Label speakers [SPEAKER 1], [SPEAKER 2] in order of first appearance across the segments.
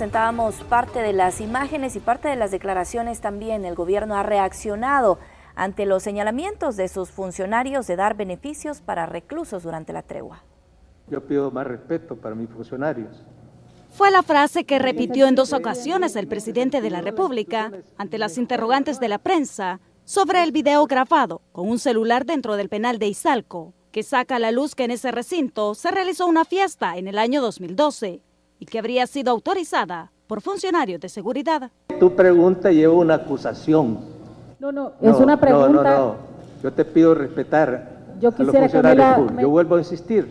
[SPEAKER 1] presentábamos parte de las imágenes y parte de las declaraciones también. El gobierno ha reaccionado ante los señalamientos de sus funcionarios de dar beneficios para reclusos durante la tregua.
[SPEAKER 2] Yo pido más respeto para mis funcionarios.
[SPEAKER 3] Fue la frase que repitió en 2 ocasiones el presidente de la República ante las interrogantes de la prensa sobre el video grabado con un celular dentro del penal de Izalco, que saca a la luz que en ese recinto se realizó una fiesta en el año 2012 y que habría sido autorizada por funcionarios de seguridad.
[SPEAKER 2] Tu pregunta lleva una acusación.
[SPEAKER 4] No, es una pregunta.
[SPEAKER 2] No. Yo te pido respetar
[SPEAKER 4] Yo
[SPEAKER 2] a los
[SPEAKER 4] quisiera que
[SPEAKER 2] funcionarios públicos. Yo vuelvo a insistir,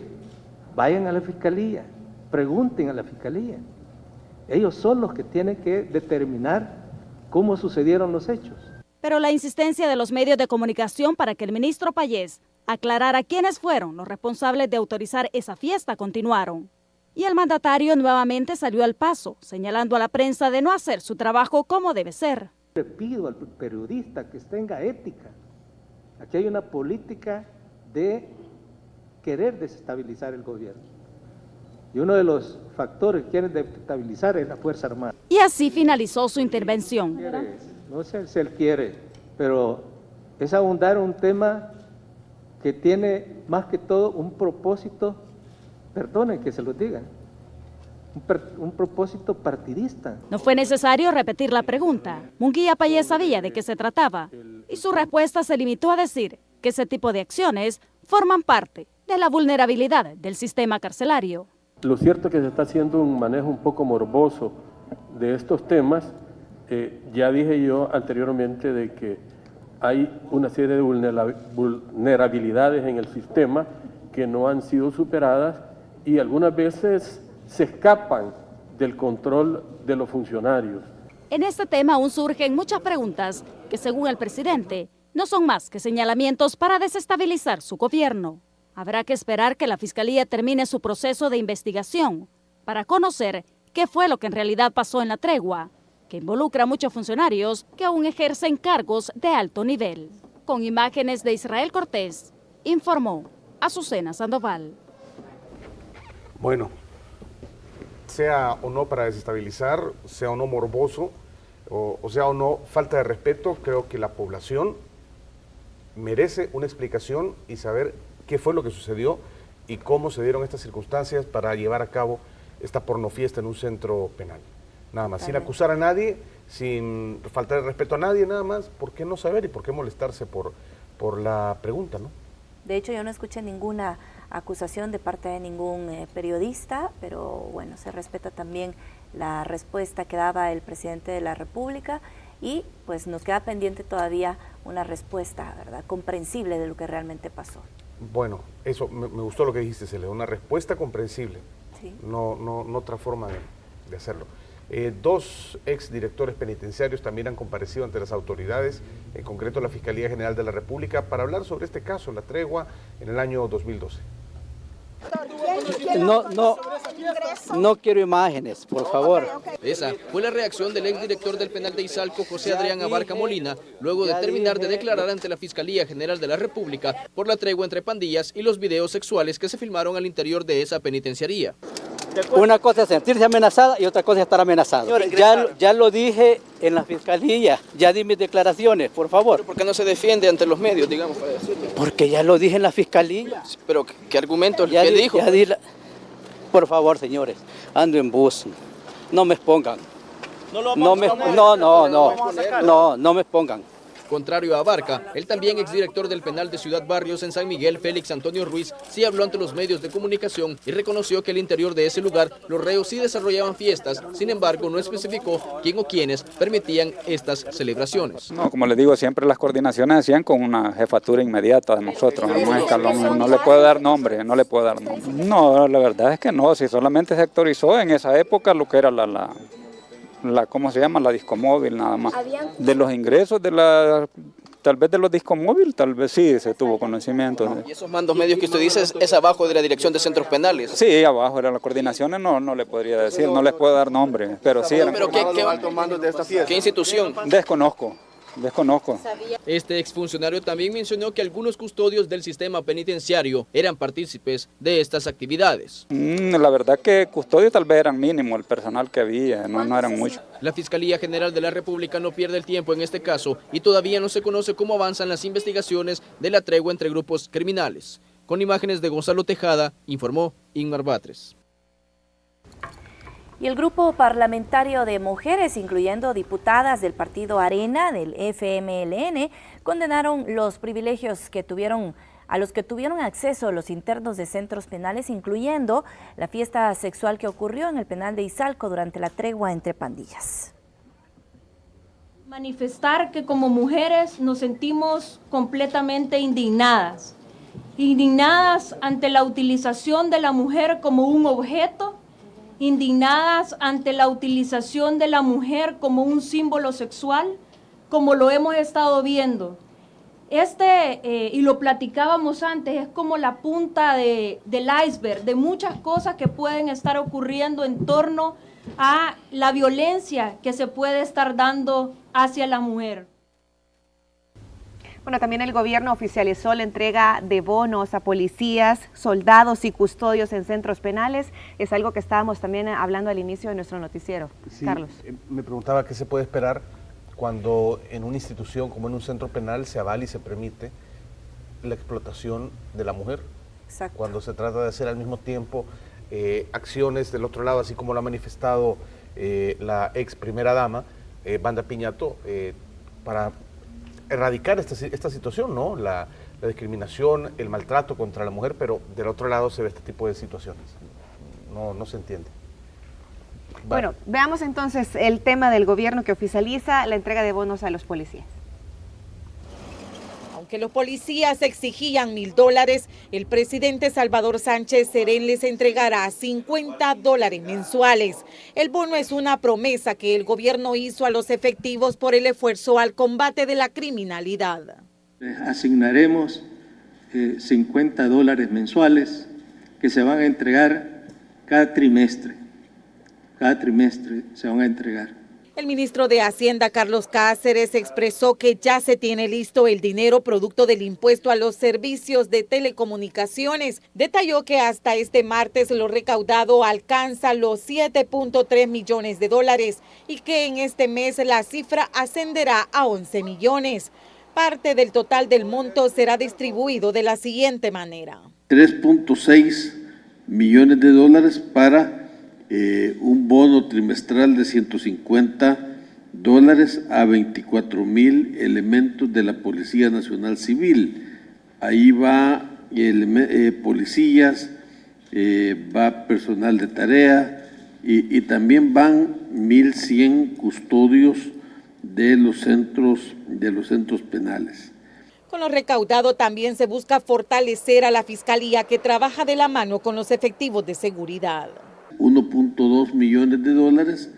[SPEAKER 2] vayan a la fiscalía, pregunten a la fiscalía. Ellos son los que tienen que determinar cómo sucedieron los hechos.
[SPEAKER 3] Pero la insistencia de los medios de comunicación para que el ministro Payés aclarara quiénes fueron los responsables de autorizar esa fiesta continuaron. Y el mandatario nuevamente salió al paso, señalando a la prensa de no hacer su trabajo como debe ser.
[SPEAKER 2] Le pido al periodista que tenga ética. Aquí hay una política de querer desestabilizar el gobierno. Y uno de los factores que quieren desestabilizar es la Fuerza Armada.
[SPEAKER 3] Y así finalizó su intervención.
[SPEAKER 2] No sé si él quiere, pero es ahondar un tema que tiene más que todo un propósito, perdonen que se lo digan, un propósito partidista.
[SPEAKER 3] No fue necesario repetir la pregunta. Munguía Payés sabía de qué se trataba y su respuesta se limitó a decir que ese tipo de acciones forman parte de la vulnerabilidad del sistema carcelario.
[SPEAKER 5] Lo cierto es que se está haciendo un manejo un poco morboso de estos temas. Ya dije yo anteriormente de que hay una serie de vulnerabilidades en el sistema que no han sido superadas y algunas veces se escapan del control de los funcionarios.
[SPEAKER 3] En este tema aún surgen muchas preguntas que, según el presidente, no son más que señalamientos para desestabilizar su gobierno. Habrá que esperar que la Fiscalía termine su proceso de investigación para conocer qué fue lo que en realidad pasó en la tregua, que involucra a muchos funcionarios que aún ejercen cargos de alto nivel. Con imágenes de Israel Cortés, informó Azucena Sandoval.
[SPEAKER 6] Bueno, sea o no para desestabilizar, sea o no morboso, o sea o no falta de respeto, creo que la población merece una explicación y saber qué fue lo que sucedió y cómo se dieron estas circunstancias para llevar a cabo esta pornofiesta en un centro penal. Nada más, sin acusar a nadie, sin faltar el respeto a nadie, nada más. ¿Por qué no saber y por qué molestarse por la pregunta, no?
[SPEAKER 1] De hecho, yo no escuché ninguna acusación de parte de ningún periodista, pero bueno, se respeta también la respuesta que daba el presidente de la República y pues nos queda pendiente todavía una respuesta, ¿verdad?, comprensible de lo que realmente pasó.
[SPEAKER 6] Bueno, eso, me gustó lo que dijiste, Celia, una respuesta comprensible, sí. No otra forma de hacerlo. 2 exdirectores penitenciarios también han comparecido ante las autoridades, en concreto la Fiscalía General de la República, para hablar sobre este caso, la tregua en el año 2012.
[SPEAKER 7] No quiero imágenes, por favor.
[SPEAKER 8] Esa fue la reacción del exdirector del penal de Izalco, José Adrián Abarca Molina, luego de terminar de declarar ante la Fiscalía General de la República por la tregua entre pandillas y los videos sexuales que se filmaron al interior de esa penitenciaría.
[SPEAKER 7] Una cosa es sentirse amenazada y otra cosa es estar amenazado. Ya lo dije en la Fiscalía, ya di mis declaraciones, por favor.
[SPEAKER 8] ¿Pero por qué no se defiende ante los medios, digamos, para decirlo?
[SPEAKER 7] Porque ya lo dije en la Fiscalía.
[SPEAKER 8] ¿Pero qué argumentos? ¿Qué dijo?
[SPEAKER 7] Por favor, señores, ando en bus, no me expongan. No me expongan.
[SPEAKER 8] Contrario a Abarca, él también exdirector del penal de Ciudad Barrios en San Miguel, Félix Antonio Ruiz, sí habló ante los medios de comunicación y reconoció que al interior de ese lugar los reos sí desarrollaban fiestas, sin embargo no especificó quién o quiénes permitían estas celebraciones.
[SPEAKER 9] No, como les digo, siempre las coordinaciones hacían con una jefatura inmediata de nosotros, no le puedo dar nombre, No, la verdad es que no, si solamente se actualizó en esa época lo que era ¿cómo se llama? La discomóvil nada más. De los ingresos tal vez de los discomóvil, tal vez sí se tuvo conocimiento.
[SPEAKER 8] ¿Y esos mandos medios que usted dice es abajo de la dirección de centros penales?
[SPEAKER 9] Sí, abajo era la coordinación, no le podría decir, no les puedo dar nombre, pero sí.
[SPEAKER 8] ¿Pero qué alto mando de esta fiesta? ¿Qué institución?
[SPEAKER 9] Desconozco. desconozco.
[SPEAKER 8] Este exfuncionario también mencionó que algunos custodios del sistema penitenciario eran partícipes de estas actividades.
[SPEAKER 9] La verdad que custodios tal vez eran mínimo el personal que había, no eran muchos.
[SPEAKER 8] La Fiscalía General de la República no pierde el tiempo en este caso y todavía no se conoce cómo avanzan las investigaciones de la tregua entre grupos criminales. Con imágenes de Gonzalo Tejada, informó Inmar Batres.
[SPEAKER 1] Y el grupo parlamentario de mujeres, incluyendo diputadas del partido Arena, del FMLN, condenaron los privilegios a los que tuvieron acceso los internos de centros penales, incluyendo la fiesta sexual que ocurrió en el penal de Izalco durante la tregua entre pandillas.
[SPEAKER 10] Manifestar que como mujeres nos sentimos completamente indignadas ante la utilización de la mujer como un objeto, indignadas ante la utilización de la mujer como un símbolo sexual, como lo hemos estado viendo. Y lo platicábamos antes, es como la punta del iceberg de muchas cosas que pueden estar ocurriendo en torno a la violencia que se puede estar dando hacia la mujer.
[SPEAKER 11] Bueno, también el gobierno oficializó la entrega de bonos a policías, soldados y custodios en centros penales. Es algo que estábamos también hablando al inicio de nuestro noticiero. Sí, Carlos.
[SPEAKER 6] Me preguntaba qué se puede esperar cuando en una institución como en un centro penal se avala y se permite la explotación de la mujer.
[SPEAKER 1] Exacto.
[SPEAKER 6] Cuando se trata de hacer al mismo tiempo acciones del otro lado, así como lo ha manifestado la ex primera dama, Wanda Piñato, para erradicar esta situación, ¿no? La discriminación, el maltrato contra la mujer, pero del otro lado se ve este tipo de situaciones. No se entiende.
[SPEAKER 11] Bueno, veamos entonces el tema del gobierno que oficializa la entrega de bonos a los policías.
[SPEAKER 12] Aunque los policías exigían $1,000, el presidente Salvador Sánchez Serén les entregará $50 mensuales. El bono es una promesa que el gobierno hizo a los efectivos por el esfuerzo al combate de la criminalidad.
[SPEAKER 13] Asignaremos $50 mensuales que se van a entregar cada trimestre. Cada trimestre se van a entregar.
[SPEAKER 12] El ministro de Hacienda, Carlos Cáceres, expresó que ya se tiene listo el dinero producto del impuesto a los servicios de telecomunicaciones. Detalló que hasta este martes lo recaudado alcanza los $7.3 millones y que en este mes la cifra ascenderá a 11 millones. Parte del total del monto será distribuido de la siguiente manera.
[SPEAKER 13] $3.6 millones para un bono trimestral de $150 a 24,000 elementos de la Policía Nacional Civil. Ahí va policías, va personal de tarea y también van 1,100 custodios de los centros penales.
[SPEAKER 12] Con lo recaudado también se busca fortalecer a la Fiscalía, que trabaja de la mano con los efectivos de seguridad.
[SPEAKER 13] $1.2 millones,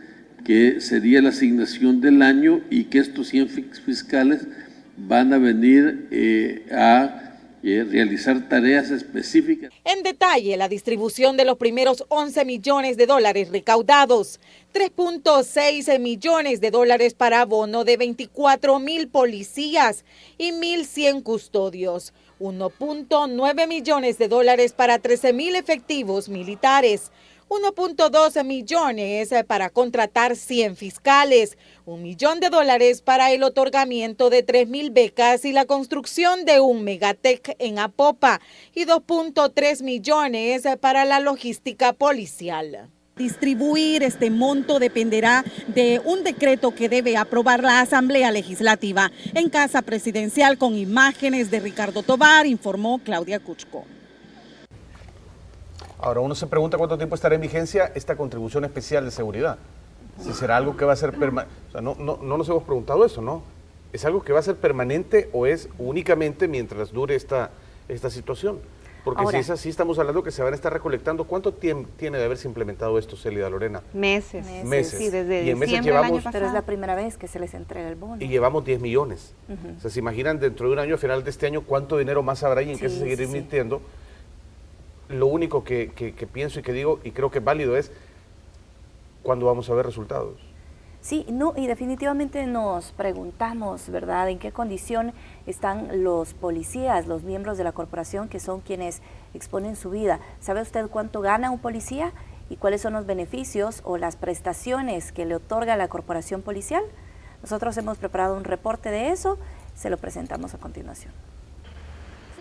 [SPEAKER 13] que sería la asignación del año, y que estos 100 fiscales van a venir a realizar tareas específicas.
[SPEAKER 12] En detalle, la distribución de los primeros $11 millones recaudados, $3.6 millones para bono de 24,000 policías y 1,100 custodios, $1.9 millones para 13,000 efectivos militares, 1.2 millones para contratar 100 fiscales, $1 millón para el otorgamiento de 3,000 becas y la construcción de un megatec en Apopa y 2.3 millones para la logística policial.
[SPEAKER 14] Distribuir este monto dependerá de un decreto que debe aprobar la Asamblea Legislativa. En Casa Presidencial, con imágenes de Ricardo Tovar, informó Claudia Cuchco.
[SPEAKER 6] Ahora uno se pregunta cuánto tiempo estará en vigencia esta contribución especial de seguridad. Si será algo que va a ser permanente. O sea, no nos hemos preguntado eso, ¿no? ¿Es algo que va a ser permanente o es únicamente mientras dure esta situación? Porque ahora, si es así, estamos hablando que se van a estar recolectando. ¿Cuánto tiene de haberse implementado esto, Célida, Lorena?
[SPEAKER 11] Meses.
[SPEAKER 6] Sí,
[SPEAKER 11] desde
[SPEAKER 6] y en meses
[SPEAKER 11] diciembre del año pasado.
[SPEAKER 1] Pero es la primera vez que se les entrega el bono.
[SPEAKER 6] Y llevamos 10 millones. O sea, ¿se imaginan dentro de un año, a final de este año, cuánto dinero más habrá y en qué se seguirá invirtiendo? Lo único que pienso y que digo, y creo que es válido, es cuándo vamos a ver resultados.
[SPEAKER 1] Sí, no, y definitivamente nos preguntamos, ¿verdad?, en qué condición están los policías, los miembros de la corporación, que son quienes exponen su vida. ¿Sabe usted cuánto gana un policía y cuáles son los beneficios o las prestaciones que le otorga la corporación policial? Nosotros hemos preparado un reporte de eso, se lo presentamos a continuación.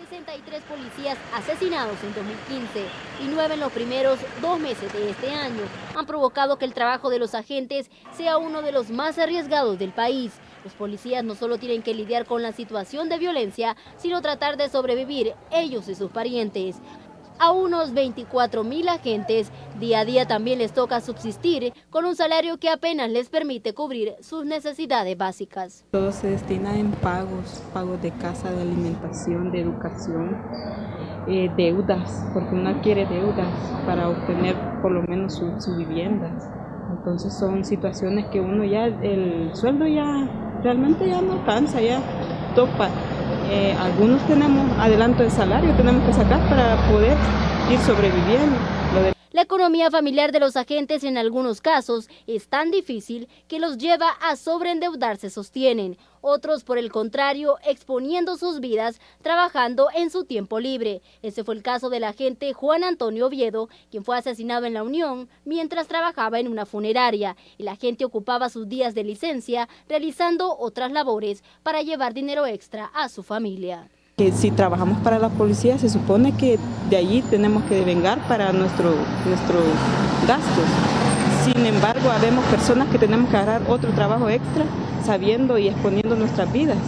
[SPEAKER 15] 63 policías asesinados en 2015 y 9 en los primeros 2 meses de este año han provocado que el trabajo de los agentes sea uno de los más arriesgados del país. Los policías no solo tienen que lidiar con la situación de violencia, sino tratar de sobrevivir ellos y sus parientes. A unos 24.000 agentes, día a día también les toca subsistir con un salario que apenas les permite cubrir sus necesidades básicas.
[SPEAKER 16] Todo se destina en pagos de casa, de alimentación, de educación, deudas, porque uno adquiere deudas para obtener por lo menos su vivienda. Entonces son situaciones que uno ya, el sueldo ya realmente ya no alcanza, ya topa. Algunos tenemos adelanto de salario, tenemos que sacar para poder ir sobreviviendo.
[SPEAKER 15] La economía familiar de los agentes en algunos casos es tan difícil que los lleva a sobreendeudarse, sostienen. Otros, por el contrario, exponiendo sus vidas, trabajando en su tiempo libre. Ese fue el caso del agente Juan Antonio Oviedo, quien fue asesinado en La Unión mientras trabajaba en una funeraria. El agente ocupaba sus días de licencia realizando otras labores para llevar dinero extra a su familia.
[SPEAKER 16] Que si trabajamos para la policía se supone que de allí tenemos que devengar para nuestros gastos. Sin embargo, habemos personas que tenemos que agarrar otro trabajo extra sabiendo y exponiendo nuestras vidas,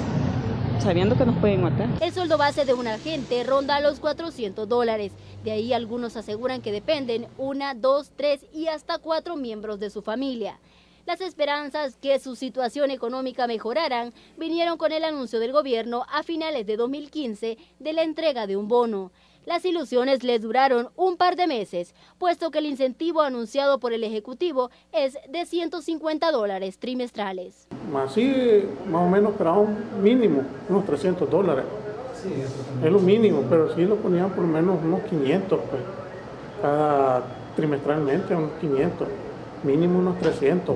[SPEAKER 16] sabiendo que nos pueden matar.
[SPEAKER 15] El sueldo base de un agente ronda los $400. De ahí algunos aseguran que dependen 1, 2, 3 y hasta 4 miembros de su familia. Las esperanzas que su situación económica mejoraran vinieron con el anuncio del gobierno a finales de 2015 de la entrega de un bono. Las ilusiones les duraron un par de meses, puesto que el incentivo anunciado por el Ejecutivo es de $150 trimestrales.
[SPEAKER 17] Así más o menos esperamos mínimo, unos $300. Es lo mínimo, pero sí lo ponían por lo menos unos 500, pues, cada trimestralmente unos 500, mínimo unos 300.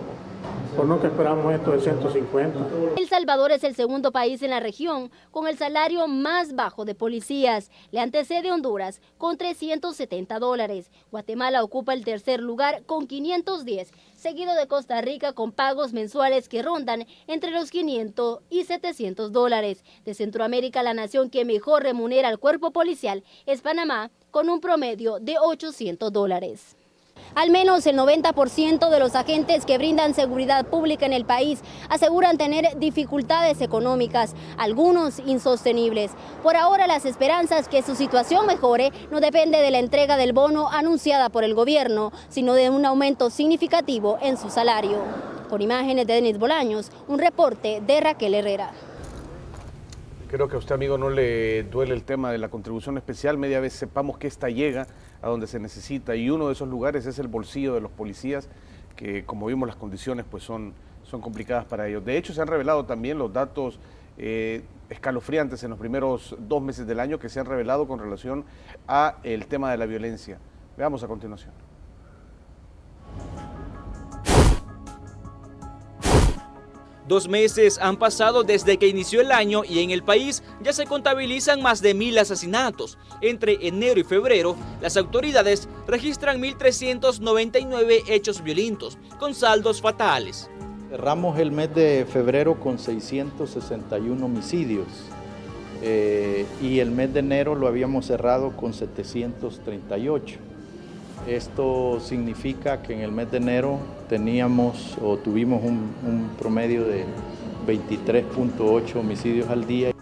[SPEAKER 17] Por lo que esperamos esto de 150.
[SPEAKER 15] El Salvador es el segundo país en la región con el salario más bajo de policías. Le antecede Honduras con $370. Guatemala ocupa el tercer lugar con 510, seguido de Costa Rica con pagos mensuales que rondan entre los $500 y $700. De Centroamérica, la nación que mejor remunera al cuerpo policial es Panamá, con un promedio de $800. Al menos el 90% de los agentes que brindan seguridad pública en el país aseguran tener dificultades económicas, algunos insostenibles. Por ahora, las esperanzas que su situación mejore no depende de la entrega del bono anunciada por el gobierno, sino de un aumento significativo en su salario. Con imágenes de Denis Bolaños, un reporte de Raquel Herrera.
[SPEAKER 6] Creo que a usted, amigo, no le duele el tema de la contribución especial. Media vez sepamos que esta llega a donde se necesita, y uno de esos lugares es el bolsillo de los policías, que como vimos las condiciones pues son complicadas para ellos. De hecho, se han revelado también los datos escalofriantes en los primeros 2 meses del año que se han revelado con relación a el tema de la violencia. Veamos a continuación.
[SPEAKER 18] Dos meses han pasado desde que inició el año y en el país ya se contabilizan más de 1.000 asesinatos. Entre enero y febrero, las autoridades registran 1.399 hechos violentos, con saldos fatales.
[SPEAKER 19] Cerramos el mes de febrero con 661 homicidios y el mes de enero lo habíamos cerrado con 738. Esto significa que en el mes de enero tuvimos un promedio de 23.8 homicidios al día.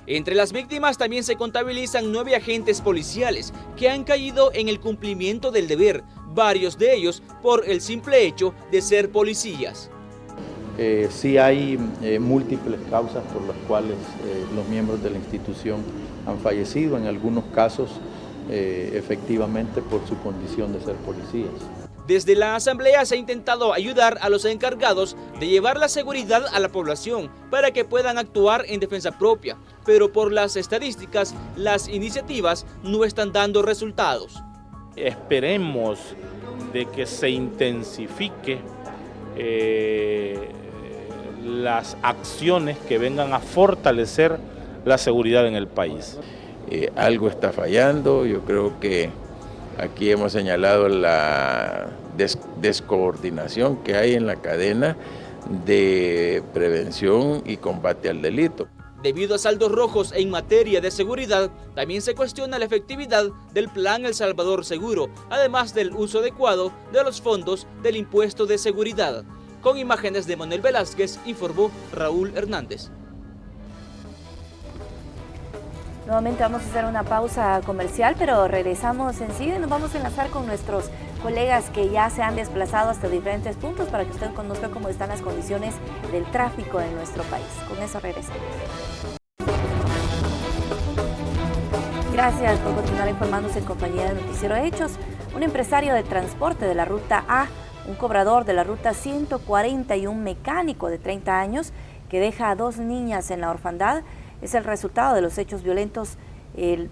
[SPEAKER 18] Entre las víctimas también se contabilizan 9 agentes policiales que han caído en el cumplimiento del deber, varios de ellos por el simple hecho de ser policías.
[SPEAKER 19] Sí hay múltiples causas por las cuales los miembros de la institución han fallecido, en algunos casos efectivamente por su condición de ser policías.
[SPEAKER 18] Desde la Asamblea se ha intentado ayudar a los encargados de llevar la seguridad a la población para que puedan actuar en defensa propia, pero por las estadísticas, las iniciativas no están dando resultados.
[SPEAKER 20] Esperemos de que se intensifique las acciones que vengan a fortalecer la seguridad en el país.
[SPEAKER 21] Algo está fallando, yo creo que aquí hemos señalado la descoordinación que hay en la cadena de prevención y combate al delito.
[SPEAKER 18] Debido a saldos rojos en materia de seguridad, también se cuestiona la efectividad del Plan El Salvador Seguro, además del uso adecuado de los fondos del impuesto de seguridad. Con imágenes de Manuel Velázquez, informó Raúl Hernández.
[SPEAKER 1] Nuevamente vamos a hacer una pausa comercial, pero regresamos enseguida y nos vamos a enlazar con nuestros colegas que ya se han desplazado hasta diferentes puntos para que usted conozca cómo están las condiciones del tráfico en nuestro país. Con eso regresamos. Gracias por continuar informándose en compañía de Noticiero Hechos. Un empresario de transporte de la Ruta A, un cobrador de la Ruta 140 y un mecánico de 30 años que deja a 2 niñas en la orfandad es el resultado de los hechos violentos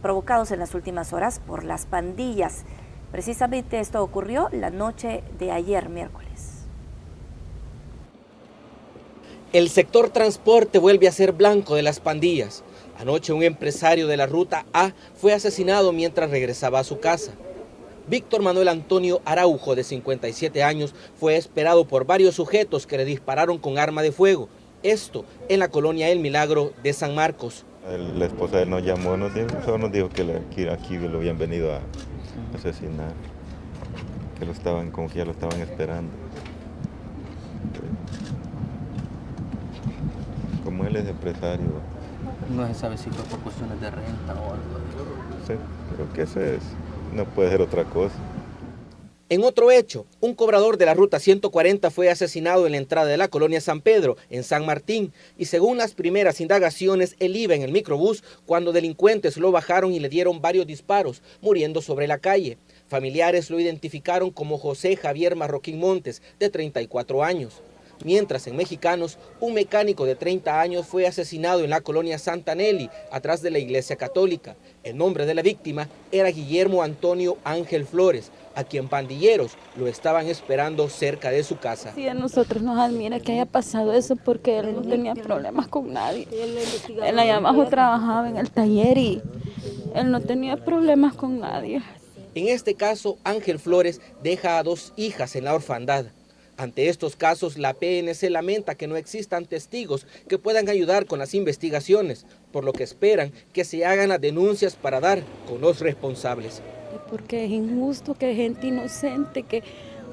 [SPEAKER 1] provocados en las últimas horas por las pandillas. Precisamente esto ocurrió la noche de ayer miércoles.
[SPEAKER 22] El sector transporte vuelve a ser blanco de las pandillas. Anoche un empresario de la Ruta A fue asesinado mientras regresaba a su casa. Víctor Manuel Antonio Araujo, de 57 años, fue esperado por varios sujetos que le dispararon con arma de fuego. Esto en la colonia El Milagro de San Marcos.
[SPEAKER 23] La esposa de él nos llamó, solo nos dijo que aquí lo habían venido a asesinar, que como que ya lo estaban esperando. Como él es empresario.
[SPEAKER 22] No se sabe si fue por cuestiones de renta o algo.
[SPEAKER 23] Sí, creo que ese es, no puede ser otra cosa.
[SPEAKER 22] En otro hecho, un cobrador de la Ruta 140 fue asesinado en la entrada de la colonia San Pedro, en San Martín, y según las primeras indagaciones, él iba en el microbús cuando delincuentes lo bajaron y le dieron varios disparos, muriendo sobre la calle. Familiares lo identificaron como José Javier Marroquín Montes, de 34 años. Mientras en Mexicanos, un mecánico de 30 años fue asesinado en la colonia Santa Nelly, atrás de la iglesia católica. El nombre de la víctima era Guillermo Antonio Ángel Flores, a quien pandilleros lo estaban esperando cerca de su casa.
[SPEAKER 16] Sí, a nosotros nos admira que haya pasado eso porque él no tenía problemas con nadie. Él allá abajo trabajaba en el taller y él no tenía problemas con nadie.
[SPEAKER 22] En este caso, Ángel Flores deja a 2 hijas en la orfandad. Ante estos casos, la PNC lamenta que no existan testigos que puedan ayudar con las investigaciones, por lo que esperan que se hagan las denuncias para dar con los responsables.
[SPEAKER 16] Porque es injusto que gente inocente, que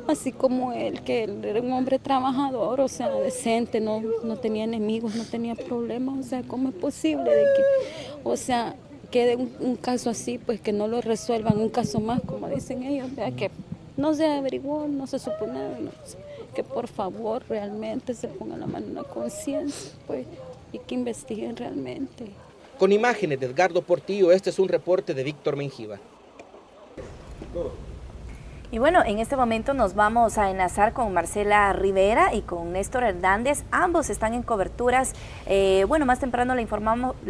[SPEAKER 16] así como él, que él era un hombre trabajador, o sea, decente, no tenía enemigos, no tenía problemas, o sea, ¿cómo es posible de que, o sea, quede un caso así, pues que no lo resuelvan, un caso más, como dicen ellos, ¿verdad? Que no se averiguó, no se supo nada, no sé. Que por favor realmente se pongan la mano en la conciencia, pues, y que investiguen realmente.
[SPEAKER 22] Con imágenes de Edgardo Portillo, este es un reporte de Víctor Mengíbar.
[SPEAKER 1] Y bueno, en este momento nos vamos a enlazar con Marcela Rivera y con Néstor Hernández. Ambos están en coberturas. Bueno, más temprano le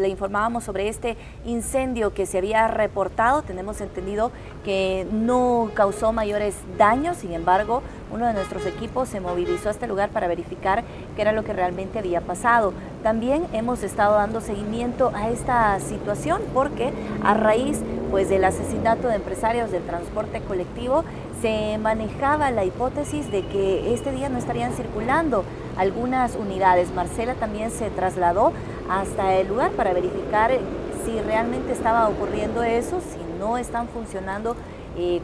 [SPEAKER 1] informábamos sobre este incendio que se había reportado. Tenemos entendido que no causó mayores daños. Sin embargo, uno de nuestros equipos se movilizó a este lugar para verificar qué era lo que realmente había pasado. También hemos estado dando seguimiento a esta situación porque a raíz del asesinato de empresarios del transporte colectivo se manejaba la hipótesis de que este día no estarían circulando algunas unidades. Marcela también se trasladó hasta el lugar para verificar si realmente estaba ocurriendo eso, si no están funcionando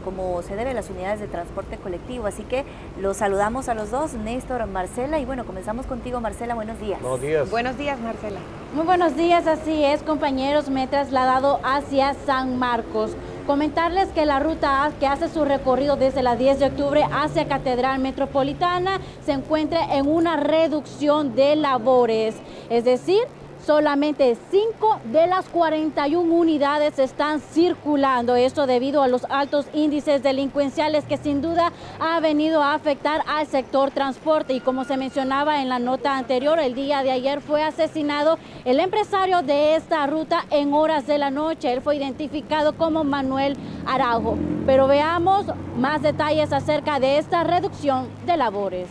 [SPEAKER 1] como se debe las unidades de transporte colectivo. Así que los saludamos a los dos, Néstor, Marcela, y bueno, comenzamos contigo, Marcela. Buenos días.
[SPEAKER 6] Buenos días.
[SPEAKER 11] Buenos días, Marcela.
[SPEAKER 24] Muy buenos días, así es, compañeros, me he trasladado hacia San Marcos. Comentarles que la ruta A, que hace su recorrido desde la 10 de octubre hacia Catedral Metropolitana, se encuentra en una reducción de labores, es decir, solamente 5 de las 41 unidades están circulando. Esto debido a los altos índices delincuenciales que sin duda ha venido a afectar al sector transporte. Y como se mencionaba en la nota anterior, el día de ayer fue asesinado el empresario de esta ruta en horas de la noche. Él fue identificado como Manuel Araujo. Pero veamos más detalles acerca de esta reducción de labores.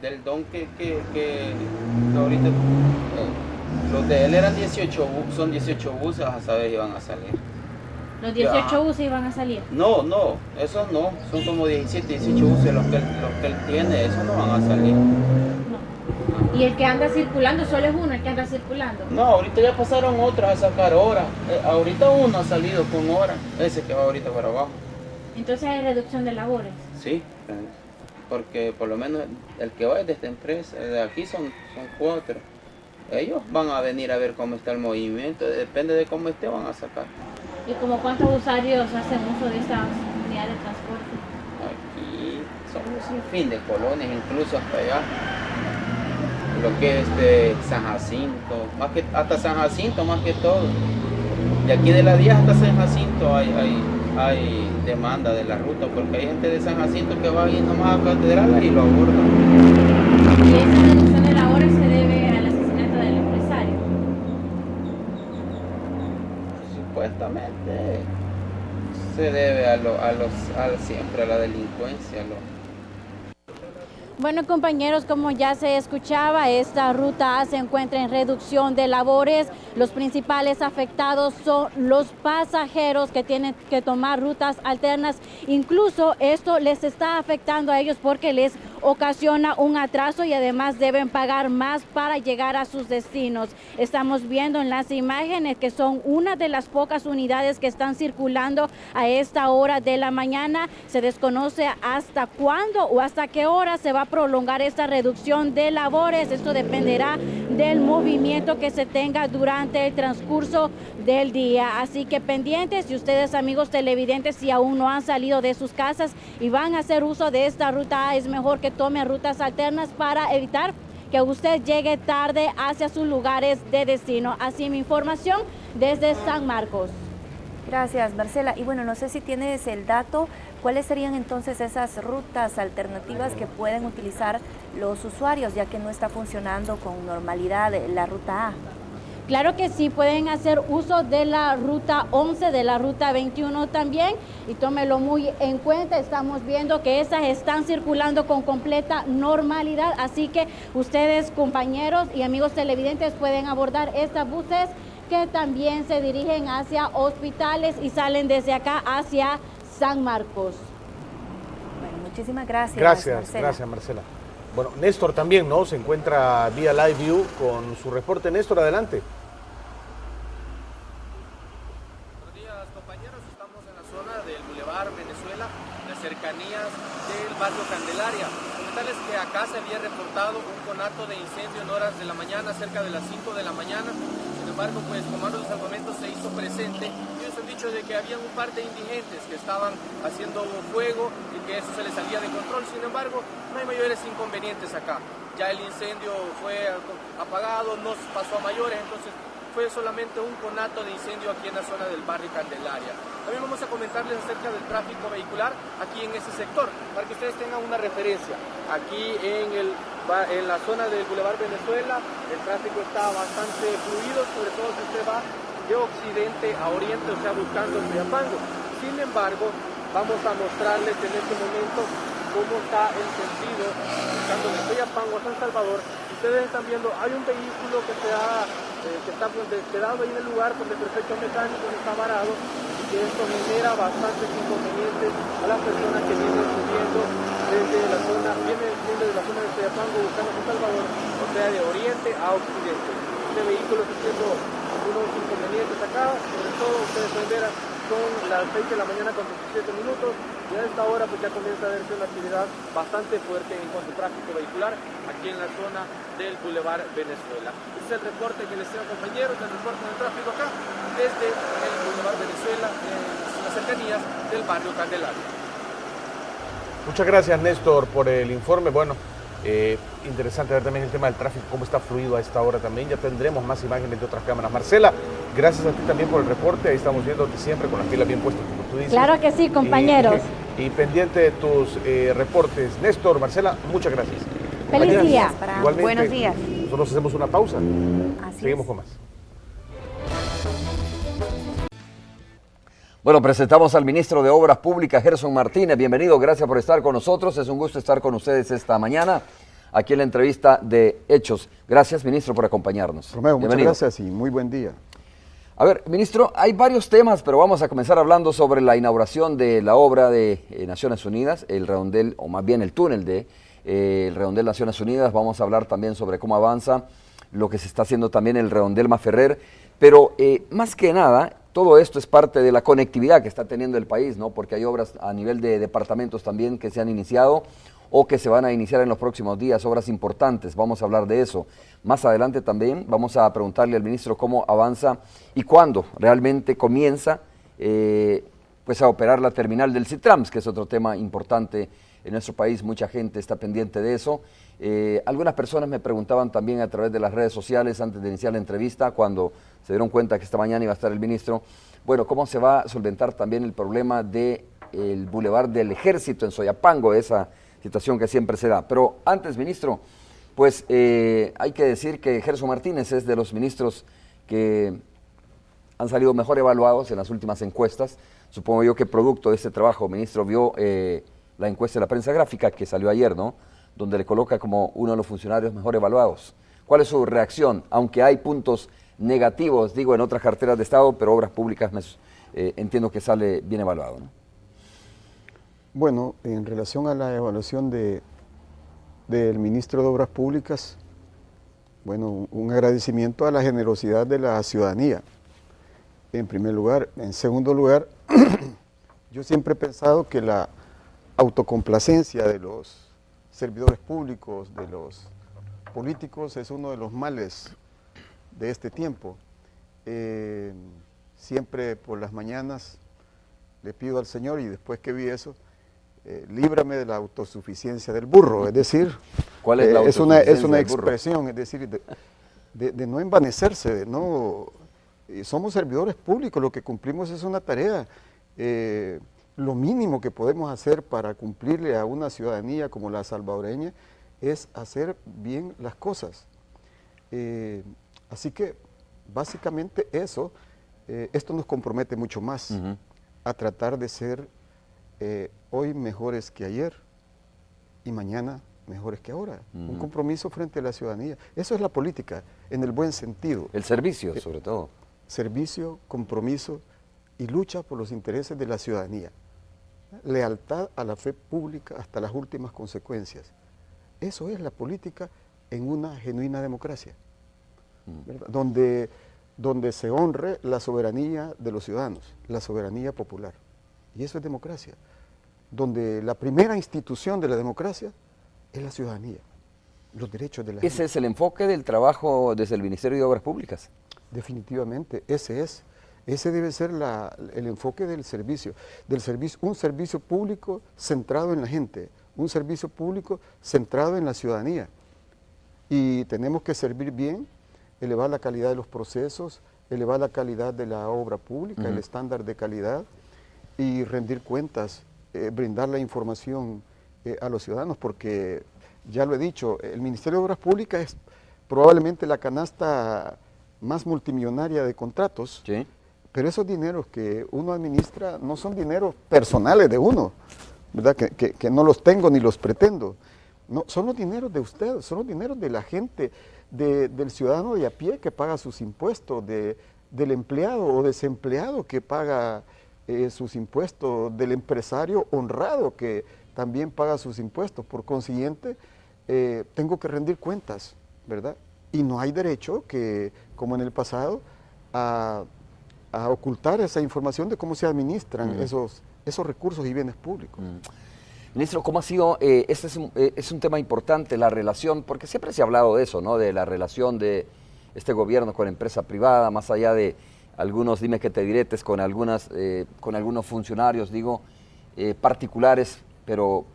[SPEAKER 2] del don que ahorita, los de él eran 18 buses, son 18 buses, a saber si iban a salir.
[SPEAKER 24] ¿Los 18 buses iban a salir?
[SPEAKER 2] No, esos no, son como 17, 18 buses los que él tiene, esos no van a salir.
[SPEAKER 24] ¿Y el que anda circulando, solo es uno el que anda circulando?
[SPEAKER 2] No, ahorita ya pasaron otros a sacar horas, ahorita uno ha salido con horas, ese que va ahorita para abajo.
[SPEAKER 24] Entonces hay reducción de labores.
[SPEAKER 2] Sí, porque por lo menos el que va es de esta empresa, de aquí son 4. Ellos van a venir a ver cómo está el movimiento, depende de cómo esté, van a sacar.
[SPEAKER 24] ¿Y como cuántos usuarios hacen uso de estas unidades de transporte?
[SPEAKER 2] Aquí son un sinfín de colonias, incluso hasta allá. Lo que es San Jacinto, hasta San Jacinto más que todo. De aquí de la 10 hasta San Jacinto hay demanda de la ruta, porque hay gente de San Jacinto que va a ir nomás a Catedral y lo abordan.
[SPEAKER 24] ¿Y esa reducción de labores se debe al asesinato del empresario?
[SPEAKER 2] Supuestamente se debe siempre a la delincuencia.
[SPEAKER 24] Bueno, compañeros, como ya se escuchaba, esta ruta A se encuentra en reducción de labores. Los principales afectados son los pasajeros que tienen que tomar rutas alternas. Incluso esto les está afectando a ellos porque les ocasiona un atraso y además deben pagar más para llegar a sus destinos. Estamos viendo en las imágenes que son una de las pocas unidades que están circulando a esta hora de la mañana. Se desconoce hasta cuándo o hasta qué hora se va a prolongar esta reducción de labores. Esto dependerá del movimiento que se tenga durante el transcurso del día. Así que pendientes, si ustedes, amigos televidentes, si aún no han salido de sus casas y van a hacer uso de esta ruta A, es mejor que tome rutas alternas para evitar que usted llegue tarde hacia sus lugares de destino. Así mi información desde San Marcos.
[SPEAKER 1] Gracias, Marcela. Y bueno, no sé si tienes el dato, ¿cuáles serían entonces esas rutas alternativas que pueden utilizar los usuarios, ya que no está funcionando con normalidad la ruta A?
[SPEAKER 24] Claro que sí, pueden hacer uso de la ruta 11, de la ruta 21 también, y tómelo muy en cuenta. Estamos viendo que esas están circulando con completa normalidad, así que ustedes, compañeros y amigos televidentes, pueden abordar estas buses que también se dirigen hacia hospitales y salen desde acá hacia San Marcos.
[SPEAKER 1] Bueno, muchísimas gracias.
[SPEAKER 6] Gracias, Marcela. Bueno, Néstor también, ¿no? Se encuentra vía Live View con su reporte. Néstor, adelante.
[SPEAKER 3] Buenos días, compañeros. Estamos en la zona del Boulevard Venezuela, en las cercanías del barrio Candelaria. Comentarles que acá se había reportado un conato de incendio en horas de la mañana, cerca de las 5 de la mañana. Sin embargo, pues Comando de Salvamento se hizo presente. Ellos han dicho de que había un par de indigentes que estaban haciendo fuego y que eso se les salía de control. Sin embargo, no hay mayores inconvenientes acá. Ya el incendio fue apagado, no pasó a mayores, entonces fue solamente un conato de incendio aquí en la zona del barrio Candelaria. También vamos a comentarles acerca del tráfico vehicular aquí en ese sector, para que ustedes tengan una referencia. Aquí en la zona del Boulevard Venezuela, el tráfico está bastante fluido, sobre todo si usted va de occidente a oriente, o sea, buscando el Soyapango. Sin embargo, vamos a mostrarles en este momento cómo está el sentido buscando de Soyapango a San Salvador. Ustedes están viendo, hay un vehículo que está quedado ahí en el lugar por defectos mecánicos, está varado, y que esto genera bastantes inconvenientes a las personas que vienen subiendo desde la zona, de la zona de Soyapango buscando San Salvador, o sea, de oriente a occidente. Este vehículo está haciendo unos inconvenientes acá, sobre todo ustedes pueden ver, son las 6 de la mañana con 17 minutos, y a esta hora pues ya comienza a verse una actividad bastante fuerte en cuanto a tráfico vehicular aquí en la zona del Boulevard Venezuela. Este es el reporte que les tengo, compañeros, el reporte del tráfico acá desde el Boulevard Venezuela en las cercanías del barrio Candelaria.
[SPEAKER 6] Muchas gracias, Néstor, por el informe. Bueno, interesante ver también el tema del tráfico, cómo está fluido a esta hora también. Ya tendremos más imágenes de otras cámaras. Marcela, gracias a ti también por el reporte. Ahí estamos viéndote siempre con las pilas bien puestas, como tú dices.
[SPEAKER 24] Claro que sí, compañeros.
[SPEAKER 6] Y pendiente de tus reportes. Néstor, Marcela, muchas gracias.
[SPEAKER 24] Feliz día.
[SPEAKER 6] Igualmente,
[SPEAKER 24] buenos días.
[SPEAKER 6] Nosotros hacemos una pausa. Seguimos con más.
[SPEAKER 4] Bueno, presentamos al ministro de Obras Públicas, Gerson Martínez. Bienvenido, gracias por estar con nosotros. Es un gusto estar con ustedes esta mañana. aquí en la entrevista de Hechos. Gracias, ministro, por acompañarnos.
[SPEAKER 5] Romeo, muchas gracias y muy buen día.
[SPEAKER 4] A ver, ministro, hay varios temas, pero vamos a comenzar hablando sobre la inauguración de la obra de Naciones Unidas, el redondel, o más bien el túnel de el redondel Naciones Unidas. Vamos a hablar también sobre cómo avanza lo que se está haciendo también el redondel Maferrer, pero más que nada, todo esto es parte de la conectividad que está teniendo el país, ¿no? Porque hay obras a nivel de departamentos también que se han iniciado o que se van a iniciar en los próximos días, obras importantes, vamos a hablar de eso. Más adelante también vamos a preguntarle al ministro cómo avanza y cuándo realmente comienza pues a operar la terminal del Citrams, que es otro tema importante en nuestro país, mucha gente está pendiente de eso. Algunas personas me preguntaban también a través de las redes sociales antes de iniciar la entrevista, cuando se dieron cuenta que esta mañana iba a estar el ministro, bueno, cómo se va a solventar también el problema del Boulevard del Ejército en Soyapango, esa situación que siempre se da. Pero antes, ministro, pues hay que decir que Gerson Martínez es de los ministros que han salido mejor evaluados en las últimas encuestas. Supongo yo que producto de este trabajo, ministro, vio la encuesta de la prensa gráfica que salió ayer, ¿no?, donde le coloca como uno de los funcionarios mejor evaluados. ¿Cuál es su reacción? Aunque hay puntos negativos, digo, en otras carteras de Estado, pero obras públicas entiendo que sale bien evaluado, ¿no?
[SPEAKER 5] Bueno, en relación a la evaluación del ministro de Obras Públicas, bueno, un agradecimiento a la generosidad de la ciudadanía, en primer lugar. En segundo lugar, yo siempre he pensado que la autocomplacencia de los servidores públicos, de los políticos, es uno de los males de este tiempo. Siempre por las mañanas le pido al Señor, y después que vi eso, líbrame de la autosuficiencia del burro, es decir,
[SPEAKER 4] ¿cuál es la autosuficiencia
[SPEAKER 5] es una
[SPEAKER 4] del burro?
[SPEAKER 5] expresión, es decir, de no envanecerse, de no... somos servidores públicos, lo que cumplimos es una tarea. Lo mínimo que podemos hacer para cumplirle a una ciudadanía como la salvadoreña es hacer bien las cosas. Así que básicamente eso, esto nos compromete mucho más a tratar de ser hoy mejores que ayer y mañana mejores que ahora. Un compromiso frente a la ciudadanía. Eso es la política, en el buen sentido.
[SPEAKER 4] El servicio, sobre todo.
[SPEAKER 5] Servicio, compromiso y lucha por los intereses de la ciudadanía. Lealtad a la fe pública hasta las últimas consecuencias. Eso es la política en una genuina democracia, ¿verdad? Donde se honre la soberanía de los ciudadanos, la soberanía popular. Y eso es democracia. Donde la primera institución de la democracia es la ciudadanía, los derechos de la gente.
[SPEAKER 4] ¿Ese es el enfoque del trabajo desde el Ministerio de Obras Públicas?
[SPEAKER 5] Definitivamente, ese debe ser el enfoque del servicio, un servicio público centrado en la gente, un servicio público centrado en la ciudadanía. Y tenemos que servir bien, elevar la calidad de los procesos, elevar la calidad de la obra pública, el estándar de calidad, y rendir cuentas, brindar la información a los ciudadanos, porque ya lo he dicho, el Ministerio de Obras Públicas es probablemente la canasta más multimillonaria de contratos.
[SPEAKER 4] Sí.
[SPEAKER 5] Pero esos dineros que uno administra no son dineros personales de uno, ¿verdad? Que no los tengo ni los pretendo. No, son los dineros de ustedes, son los dineros de la gente, del ciudadano de a pie que paga sus impuestos, del empleado o desempleado que paga sus impuestos, del empresario honrado que también paga sus impuestos. Por consiguiente, tengo que rendir cuentas, ¿verdad? Y no hay derecho que, como en el pasado, a ocultar esa información de cómo se administran esos recursos y bienes públicos.
[SPEAKER 4] Ministro, ¿cómo ha sido? Este es un tema importante, la relación, porque siempre se ha hablado de eso, ¿no? De la relación de este gobierno con la empresa privada, más allá de algunos dime que te diretes con algunos funcionarios, digo, particulares, pero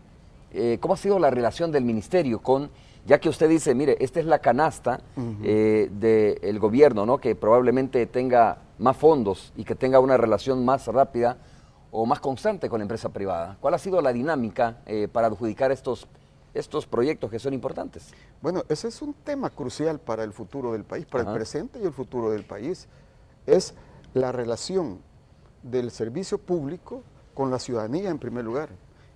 [SPEAKER 4] ¿cómo ha sido la relación del ministerio con, ya que usted dice, mire, esta es la canasta del gobierno, ¿no? Que probablemente tenga más fondos y que tenga una relación más rápida o más constante con la empresa privada? ¿Cuál ha sido la dinámica para adjudicar estos proyectos que son importantes?
[SPEAKER 5] Bueno, ese es un tema crucial para el futuro del país, para el presente y el futuro del país. Es la relación del servicio público con la ciudadanía en primer lugar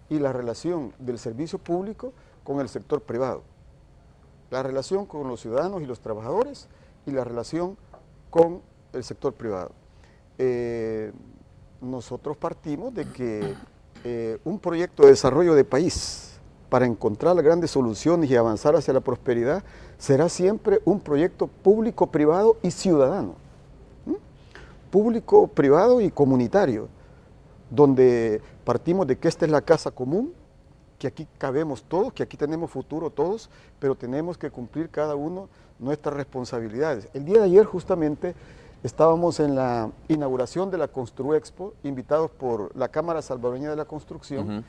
[SPEAKER 5] y la relación del servicio público con el sector privado. la relación con los ciudadanos y los trabajadores y la relación con el sector privado. Nosotros partimos de que un proyecto de desarrollo de país para encontrar las grandes soluciones y avanzar hacia la prosperidad será siempre un proyecto público, privado y ciudadano. Público, privado y comunitario, donde partimos de que esta es la casa común, que aquí cabemos todos, que aquí tenemos futuro todos, pero tenemos que cumplir cada uno nuestras responsabilidades. El día de ayer justamente estábamos en la inauguración de la Construexpo, invitados por la Cámara Salvadoreña de la Construcción,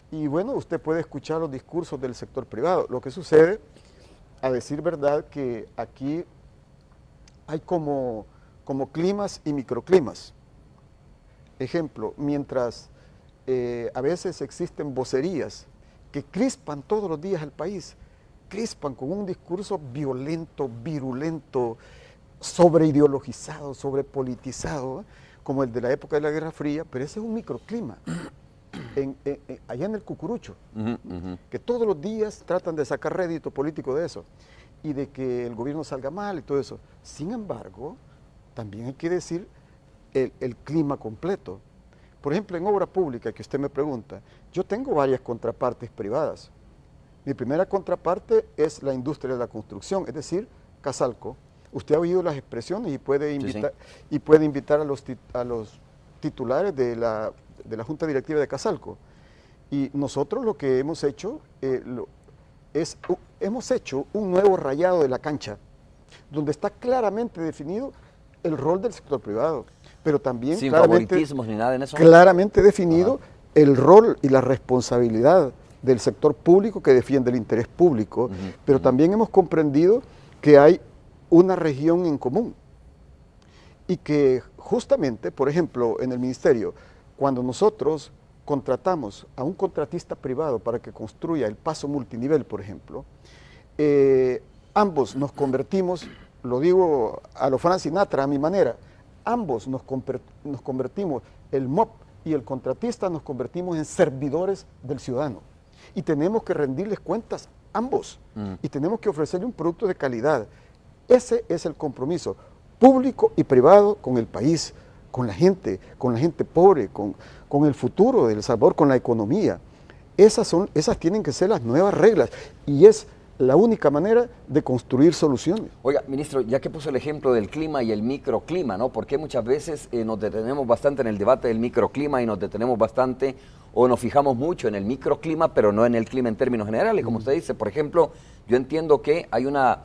[SPEAKER 5] y bueno, usted puede escuchar los discursos del sector privado. Lo que sucede, a decir verdad, que aquí hay como climas y microclimas. Ejemplo, mientras a veces existen vocerías que crispan todos los días al país, crispan con un discurso violento, virulento, sobreideologizado, sobrepolitizado, como el de la época de la Guerra Fría, pero ese es un microclima, allá en el Cucurucho, que todos los días tratan de sacar rédito político de eso, y de que el gobierno salga mal y todo eso. Sin embargo, también hay que decir el clima completo. Por ejemplo, en obra pública, que usted me pregunta, yo tengo varias contrapartes privadas. Mi primera contraparte es la industria de la construcción, es decir, Casalco. Usted ha oído las expresiones y puede invitar a los titulares de la Junta Directiva de Casalco. Y nosotros lo que hemos hecho hemos hecho un nuevo rayado de la cancha, donde está claramente definido el rol del sector privado, pero también
[SPEAKER 4] sin favoritismos ni nada en eso.
[SPEAKER 5] Claramente definido el rol y la responsabilidad del sector público que defiende el interés público, pero también hemos comprendido que hay una región en común y que justamente, por ejemplo, en el ministerio, cuando nosotros contratamos a un contratista privado para que construya el paso multinivel, por ejemplo, ambos nos convertimos, lo digo a lo Frank Sinatra, a mi manera, ambos nos convertimos, el MOP y el contratista nos convertimos en servidores del ciudadano. Y tenemos que rendirles cuentas ambos. Y tenemos que ofrecerle un producto de calidad. Ese es el compromiso público y privado con el país, con la gente pobre, con el futuro de El Salvador, con la economía. Esas tienen que ser las nuevas reglas. Y es la única manera de construir soluciones.
[SPEAKER 4] Oiga, ministro, ya que puso el ejemplo del clima y el microclima, ¿no? Porque muchas veces nos detenemos bastante en el debate del microclima y nos detenemos bastante o nos fijamos mucho en el microclima, pero no en el clima en términos generales. Como usted dice, por ejemplo, yo entiendo que hay una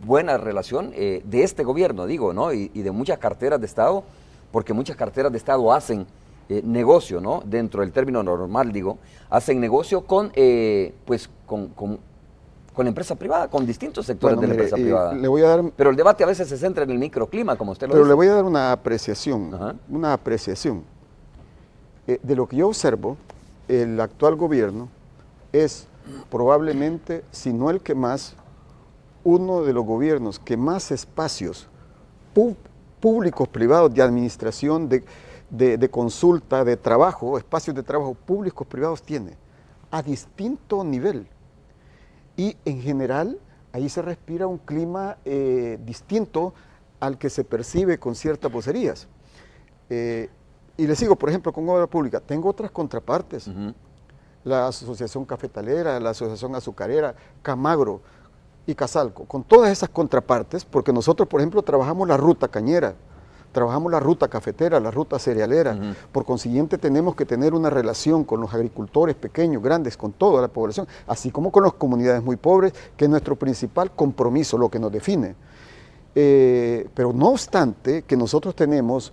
[SPEAKER 4] buena relación de este gobierno, digo, ¿no? Y de muchas carteras de Estado, porque muchas carteras de Estado hacen negocio, ¿no? Dentro del término normal, digo, hacen negocio con la empresa privada, con distintos sectores de la empresa privada. Pero el debate a veces se centra en el microclima, como usted lo dice.
[SPEAKER 5] Pero le voy a dar una apreciación, de lo que yo observo, el actual gobierno es probablemente, si no el que más, uno de los gobiernos que más espacios públicos, privados, de administración, de consulta, de trabajo, espacios de trabajo públicos, privados tiene, a distinto nivel. Y en general, ahí se respira un clima distinto al que se percibe con ciertas vocerías. Y les sigo, por ejemplo, con obra pública, tengo otras contrapartes. La Asociación Cafetalera, la Asociación Azucarera, Camagro y Casalco, con todas esas contrapartes, porque nosotros, por ejemplo, trabajamos la ruta cañera, trabajamos la ruta cafetera, la ruta cerealera. Por consiguiente, tenemos que tener una relación con los agricultores pequeños, grandes, con toda la población, así como con las comunidades muy pobres, que es nuestro principal compromiso, lo que nos define. Pero no obstante que nosotros tenemos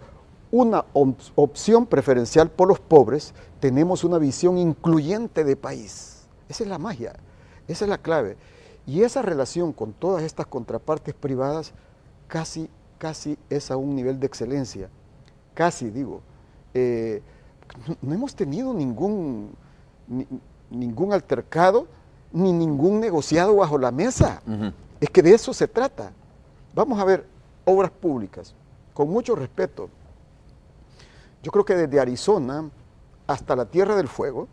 [SPEAKER 5] una opción preferencial por los pobres, tenemos una visión incluyente de país. Esa es la magia, esa es la clave. Y esa relación con todas estas contrapartes privadas casi es a un nivel de excelencia. Casi, digo. No hemos tenido ningún altercado ni ningún negociado bajo la mesa. Es que de eso se trata. Vamos a ver, obras públicas, con mucho respeto. Yo creo que desde Arizona hasta la Tierra del Fuego,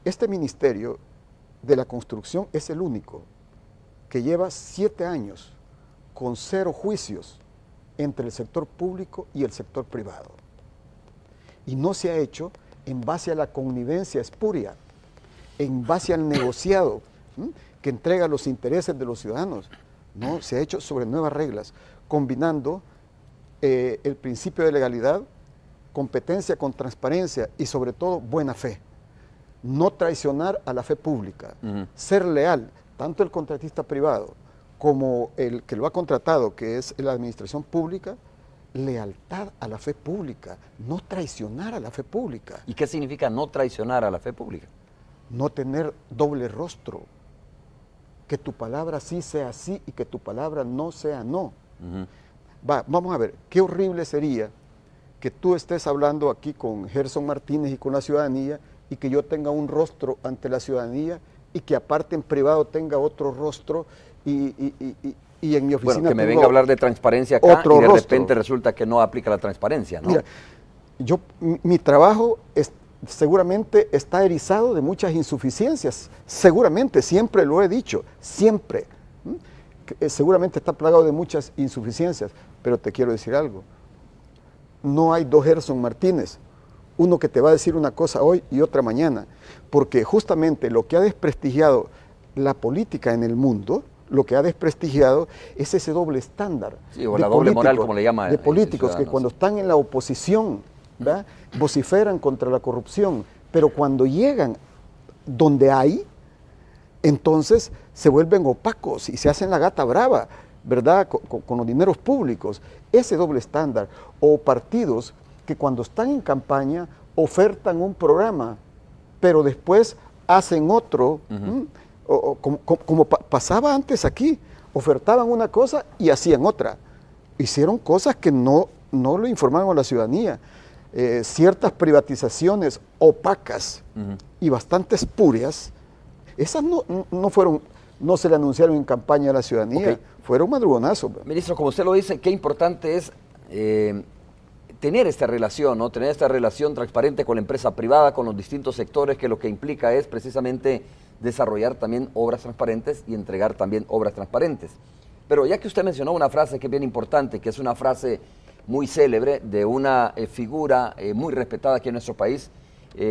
[SPEAKER 5] este ministerio de la construcción es el único que lleva 7 años con 0 juicios entre el sector público y el sector privado. Y no se ha hecho en base a la connivencia espuria, en base al negociado que entrega los intereses de los ciudadanos. No, se ha hecho sobre nuevas reglas, combinando el principio de legalidad, competencia con transparencia y sobre todo buena fe. No traicionar a la fe pública, ser leal, tanto el contratista privado como el que lo ha contratado, que es la administración pública, lealtad a la fe pública, no traicionar a la fe pública.
[SPEAKER 4] ¿Y qué significa no traicionar a la fe pública?
[SPEAKER 5] No tener doble rostro, que tu palabra sí sea sí y que tu palabra no sea no. Vamos a ver, qué horrible sería que tú estés hablando aquí con Gerson Martínez y con la ciudadanía y que yo tenga un rostro ante la ciudadanía y que aparte en privado tenga otro rostro y en mi oficina
[SPEAKER 4] que me venga a hablar de transparencia acá y de repente resulta que no aplica la transparencia, ¿no? Mira,
[SPEAKER 5] mi trabajo seguramente está erizado de muchas insuficiencias, seguramente, siempre lo he dicho, siempre. Seguramente está plagado de muchas insuficiencias, pero te quiero decir algo. No hay dos Gerson Martínez, uno que te va a decir una cosa hoy y otra mañana, porque justamente lo que ha desprestigiado la política en el mundo, lo que ha desprestigiado es ese doble estándar.
[SPEAKER 4] Sí, o la doble moral, como le llama.
[SPEAKER 5] De políticos que cuando están en la oposición, ¿verdad?, vociferan contra la corrupción, pero cuando llegan donde hay, entonces se vuelven opacos y se hacen la gata brava, ¿verdad?, con los dineros públicos. Ese doble estándar. O partidos que cuando están en campaña ofertan un programa, pero después hacen otro, como pasaba antes aquí, ofertaban una cosa y hacían otra. Hicieron cosas que no lo informaban a la ciudadanía. Ciertas privatizaciones opacas y bastante espurias, esas no se le anunciaron en campaña a la ciudadanía, fueron madrugonazos.
[SPEAKER 4] Ministro, como usted lo dice, qué importante es tener esta relación, ¿no? Tener esta relación transparente con la empresa privada, con los distintos sectores, que lo que implica es precisamente desarrollar también obras transparentes y entregar también obras transparentes. Pero ya que usted mencionó una frase que es bien importante, que es una frase muy célebre de una figura muy respetada aquí en nuestro país,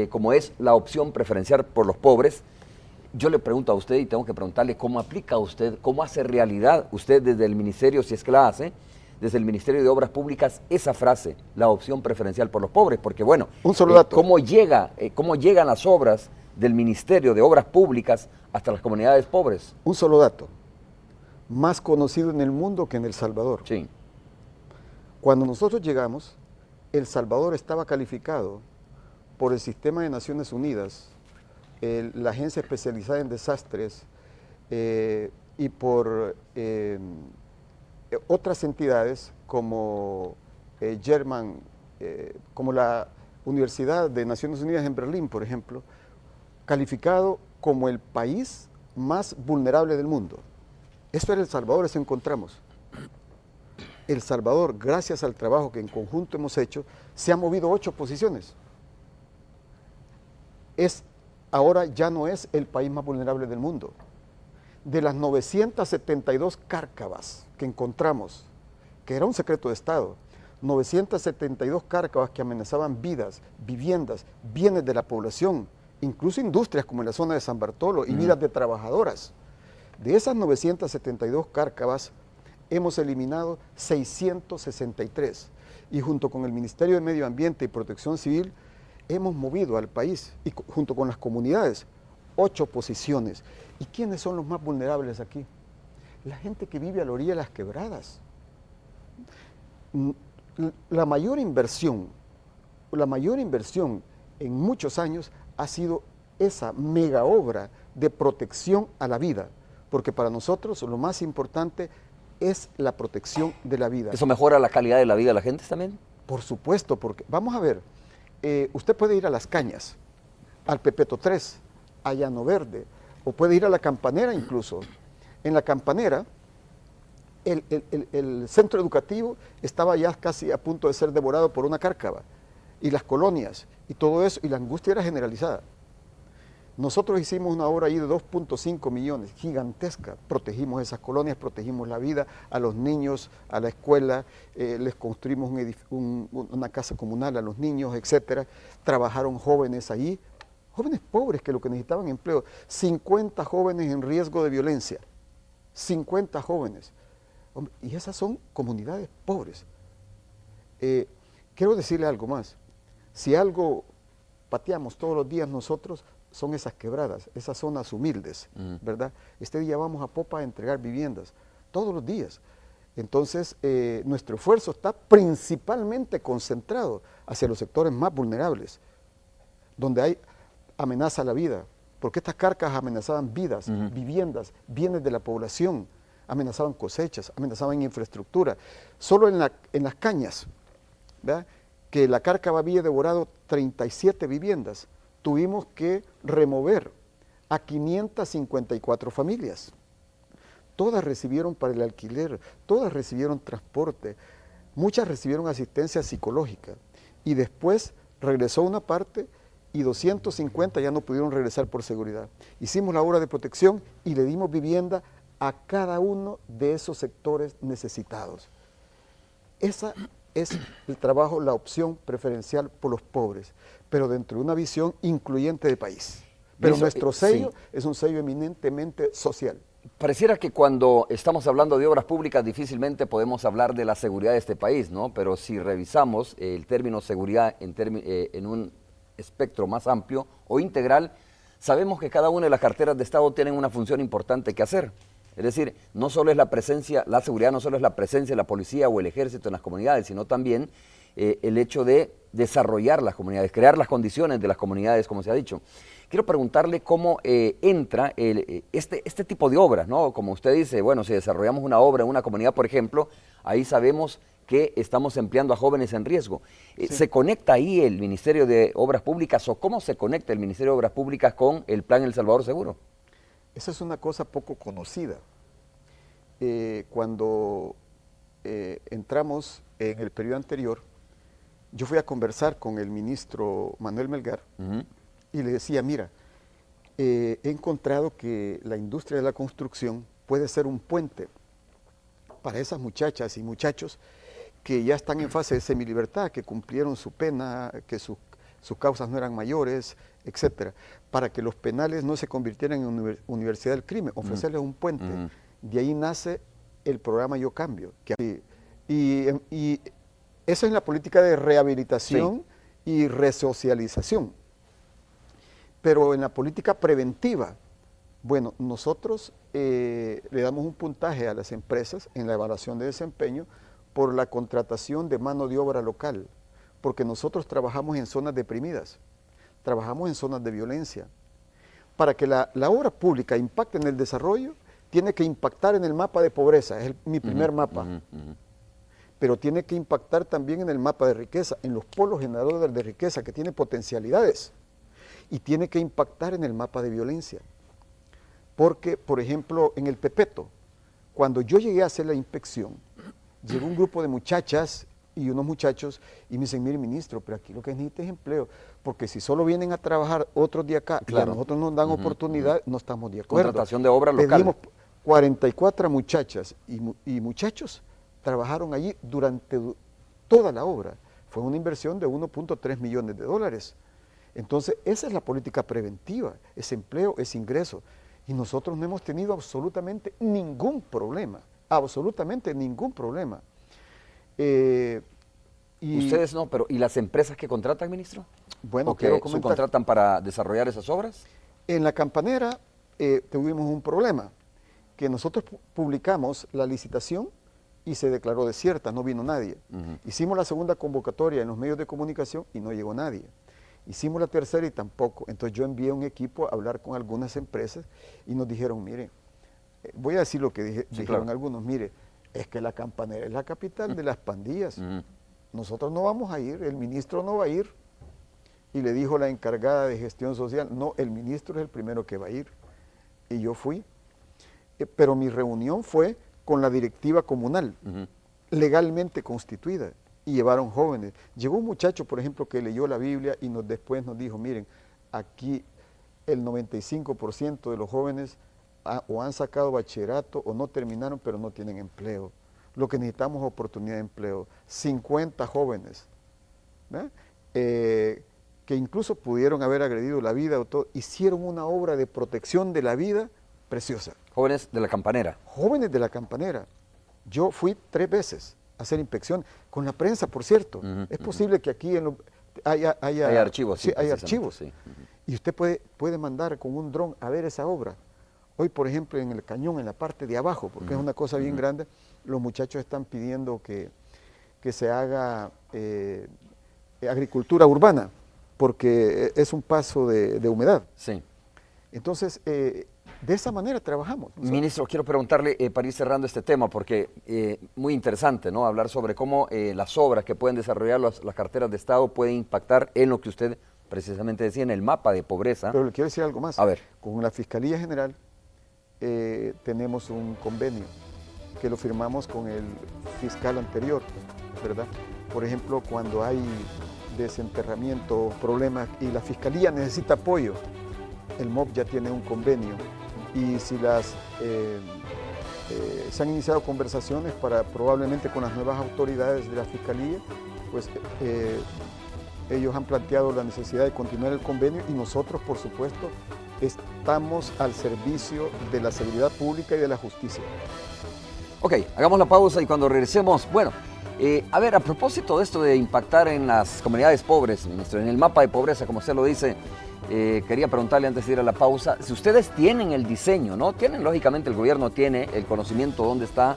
[SPEAKER 4] como es la opción preferencial por los pobres, yo le pregunto a usted y tengo que preguntarle cómo aplica usted, cómo hace realidad usted desde el ministerio, si es que la hace, desde el Ministerio de Obras Públicas, esa frase, la opción preferencial por los pobres, porque bueno,
[SPEAKER 5] un solo dato.
[SPEAKER 4] ¿Cómo llegan las obras del Ministerio de Obras Públicas hasta las comunidades pobres?
[SPEAKER 5] Un solo dato, más conocido en el mundo que en El Salvador.
[SPEAKER 4] Sí.
[SPEAKER 5] Cuando nosotros llegamos, El Salvador estaba calificado por el Sistema de Naciones Unidas, la Agencia Especializada en Desastres y por otras entidades como como la Universidad de Naciones Unidas en Berlín, por ejemplo, calificado como el país más vulnerable del mundo. Eso era El Salvador, eso encontramos. El Salvador, gracias al trabajo que en conjunto hemos hecho, se ha movido 8 posiciones. Ahora ya no es el país más vulnerable del mundo. De las 972 cárcavas que encontramos, que era un secreto de Estado, 972 cárcavas que amenazaban vidas, viviendas, bienes de la población, incluso industrias como en la zona de San Bartolo y vidas de trabajadoras. De esas 972 cárcavas hemos eliminado 663 y junto con el Ministerio de Medio Ambiente y Protección Civil hemos movido al país y junto con las comunidades 8 posiciones. ¿Y quiénes son los más vulnerables aquí? La gente que vive a la orilla de las quebradas. La mayor inversión en muchos años ha sido esa mega obra de protección a la vida, porque para nosotros lo más importante es la protección de la vida.
[SPEAKER 4] ¿Eso mejora la calidad de la vida de la gente también?
[SPEAKER 5] Por supuesto, porque vamos a ver, usted puede ir a Las Cañas, al Pepeto 3, a Llano Verde, o puede ir a La Campanera incluso. En La Campanera, el centro educativo estaba ya casi a punto de ser devorado por una cárcava, y las colonias, y todo eso, y la angustia era generalizada. Nosotros hicimos una obra ahí de 2.5 millones, gigantesca. Protegimos esas colonias, protegimos la vida a los niños, a la escuela, les construimos una casa comunal a los niños, etcétera. Trabajaron jóvenes ahí, jóvenes pobres que lo que necesitaban empleo. 50 jóvenes en riesgo de violencia, 50 jóvenes. Hombre, y esas son comunidades pobres. Quiero decirle algo más. Si algo pateamos todos los días nosotros, son esas quebradas, esas zonas humildes, ¿verdad? Este día vamos a Popa a entregar viviendas, todos los días. Entonces, nuestro esfuerzo está principalmente concentrado hacia los sectores más vulnerables, donde hay amenaza a la vida, porque estas carcas amenazaban vidas, viviendas, bienes de la población, amenazaban cosechas, amenazaban infraestructura. Solo en las cañas, ¿verdad?, que la carca había devorado 37 viviendas, tuvimos que remover a 554 familias. Todas recibieron para el alquiler, todas recibieron transporte, muchas recibieron asistencia psicológica y después regresó una parte y 250 ya no pudieron regresar por seguridad. Hicimos la obra de protección y le dimos vivienda a cada uno de esos sectores necesitados. Esa es el trabajo, la opción preferencial por los pobres, pero dentro de una visión incluyente de país. Pero nuestro sello es un sello eminentemente social.
[SPEAKER 4] Pareciera que cuando estamos hablando de obras públicas difícilmente podemos hablar de la seguridad de este país, ¿no? Pero si revisamos el término seguridad en un espectro más amplio o integral, sabemos que cada una de las carteras de Estado tienen una función importante que hacer. Es decir, no solo es la presencia, la seguridad no solo es la presencia de la policía o el ejército en las comunidades, sino también el hecho de desarrollar las comunidades, crear las condiciones de las comunidades, como se ha dicho. Quiero preguntarle cómo entra este tipo de obras, ¿no? Como usted dice, bueno, si desarrollamos una obra en una comunidad, por ejemplo, ahí sabemos que estamos empleando a jóvenes en riesgo. Sí. ¿Se conecta ahí el Ministerio de Obras Públicas o cómo se conecta el Ministerio de Obras Públicas con el Plan El Salvador Seguro?
[SPEAKER 5] Esa es una cosa poco conocida. Cuando entramos en el periodo anterior, yo fui a conversar con el ministro Manuel Melgar y le decía, mira, he encontrado que la industria de la construcción puede ser un puente para esas muchachas y muchachos que ya están en fase de semilibertad, que cumplieron su pena, que sus causas no eran mayores, etcétera, para que los penales no se convirtieran en universidad del crimen, ofrecerles un puente. De ahí nace el programa Yo Cambio. Y eso es la política de rehabilitación y resocialización. Pero en la política preventiva, bueno, nosotros le damos un puntaje a las empresas en la evaluación de desempeño por la contratación de mano de obra local, porque nosotros trabajamos en zonas deprimidas, trabajamos en zonas de violencia. Para que la obra pública impacte en el desarrollo, tiene que impactar en el mapa de pobreza, es mi primer mapa, pero tiene que impactar también en el mapa de riqueza, en los polos generadores de riqueza, que tiene potencialidades, y tiene que impactar en el mapa de violencia. Porque, por ejemplo, en el Pepeto, cuando yo llegué a hacer la inspección, llegó un grupo de muchachas y unos muchachos y me dicen, mire ministro, pero aquí lo que necesita es empleo, porque si solo vienen a trabajar otros de acá y a nosotros nos dan oportunidad, no estamos de acuerdo.
[SPEAKER 4] Contratación de obra local.
[SPEAKER 5] Pedimos 44 muchachas y muchachos trabajaron allí durante toda la obra. Fue una inversión de 1.3 millones de dólares. Entonces, esa es la política preventiva, es empleo, es ingreso. Y nosotros no hemos tenido absolutamente ningún problema, absolutamente ningún problema.
[SPEAKER 4] Ustedes no, pero ¿y las empresas que contratan, ministro?
[SPEAKER 5] Bueno,
[SPEAKER 4] ¿O que subcontratan para desarrollar esas obras?
[SPEAKER 5] En la Campanera tuvimos un problema, que nosotros publicamos la licitación y se declaró desierta, no vino nadie. Hicimos la segunda convocatoria en los medios de comunicación y no llegó nadie. Hicimos la tercera y tampoco. Entonces yo envié un equipo a hablar con algunas empresas y nos dijeron, mire, voy a decir lo que dijeron algunos, mire, es que la Campanera es la capital de las pandillas. Nosotros no vamos a ir, el ministro no va a ir. Y le dijo la encargada de gestión social, no, el ministro es el primero que va a ir. Y yo fui. Pero mi reunión fue con la directiva comunal, legalmente constituida, y llevaron jóvenes. Llegó un muchacho, por ejemplo, que leyó la Biblia y después nos dijo, miren, aquí el 95% de los jóvenes o han sacado bachillerato o no terminaron, pero no tienen empleo. Lo que necesitamos es oportunidad de empleo. 50 jóvenes, que incluso pudieron haber agredido la vida, o todo, hicieron una obra de protección de la vida preciosa.
[SPEAKER 4] Jóvenes de la Campanera.
[SPEAKER 5] Jóvenes de la Campanera. Yo fui 3 veces a hacer inspección, con la prensa, por cierto. Es posible que aquí haya
[SPEAKER 4] archivos.
[SPEAKER 5] Sí, hay archivos. Sí. Y usted puede mandar con un dron a ver esa obra. Hoy, por ejemplo, en el cañón, en la parte de abajo, porque es una cosa bien grande, los muchachos están pidiendo que se haga agricultura urbana, porque es un paso de humedad.
[SPEAKER 4] Sí.
[SPEAKER 5] Entonces, de esa manera trabajamos.
[SPEAKER 4] Ministro, quiero preguntarle, para ir cerrando este tema, porque muy interesante, ¿no? Hablar sobre cómo las obras que pueden desarrollar las carteras de Estado pueden impactar en lo que usted precisamente decía, en el mapa de pobreza.
[SPEAKER 5] Pero le quiero decir algo más.
[SPEAKER 4] A ver.
[SPEAKER 5] Con la Fiscalía General tenemos un convenio que lo firmamos con el fiscal anterior, ¿verdad? Por ejemplo, cuando hay desenterramiento, problemas y la Fiscalía necesita apoyo, el MOP ya tiene un convenio y si se han iniciado conversaciones probablemente con las nuevas autoridades de la Fiscalía, pues ellos han planteado la necesidad de continuar el convenio y nosotros, por supuesto, estamos al servicio de la seguridad pública y de la justicia.
[SPEAKER 4] Ok, hagamos la pausa y cuando regresemos, bueno, a ver, a propósito de esto de impactar en las comunidades pobres, ministro, en el mapa de pobreza, como usted lo dice, quería preguntarle antes de ir a la pausa, si ustedes tienen el diseño, ¿no? Tienen, lógicamente, el gobierno tiene el conocimiento dónde están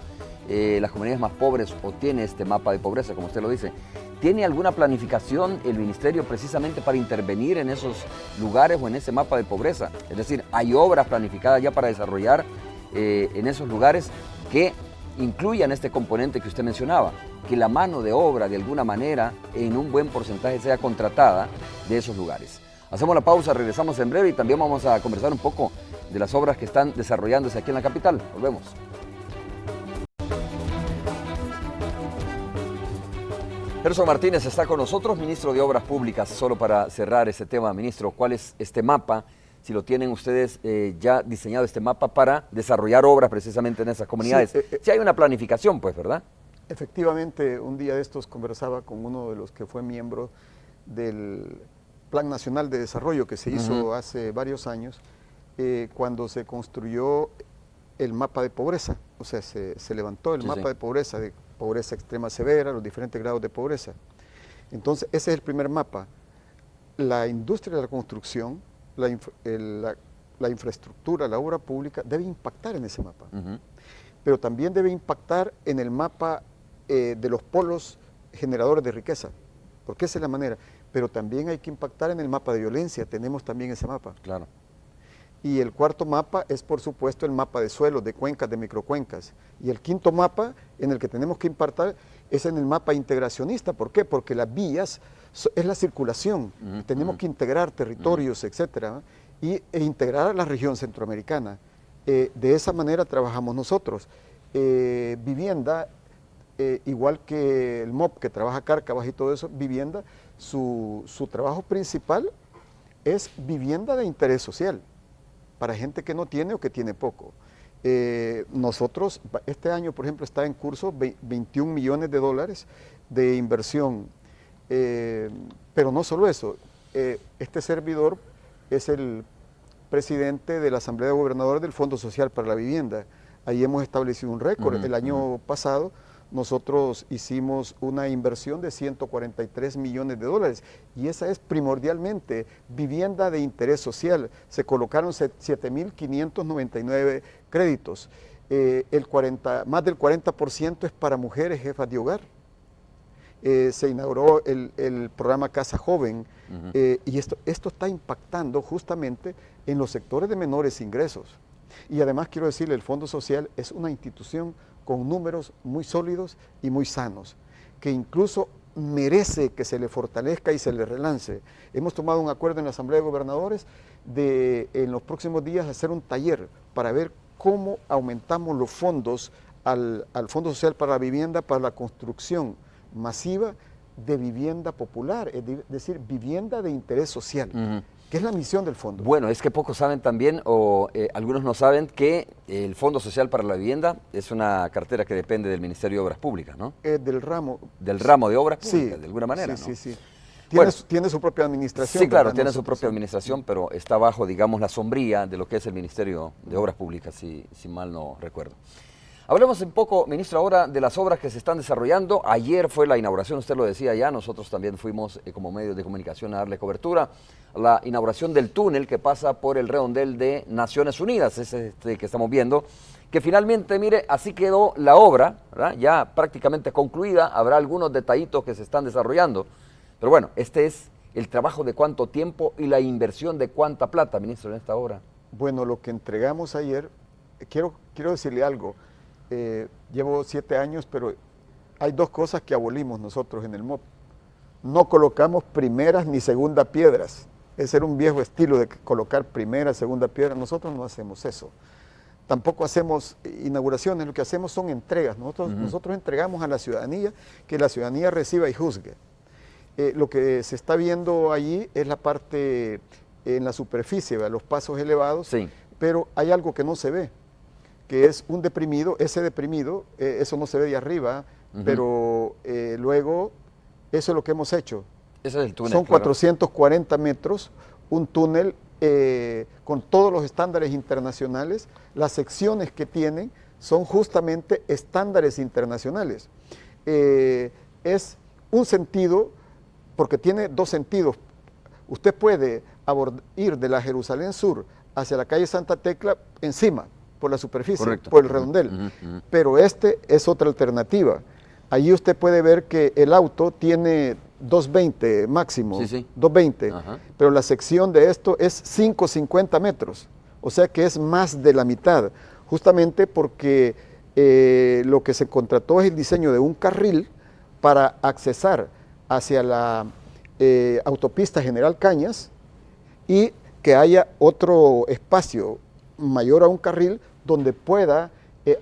[SPEAKER 4] las comunidades más pobres o tiene este mapa de pobreza, como usted lo dice. ¿Tiene alguna planificación el ministerio precisamente para intervenir en esos lugares o en ese mapa de pobreza? Es decir, ¿hay obras planificadas ya para desarrollar en esos lugares que incluyan este componente que usted mencionaba? Que la mano de obra, de alguna manera, en un buen porcentaje sea contratada de esos lugares. Hacemos la pausa, regresamos en breve y también vamos a conversar un poco de las obras que están desarrollándose aquí en la capital. Volvemos. Gerson Martínez está con nosotros, ministro de Obras Públicas. Solo para cerrar este tema, ministro, ¿cuál es este mapa? Si lo tienen ustedes ya diseñado este mapa para desarrollar obras precisamente en esas comunidades. Sí, si hay una planificación, pues, ¿verdad?
[SPEAKER 5] Efectivamente, un día de estos conversaba con uno de los que fue miembro del Plan Nacional de Desarrollo que se hizo hace varios años, cuando se construyó el mapa de pobreza. O sea, se levantó el mapa de pobreza extrema severa, los diferentes grados de pobreza. Entonces, ese es el primer mapa. La industria de la construcción, la infraestructura, la obra pública, debe impactar en ese mapa. Pero también debe impactar en el mapa de los polos generadores de riqueza, porque esa es la manera. Pero también hay que impactar en el mapa de violencia, tenemos también ese mapa.
[SPEAKER 4] Claro.
[SPEAKER 5] Y el cuarto mapa es, por supuesto, el mapa de suelos, de cuencas, de microcuencas. Y el quinto mapa en el que tenemos que impactar es en el mapa integracionista. ¿Por qué? Porque las vías es la circulación. Tenemos que integrar territorios, etcétera, e integrar a la región centroamericana. De esa manera trabajamos nosotros. Vivienda, igual que el MOP que trabaja Cárcavas y todo eso, vivienda, su trabajo principal es vivienda de interés social, para gente que no tiene o que tiene poco. Nosotros, este año, por ejemplo, está en curso 21 millones de dólares de inversión. Pero no solo eso, este servidor es el presidente de la Asamblea de Gobernadores del Fondo Social para la Vivienda. Ahí hemos establecido un récord. El año pasado nosotros hicimos una inversión de 143 millones de dólares y esa es primordialmente vivienda de interés social. Se colocaron 7.599 créditos. Más del 40% es para mujeres jefas de hogar. Se inauguró el programa Casa Joven y esto está impactando justamente en los sectores de menores ingresos. Y además quiero decirle, el Fondo Social es una institución con números muy sólidos y muy sanos, que incluso merece que se le fortalezca y se le relance. Hemos tomado un acuerdo en la Asamblea de Gobernadores de en los próximos días hacer un taller para ver cómo aumentamos los fondos al Fondo Social para la Vivienda, para la construcción masiva de vivienda popular, es decir, vivienda de interés social, que es la misión del fondo.
[SPEAKER 4] Bueno, es que pocos saben también, o algunos no saben, que el Fondo Social para la Vivienda es una cartera que depende del Ministerio de Obras Públicas, ¿no?
[SPEAKER 5] Del ramo.
[SPEAKER 4] Del ramo de Obras Públicas,
[SPEAKER 5] Sí,
[SPEAKER 4] de alguna manera,
[SPEAKER 5] sí,
[SPEAKER 4] ¿no?
[SPEAKER 5] sí, sí.
[SPEAKER 4] Tiene
[SPEAKER 5] su propia administración.
[SPEAKER 4] Sí, claro,
[SPEAKER 5] ¿verdad?
[SPEAKER 4] tiene su propia administración, pero está bajo, digamos, la sombría de lo que es el Ministerio de Obras Públicas, si mal no recuerdo. Hablemos un poco, ministro, ahora de las obras que se están desarrollando. Ayer fue la inauguración, usted lo decía ya, nosotros también fuimos como medios de comunicación a darle cobertura a la inauguración del túnel que pasa por el redondel de Naciones Unidas, ese que estamos viendo, que finalmente, mire, así quedó la obra, ¿verdad? Ya prácticamente concluida. Habrá algunos detallitos que se están desarrollando, pero bueno, este es el trabajo de cuánto tiempo y la inversión de cuánta plata, ministro, en esta obra.
[SPEAKER 5] Bueno, lo que entregamos ayer, quiero decirle algo. Llevo 7 años, pero hay 2 cosas que abolimos nosotros en el MOP. No colocamos primeras ni segunda piedras. Ese era un viejo estilo de colocar primera, segunda piedra. Nosotros no hacemos eso. Tampoco hacemos inauguraciones, lo que hacemos son entregas. Nosotros entregamos a la ciudadanía, que la ciudadanía reciba y juzgue. Lo que se está viendo allí es la parte en la superficie, ¿verdad? Los pasos elevados, sí. Pero hay algo que no se ve, que es un deprimido. Ese deprimido, eso no se ve de arriba, pero luego eso es lo que hemos hecho.
[SPEAKER 4] Ese es el túnel.
[SPEAKER 5] Son 440 metros, un túnel con todos los estándares internacionales. Las secciones que tienen son justamente estándares internacionales. Es un sentido, porque tiene 2 sentidos. Usted puede ir de la Jerusalén Sur hacia la calle Santa Tecla encima, por la superficie, correcto, por el redondel. Pero este es otra alternativa. Allí usted puede ver que el auto tiene 220 máximo, 220, pero la sección de esto es 550 metros, o sea que es más de la mitad, justamente porque lo que se contrató es el diseño de un carril para accesar hacia la autopista General Cañas y que haya otro espacio mayor a un carril donde pueda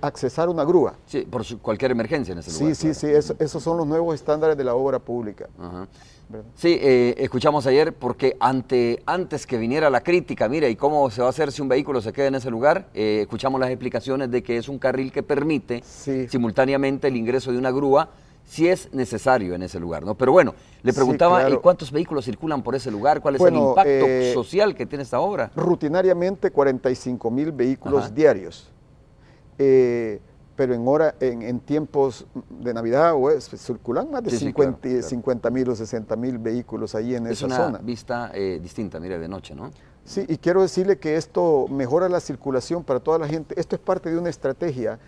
[SPEAKER 5] accesar una grúa.
[SPEAKER 4] Sí, por cualquier emergencia en ese lugar.
[SPEAKER 5] Sí, esos son los nuevos estándares de la obra pública.
[SPEAKER 4] Sí, escuchamos ayer, porque antes que viniera la crítica, mira, ¿y cómo se va a hacer si un vehículo se queda en ese lugar? Escuchamos las explicaciones de que es un carril que permite simultáneamente el ingreso de una grúa, si es necesario en ese lugar, ¿no? Pero bueno, le preguntaba, claro, ¿cuántos vehículos circulan por ese lugar? ¿Cuál es el impacto social que tiene esta obra?
[SPEAKER 5] Rutinariamente 45,000 vehículos diarios. Pero en tiempos de Navidad circulan más de 50,000 o 60,000 vehículos ahí en esa zona.
[SPEAKER 4] Es una vista distinta, mire, de noche, ¿no?
[SPEAKER 5] Sí, y quiero decirle que esto mejora la circulación para toda la gente. Esto es parte de una estrategia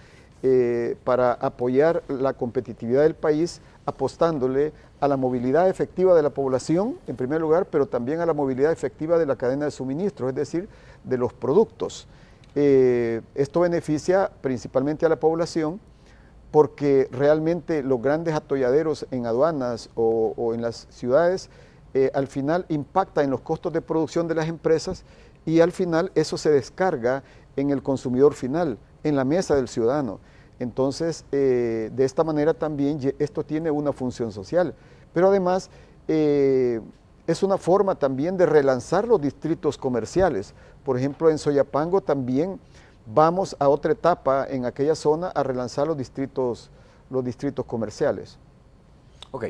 [SPEAKER 5] para apoyar la competitividad del país, apostándole a la movilidad efectiva de la población, en primer lugar, pero también a la movilidad efectiva de la cadena de suministro, es decir, de los productos. Esto beneficia principalmente a la población, porque realmente los grandes atolladeros en aduanas o en las ciudades al final impacta en los costos de producción de las empresas, y al final eso se descarga en el consumidor final, en la mesa del ciudadano. Entonces, de esta manera también esto tiene una función social, pero además es una forma también de relanzar los distritos comerciales. Por ejemplo, en Soyapango también vamos a otra etapa en aquella zona a relanzar los distritos comerciales.
[SPEAKER 4] Ok.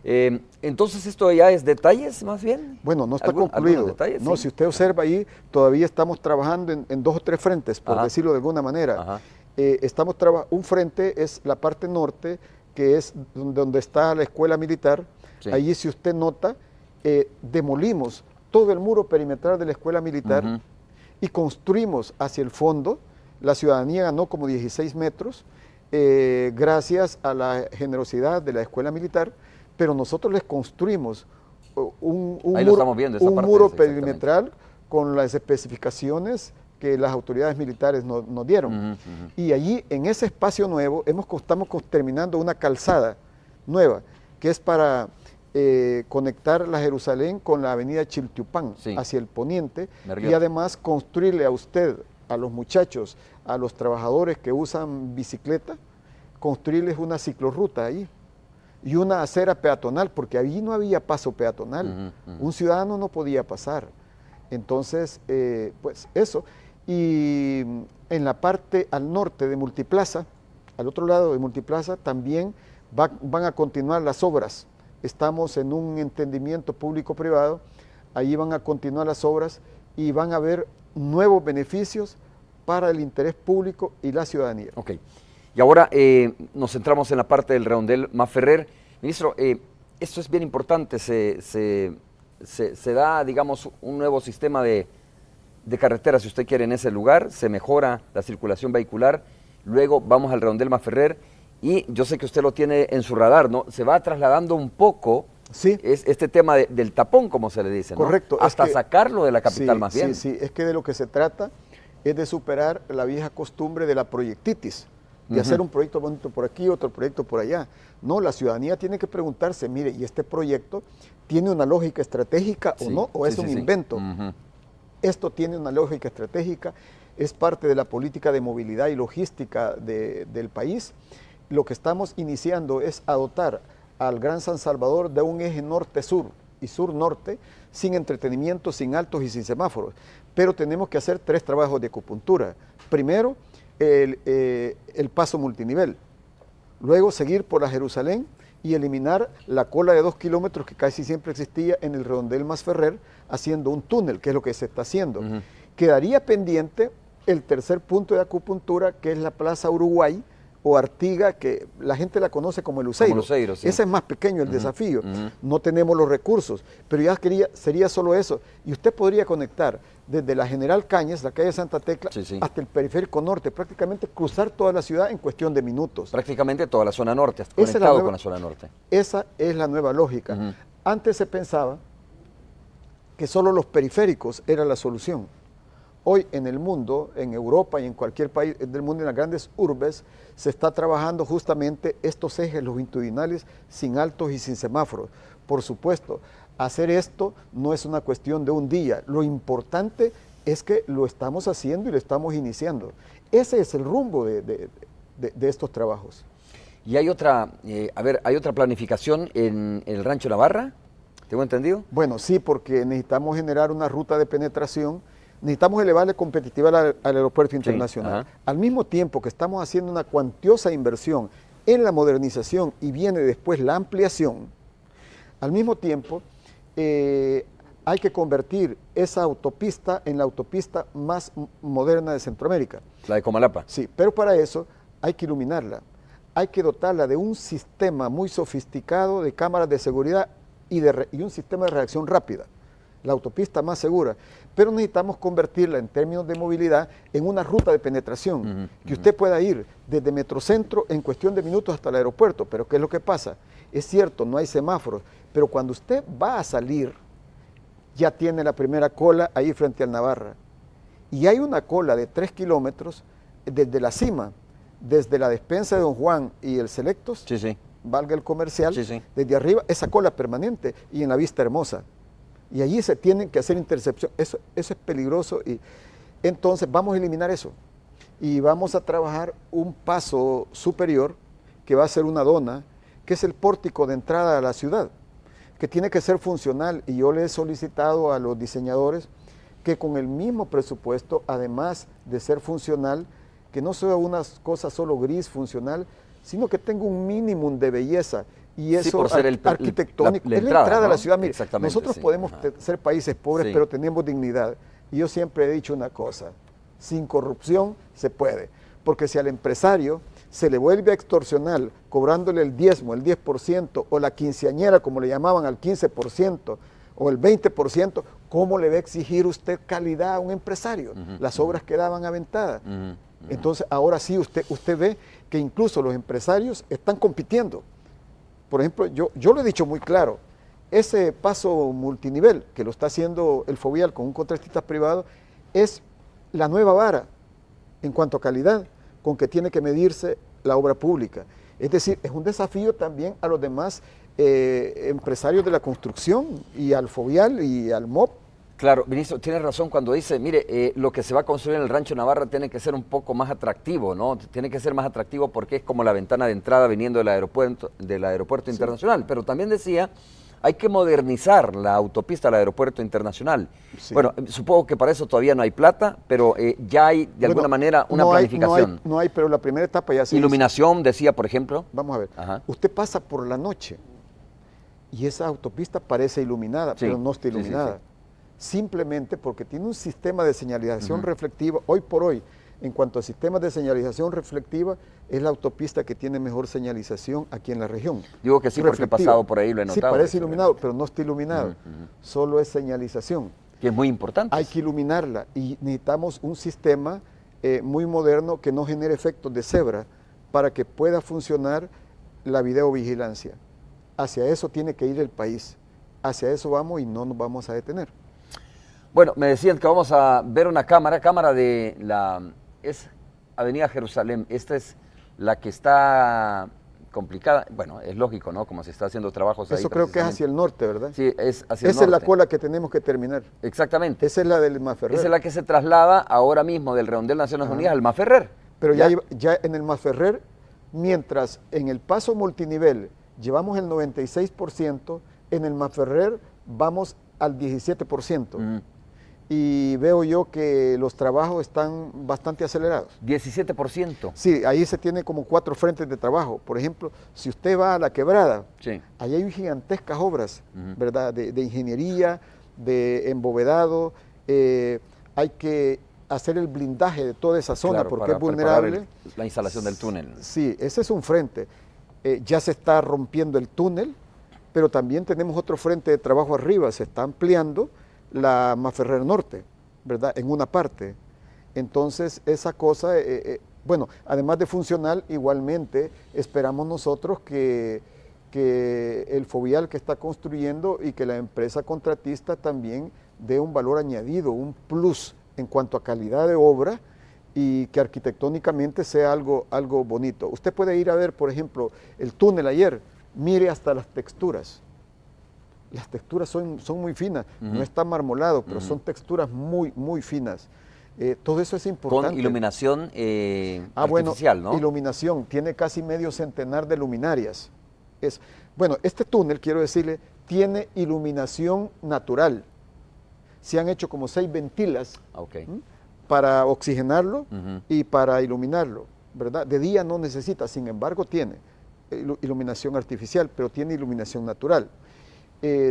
[SPEAKER 4] Entonces, ¿esto ya es detalles más bien?
[SPEAKER 5] Bueno, no está concluido. Detalles, no, si usted observa ahí, todavía estamos trabajando en 2 o 3 frentes, por decirlo de alguna manera. Un frente es la parte norte, que es donde está la escuela militar. Sí. Allí, si usted nota, demolimos todo el muro perimetral de la escuela militar y construimos hacia el fondo. La ciudadanía ganó como 16 metros gracias a la generosidad de la escuela militar, pero nosotros les construimos un muro perimetral con las especificaciones que las autoridades militares nos dieron. Y allí, en ese espacio nuevo, estamos terminando una calzada nueva, que es para conectar la Jerusalén con la avenida Chiltiupán, hacia el poniente, y además construirle a usted, a los muchachos, a los trabajadores que usan bicicleta, construirles una ciclorruta ahí y una acera peatonal, porque allí no había paso peatonal. Un ciudadano no podía pasar. Entonces, pues eso. Y en la parte al norte de Multiplaza, al otro lado de Multiplaza, también van a continuar las obras. Estamos en un entendimiento público-privado, ahí van a continuar las obras y van a haber nuevos beneficios para el interés público y la ciudadanía.
[SPEAKER 4] Ok. Y ahora nos centramos en la parte del redondel Masferrer. Ministro, esto es bien importante, se da, digamos, un nuevo sistema de carretera, si usted quiere, en ese lugar, se mejora la circulación vehicular, luego vamos al redondel Masferrer y yo sé que usted lo tiene en su radar, ¿no? Se va trasladando un poco este tema del tapón, como se le dice, ¿no?
[SPEAKER 5] Correcto.
[SPEAKER 4] Hasta sacarlo de la capital más bien.
[SPEAKER 5] Sí, es que de lo que se trata es de superar la vieja costumbre de la proyectitis, de hacer un proyecto bonito por aquí, otro proyecto por allá. No, la ciudadanía tiene que preguntarse, mire, ¿y este proyecto tiene una lógica estratégica o no? ¿O es un invento? Esto tiene una lógica estratégica, es parte de la política de movilidad y logística del país. Lo que estamos iniciando es dotar al Gran San Salvador de un eje norte-sur y sur-norte, sin entretenimiento, sin altos y sin semáforos. Pero tenemos que hacer 3 trabajos de acupuntura. Primero, el paso multinivel. Luego, seguir por la Jerusalén y eliminar la cola de 2 kilómetros que casi siempre existía en el redondel Masferrer, haciendo un túnel, que es lo que se está haciendo. Quedaría pendiente el tercer punto de acupuntura, que es la Plaza Uruguay, o Artiga, que la gente la conoce como el Luceiro. Sí. Ese es más pequeño el desafío. No tenemos los recursos, pero ya sería solo eso. Y usted podría conectar desde la General Cañas, la calle Santa Tecla, hasta el periférico norte, prácticamente cruzar toda la ciudad en cuestión de minutos.
[SPEAKER 4] Prácticamente toda la zona norte, conectado con la zona norte.
[SPEAKER 5] Esa es la nueva lógica. Antes se pensaba que solo los periféricos era la solución. Hoy en el mundo, en Europa y en cualquier país del mundo, en las grandes urbes, se está trabajando justamente estos ejes longitudinales sin altos y sin semáforos. Por supuesto, hacer esto no es una cuestión de un día. Lo importante es que lo estamos haciendo y lo estamos iniciando. Ese es el rumbo de estos trabajos.
[SPEAKER 4] Y hay otra, hay otra planificación en el Rancho Navarra, ¿tengo entendido?
[SPEAKER 5] Bueno, sí, porque necesitamos generar una ruta de penetración. Necesitamos elevarle competitividad al aeropuerto internacional. Al mismo tiempo que estamos haciendo una cuantiosa inversión en la modernización y viene después la ampliación, al mismo tiempo hay que convertir esa autopista en la autopista más moderna de Centroamérica.
[SPEAKER 4] La de Comalapa.
[SPEAKER 5] Sí, pero para eso hay que iluminarla, hay que dotarla de un sistema muy sofisticado de cámaras de seguridad y un sistema de reacción rápida. La autopista más segura, pero necesitamos convertirla en términos de movilidad en una ruta de penetración, que usted pueda ir desde Metrocentro en cuestión de minutos hasta el aeropuerto. Pero ¿qué es lo que pasa? Es cierto, no hay semáforos, pero cuando usted va a salir, ya tiene la primera cola ahí frente al Navarra. Y hay una cola de 3 kilómetros desde la cima, desde la despensa de Don Juan y el Selectos, valga el comercial, desde arriba, esa cola permanente y en la Vista Hermosa. Y allí se tienen que hacer intercepción. Eso es peligroso. Y entonces vamos a eliminar eso. Y vamos a trabajar un paso superior, que va a ser una dona, que es el pórtico de entrada a la ciudad, que tiene que ser funcional. Y yo le he solicitado a los diseñadores que con el mismo presupuesto, además de ser funcional, que no sea una cosa solo gris funcional, sino que tenga un mínimo de belleza. Y eso
[SPEAKER 4] por ser
[SPEAKER 5] arquitectónico,
[SPEAKER 4] la
[SPEAKER 5] es la entrada,
[SPEAKER 4] ¿no?
[SPEAKER 5] a la ciudad. Mire, nosotros podemos ser países pobres, pero tenemos dignidad. Y yo siempre he dicho una cosa, sin corrupción se puede, porque si al empresario se le vuelve a extorsionar cobrándole el diezmo, el 10%, o la quinceañera, como le llamaban, al 15%, o el 20%, ¿cómo le va a exigir usted calidad a un empresario? Las obras quedaban aventadas. Entonces, ahora sí, usted ve que incluso los empresarios están compitiendo. Por ejemplo, yo lo he dicho muy claro, ese paso multinivel que lo está haciendo el Fovial con un contratista privado es la nueva vara en cuanto a calidad con que tiene que medirse la obra pública. Es decir, es un desafío también a los demás empresarios de la construcción y al Fovial y al MOP.
[SPEAKER 4] Claro, ministro, tiene razón cuando dice, mire, lo que se va a construir en el Rancho Navarra tiene que ser un poco más atractivo, ¿no? Tiene que ser más atractivo porque es como la ventana de entrada viniendo del aeropuerto internacional. Pero también decía, hay que modernizar la autopista al aeropuerto internacional. Sí. Bueno, supongo que para eso todavía no hay plata, pero ya hay de alguna manera una planificación.
[SPEAKER 5] No hay, pero la primera etapa ya se
[SPEAKER 4] iluminación, decía, por ejemplo.
[SPEAKER 5] Vamos a ver, usted pasa por la noche y esa autopista parece iluminada, pero no está iluminada. Simplemente porque tiene un sistema de señalización reflectiva. Hoy por hoy, en cuanto a sistemas de señalización reflectiva, es la autopista que tiene mejor señalización aquí en la región.
[SPEAKER 4] Digo que sí, porque he pasado por ahí, lo he notado.
[SPEAKER 5] Sí, parece iluminado, pero no está iluminado. Solo es señalización.
[SPEAKER 4] Que es muy importante.
[SPEAKER 5] Hay que iluminarla y necesitamos un sistema muy moderno que no genere efectos de cebra para que pueda funcionar la videovigilancia. Hacia eso tiene que ir el país. Hacia eso vamos y no nos vamos a detener.
[SPEAKER 4] Bueno, me decían que vamos a ver una cámara de la... es Avenida Jerusalén. Esta es la que está complicada. Bueno, es lógico, ¿no? Como se está haciendo trabajos ahí.
[SPEAKER 5] Eso creo que es hacia el norte, ¿verdad?
[SPEAKER 4] Sí, es hacia el norte.
[SPEAKER 5] Esa es la cola que tenemos que terminar.
[SPEAKER 4] Exactamente.
[SPEAKER 5] Esa es la del Masferrer.
[SPEAKER 4] Esa es la que se traslada ahora mismo del Redondel Naciones Unidas al Masferrer.
[SPEAKER 5] Pero ya en el Masferrer, mientras en el paso multinivel llevamos el 96%, en el Masferrer vamos al 17%. Y veo yo que los trabajos están bastante acelerados.
[SPEAKER 4] 17%.
[SPEAKER 5] Sí, ahí se tiene como 4 frentes de trabajo. Por ejemplo, si usted va a La Quebrada, ahí hay gigantescas obras, ¿verdad? De ingeniería, de embovedado, hay que hacer el blindaje de toda esa zona, claro, porque es vulnerable.
[SPEAKER 4] La instalación del túnel.
[SPEAKER 5] Sí, ese es un frente. Ya se está rompiendo el túnel, pero también tenemos otro frente de trabajo arriba, se está ampliando la Masferrer Norte, ¿verdad? En una parte. Entonces, esa cosa, bueno, además de funcional, igualmente esperamos nosotros que el fovial que está construyendo y que la empresa contratista también dé un valor añadido, un plus en cuanto a calidad de obra y que arquitectónicamente sea algo bonito. Usted puede ir a ver, por ejemplo, el túnel ayer, mire hasta las texturas. Las texturas son muy finas, no está marmolado, pero son texturas muy finas. Todo eso es importante.
[SPEAKER 4] Con iluminación artificial,
[SPEAKER 5] bueno,
[SPEAKER 4] ¿no?
[SPEAKER 5] Iluminación, tiene casi medio centenar de luminarias. Bueno, este túnel, quiero decirle, tiene iluminación natural. Se han hecho como 6 ventilas para oxigenarlo y para iluminarlo, ¿verdad? De día no necesita, sin embargo tiene iluminación artificial, pero tiene iluminación natural.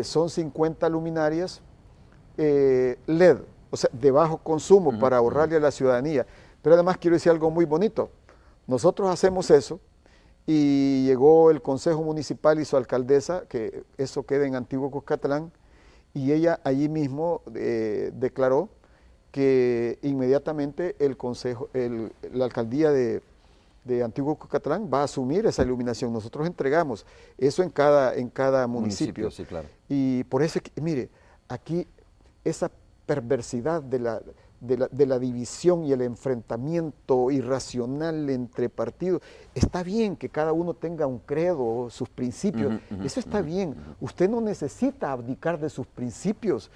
[SPEAKER 5] Son 50 luminarias LED, o sea, de bajo consumo para ahorrarle a la ciudadanía. Pero además quiero decir algo muy bonito. Nosotros hacemos eso y llegó el Consejo Municipal y su alcaldesa, que eso queda en Antiguo Cuscatlán, y ella allí mismo declaró que inmediatamente la alcaldía de Antiguo Cuscatlán va a asumir esa iluminación. Nosotros entregamos eso en cada municipio.
[SPEAKER 4] Sí, claro.
[SPEAKER 5] Y por eso, mire, aquí esa perversidad de la división y el enfrentamiento irracional entre partidos, está bien que cada uno tenga un credo, sus principios, eso está bien. Usted no necesita abdicar de sus principios,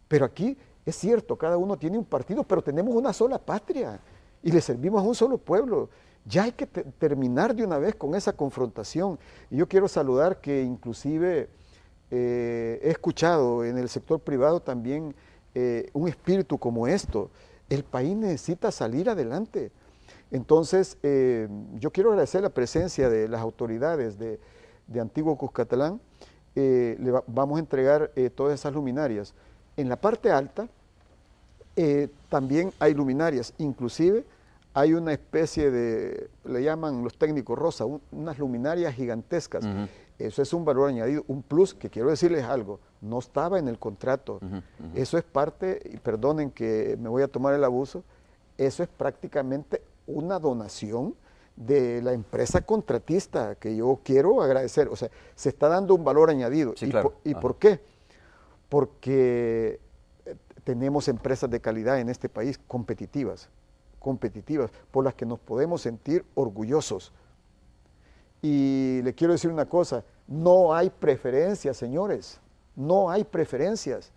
[SPEAKER 5] pero aquí es cierto, cada uno tiene un partido, pero tenemos una sola patria y le servimos a un solo pueblo. Ya hay que terminar de una vez con esa confrontación. Y yo quiero saludar que inclusive he escuchado en el sector privado también un espíritu como esto. El país necesita salir adelante. Entonces, yo quiero agradecer la presencia de las autoridades de Antiguo Cuscatlán. Vamos a entregar todas esas luminarias. En la parte alta también hay luminarias, inclusive hay una especie de, le llaman los técnicos rosa, unas luminarias gigantescas. Eso es un valor añadido, un plus, que quiero decirles algo, no estaba en el contrato. Eso es parte, y perdonen que me voy a tomar el abuso, eso es prácticamente una donación de la empresa contratista, que yo quiero agradecer. O sea, se está dando un valor añadido.
[SPEAKER 4] Sí, claro.
[SPEAKER 5] ¿Y por qué? Porque tenemos empresas de calidad en este país competitivas, por las que nos podemos sentir orgullosos. Y le quiero decir una cosa, no hay preferencias, señores, no hay preferencias.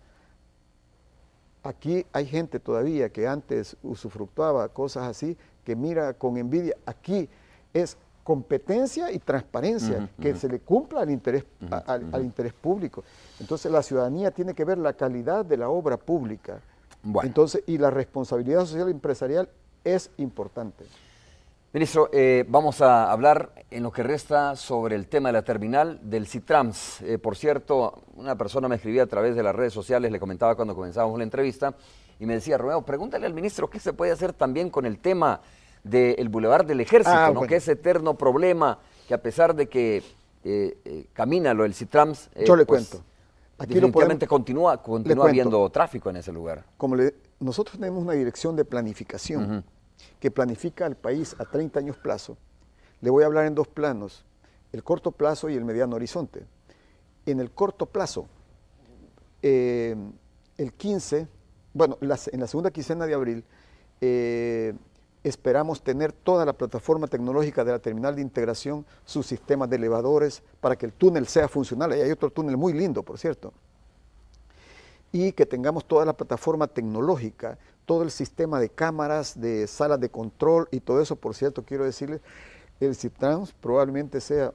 [SPEAKER 5] Aquí hay gente todavía que antes usufructuaba cosas así, que mira con envidia. Aquí es competencia y transparencia, que se le cumpla al interés, al interés público. Entonces la ciudadanía tiene que ver la calidad de la obra pública.
[SPEAKER 4] Bueno.
[SPEAKER 5] Entonces, y la responsabilidad social empresarial es importante.
[SPEAKER 4] Ministro, vamos a hablar en lo que resta sobre el tema de la terminal del Citrams. Por cierto, una persona me escribía a través de las redes sociales, le comentaba cuando comenzábamos la entrevista, y me decía, Romeo, pregúntale al ministro qué se puede hacer también con el tema del Boulevard del Ejército, ¿no?
[SPEAKER 5] Bueno.
[SPEAKER 4] Que es eterno problema, que a pesar de que camina lo del Citrams,
[SPEAKER 5] yo le cuento. Aquí
[SPEAKER 4] definitivamente continúa habiendo tráfico en ese lugar.
[SPEAKER 5] Nosotros tenemos una dirección de planificación que planifica al país a 30 años plazo. Le voy a hablar en dos planos, el corto plazo y el mediano horizonte. En el corto plazo, el 15, bueno, en la segunda quincena de abril, esperamos tener toda la plataforma tecnológica de la terminal de integración, sus sistemas de elevadores, para que el túnel sea funcional. Ahí hay otro túnel muy lindo, por cierto. Y que tengamos toda la plataforma tecnológica, todo el sistema de cámaras, de salas de control y todo eso. Por cierto, quiero decirles, el Citrams probablemente sea,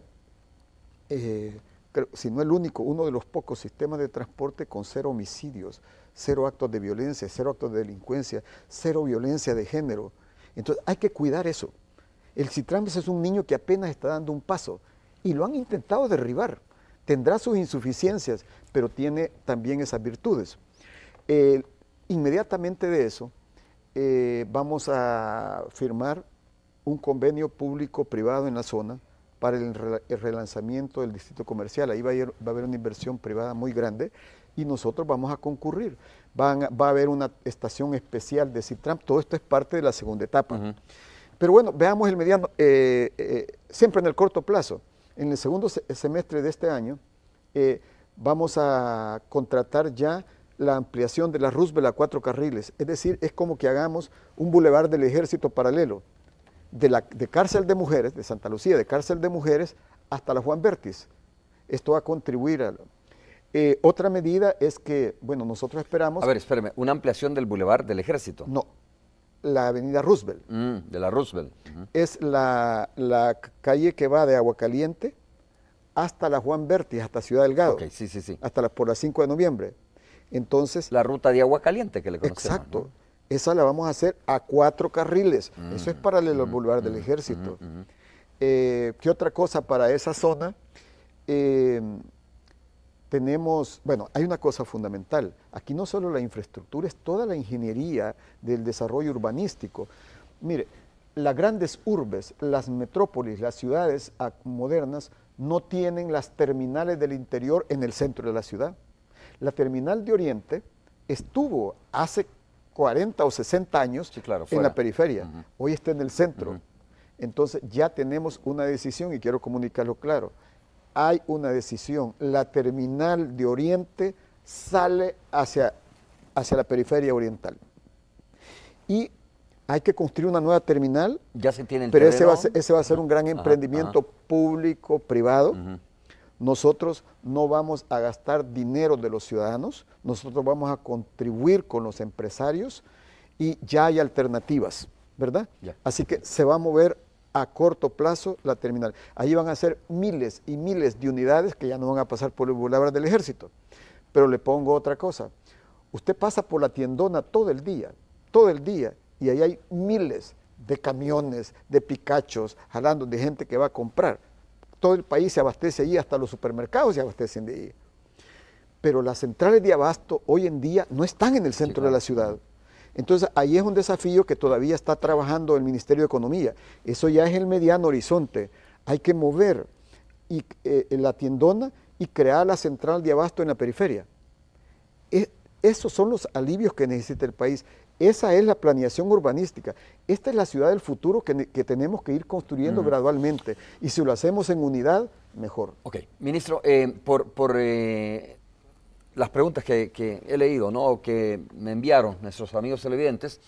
[SPEAKER 5] si no el único, uno de los pocos sistemas de transporte con 0 homicidios, 0 actos de violencia, 0 actos de delincuencia, 0 violencia de género. Entonces hay que cuidar eso. El Citrams es un niño que apenas está dando un paso y lo han intentado derribar. Tendrá sus insuficiencias, pero tiene también esas virtudes. Inmediatamente de eso, vamos a firmar un convenio público-privado en la zona para el relanzamiento del distrito comercial. Ahí va a haber una inversión privada muy grande y nosotros vamos a concurrir. Va a haber una estación especial de Citrams. Todo esto es parte de la segunda etapa. Pero bueno, veamos el mediano, siempre en el corto plazo. En el segundo semestre de este año vamos a contratar ya la ampliación de la Roosevelt a 4 carriles. Es decir, es como que hagamos un bulevar del Ejército paralelo, de Cárcel de Mujeres, de Santa Lucía, de Cárcel de Mujeres, hasta la Juan Bertis. Esto va a contribuir a... otra medida es que, bueno, nosotros esperamos...
[SPEAKER 4] A ver, espérame, ¿una ampliación del bulevar del Ejército?
[SPEAKER 5] No, la avenida Roosevelt.
[SPEAKER 4] De la Roosevelt.
[SPEAKER 5] Es la calle que va de Aguacaliente hasta la Juan Bertis, hasta Ciudad Delgado.
[SPEAKER 4] Ok, sí.
[SPEAKER 5] Hasta por la 5 de noviembre. Entonces...
[SPEAKER 4] La ruta de Aguacaliente que le conocemos.
[SPEAKER 5] Exacto.
[SPEAKER 4] ¿No?
[SPEAKER 5] Esa la vamos a hacer a 4 carriles. Eso es paralelo al Boulevard del Ejército. ¿Qué otra cosa para esa zona? Tenemos, bueno, hay una cosa fundamental. Aquí no solo la infraestructura, es toda la ingeniería del desarrollo urbanístico. Mire, las grandes urbes, las metrópolis, las ciudades modernas no tienen las terminales del interior en el centro de la ciudad. La terminal de Oriente estuvo hace 40 o 60 años en la periferia. Hoy está en el centro. Entonces ya tenemos una decisión y quiero comunicarlo claro. Hay una decisión. La terminal de Oriente sale hacia la periferia oriental. Y hay que construir una nueva terminal.
[SPEAKER 4] Ya se tiene el
[SPEAKER 5] pero
[SPEAKER 4] terreno.
[SPEAKER 5] ese va a ser un gran emprendimiento público-privado. Nosotros no vamos a gastar dinero de los ciudadanos, nosotros vamos a contribuir con los empresarios y ya hay alternativas, ¿verdad? Así que se va a mover a corto plazo la terminal. Ahí van a ser miles y miles de unidades que ya no van a pasar por el Boulevard del Ejército. Pero le pongo otra cosa. Usted pasa por la tiendona todo el día, y ahí hay miles de camiones, de picachos, jalando de gente que va a comprar. Todo el país se abastece allí, hasta los supermercados se abastecen de allí. Pero las centrales de abasto hoy en día no están en el centro de la ciudad. Entonces ahí es un desafío que todavía está trabajando el Ministerio de Economía. Eso ya es el mediano horizonte. Hay que mover la tiendona y crear la central de abasto en la periferia. Esos son los alivios que necesita el país. Esa es la planeación urbanística. Esta es la ciudad del futuro que tenemos que ir construyendo gradualmente. Y si lo hacemos en unidad, mejor.
[SPEAKER 4] Ok, ministro, por las preguntas que he leído, ¿no?, que me enviaron nuestros amigos televidentes,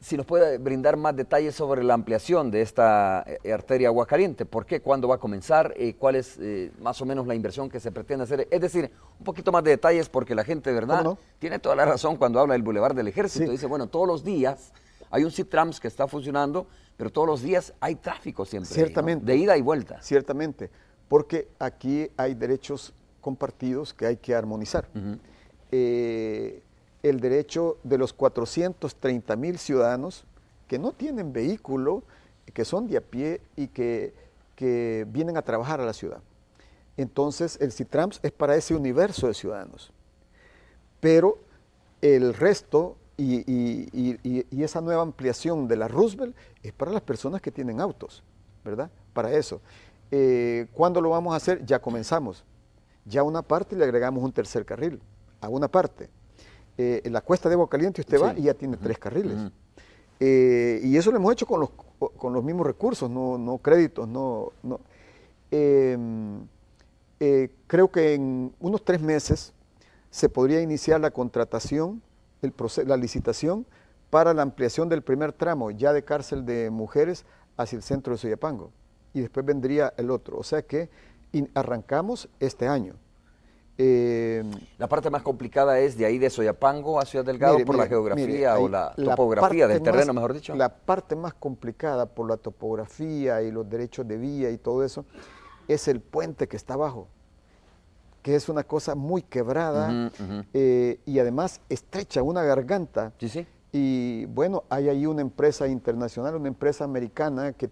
[SPEAKER 4] si nos puede brindar más detalles sobre la ampliación de esta arteria Aguacaliente. ¿Por qué? ¿Cuándo va a comenzar? ¿Cuál es más o menos la inversión que se pretende hacer? Es decir, un poquito más de detalles porque la gente, de verdad, tiene toda la razón cuando habla del Boulevard del Ejército. Dice, bueno, todos los días hay un Citrams que está funcionando, pero todos los días hay tráfico siempre.
[SPEAKER 5] Ciertamente.
[SPEAKER 4] ¿No? De ida y vuelta.
[SPEAKER 5] Ciertamente, porque aquí hay derechos compartidos que hay que armonizar. El derecho de los 430,000 ciudadanos que no tienen vehículo, que son de a pie y que vienen a trabajar a la ciudad. Entonces, el CITRAMS es para ese universo de ciudadanos. Pero el resto y esa nueva ampliación de la Roosevelt es para las personas que tienen autos, ¿verdad? Para eso. ¿Cuándo lo vamos a hacer? Ya comenzamos. Ya a una parte le agregamos un tercer carril, a una parte. En la cuesta de Agua Caliente usted va y ya tiene 3 carriles. Y eso lo hemos hecho con los mismos recursos, no créditos, creo que en unos 3 meses se podría iniciar la contratación, la licitación para la ampliación del primer tramo, ya de Cárcel de Mujeres hacia el centro de Soyapango. Y después vendría el otro. O sea que arrancamos este año.
[SPEAKER 4] La parte más complicada es de ahí de Soyapango a Ciudad Delgado por la geografía o la topografía del terreno, mejor dicho.
[SPEAKER 5] La parte más complicada por la topografía y los derechos de vía y todo eso es el puente que está abajo, que es una cosa muy quebrada y además estrecha, una garganta. Y bueno, hay ahí una empresa internacional, una empresa americana que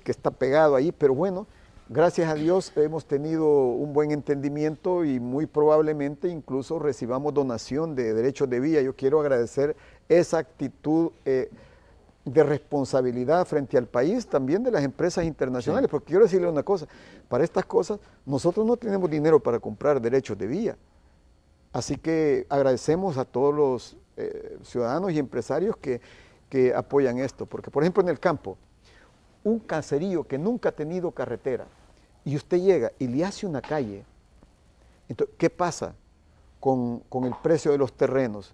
[SPEAKER 5] está pegado ahí, pero bueno, gracias a Dios hemos tenido un buen entendimiento y muy probablemente incluso recibamos donación de derechos de vía. Yo quiero agradecer esa actitud de responsabilidad frente al país, también de las empresas internacionales, porque quiero decirle una cosa, para estas cosas nosotros no tenemos dinero para comprar derechos de vía, así que agradecemos a todos los ciudadanos y empresarios que apoyan esto, porque por ejemplo en el campo, un caserío que nunca ha tenido carretera y usted llega y le hace una calle, entonces, ¿qué pasa con el precio de los terrenos?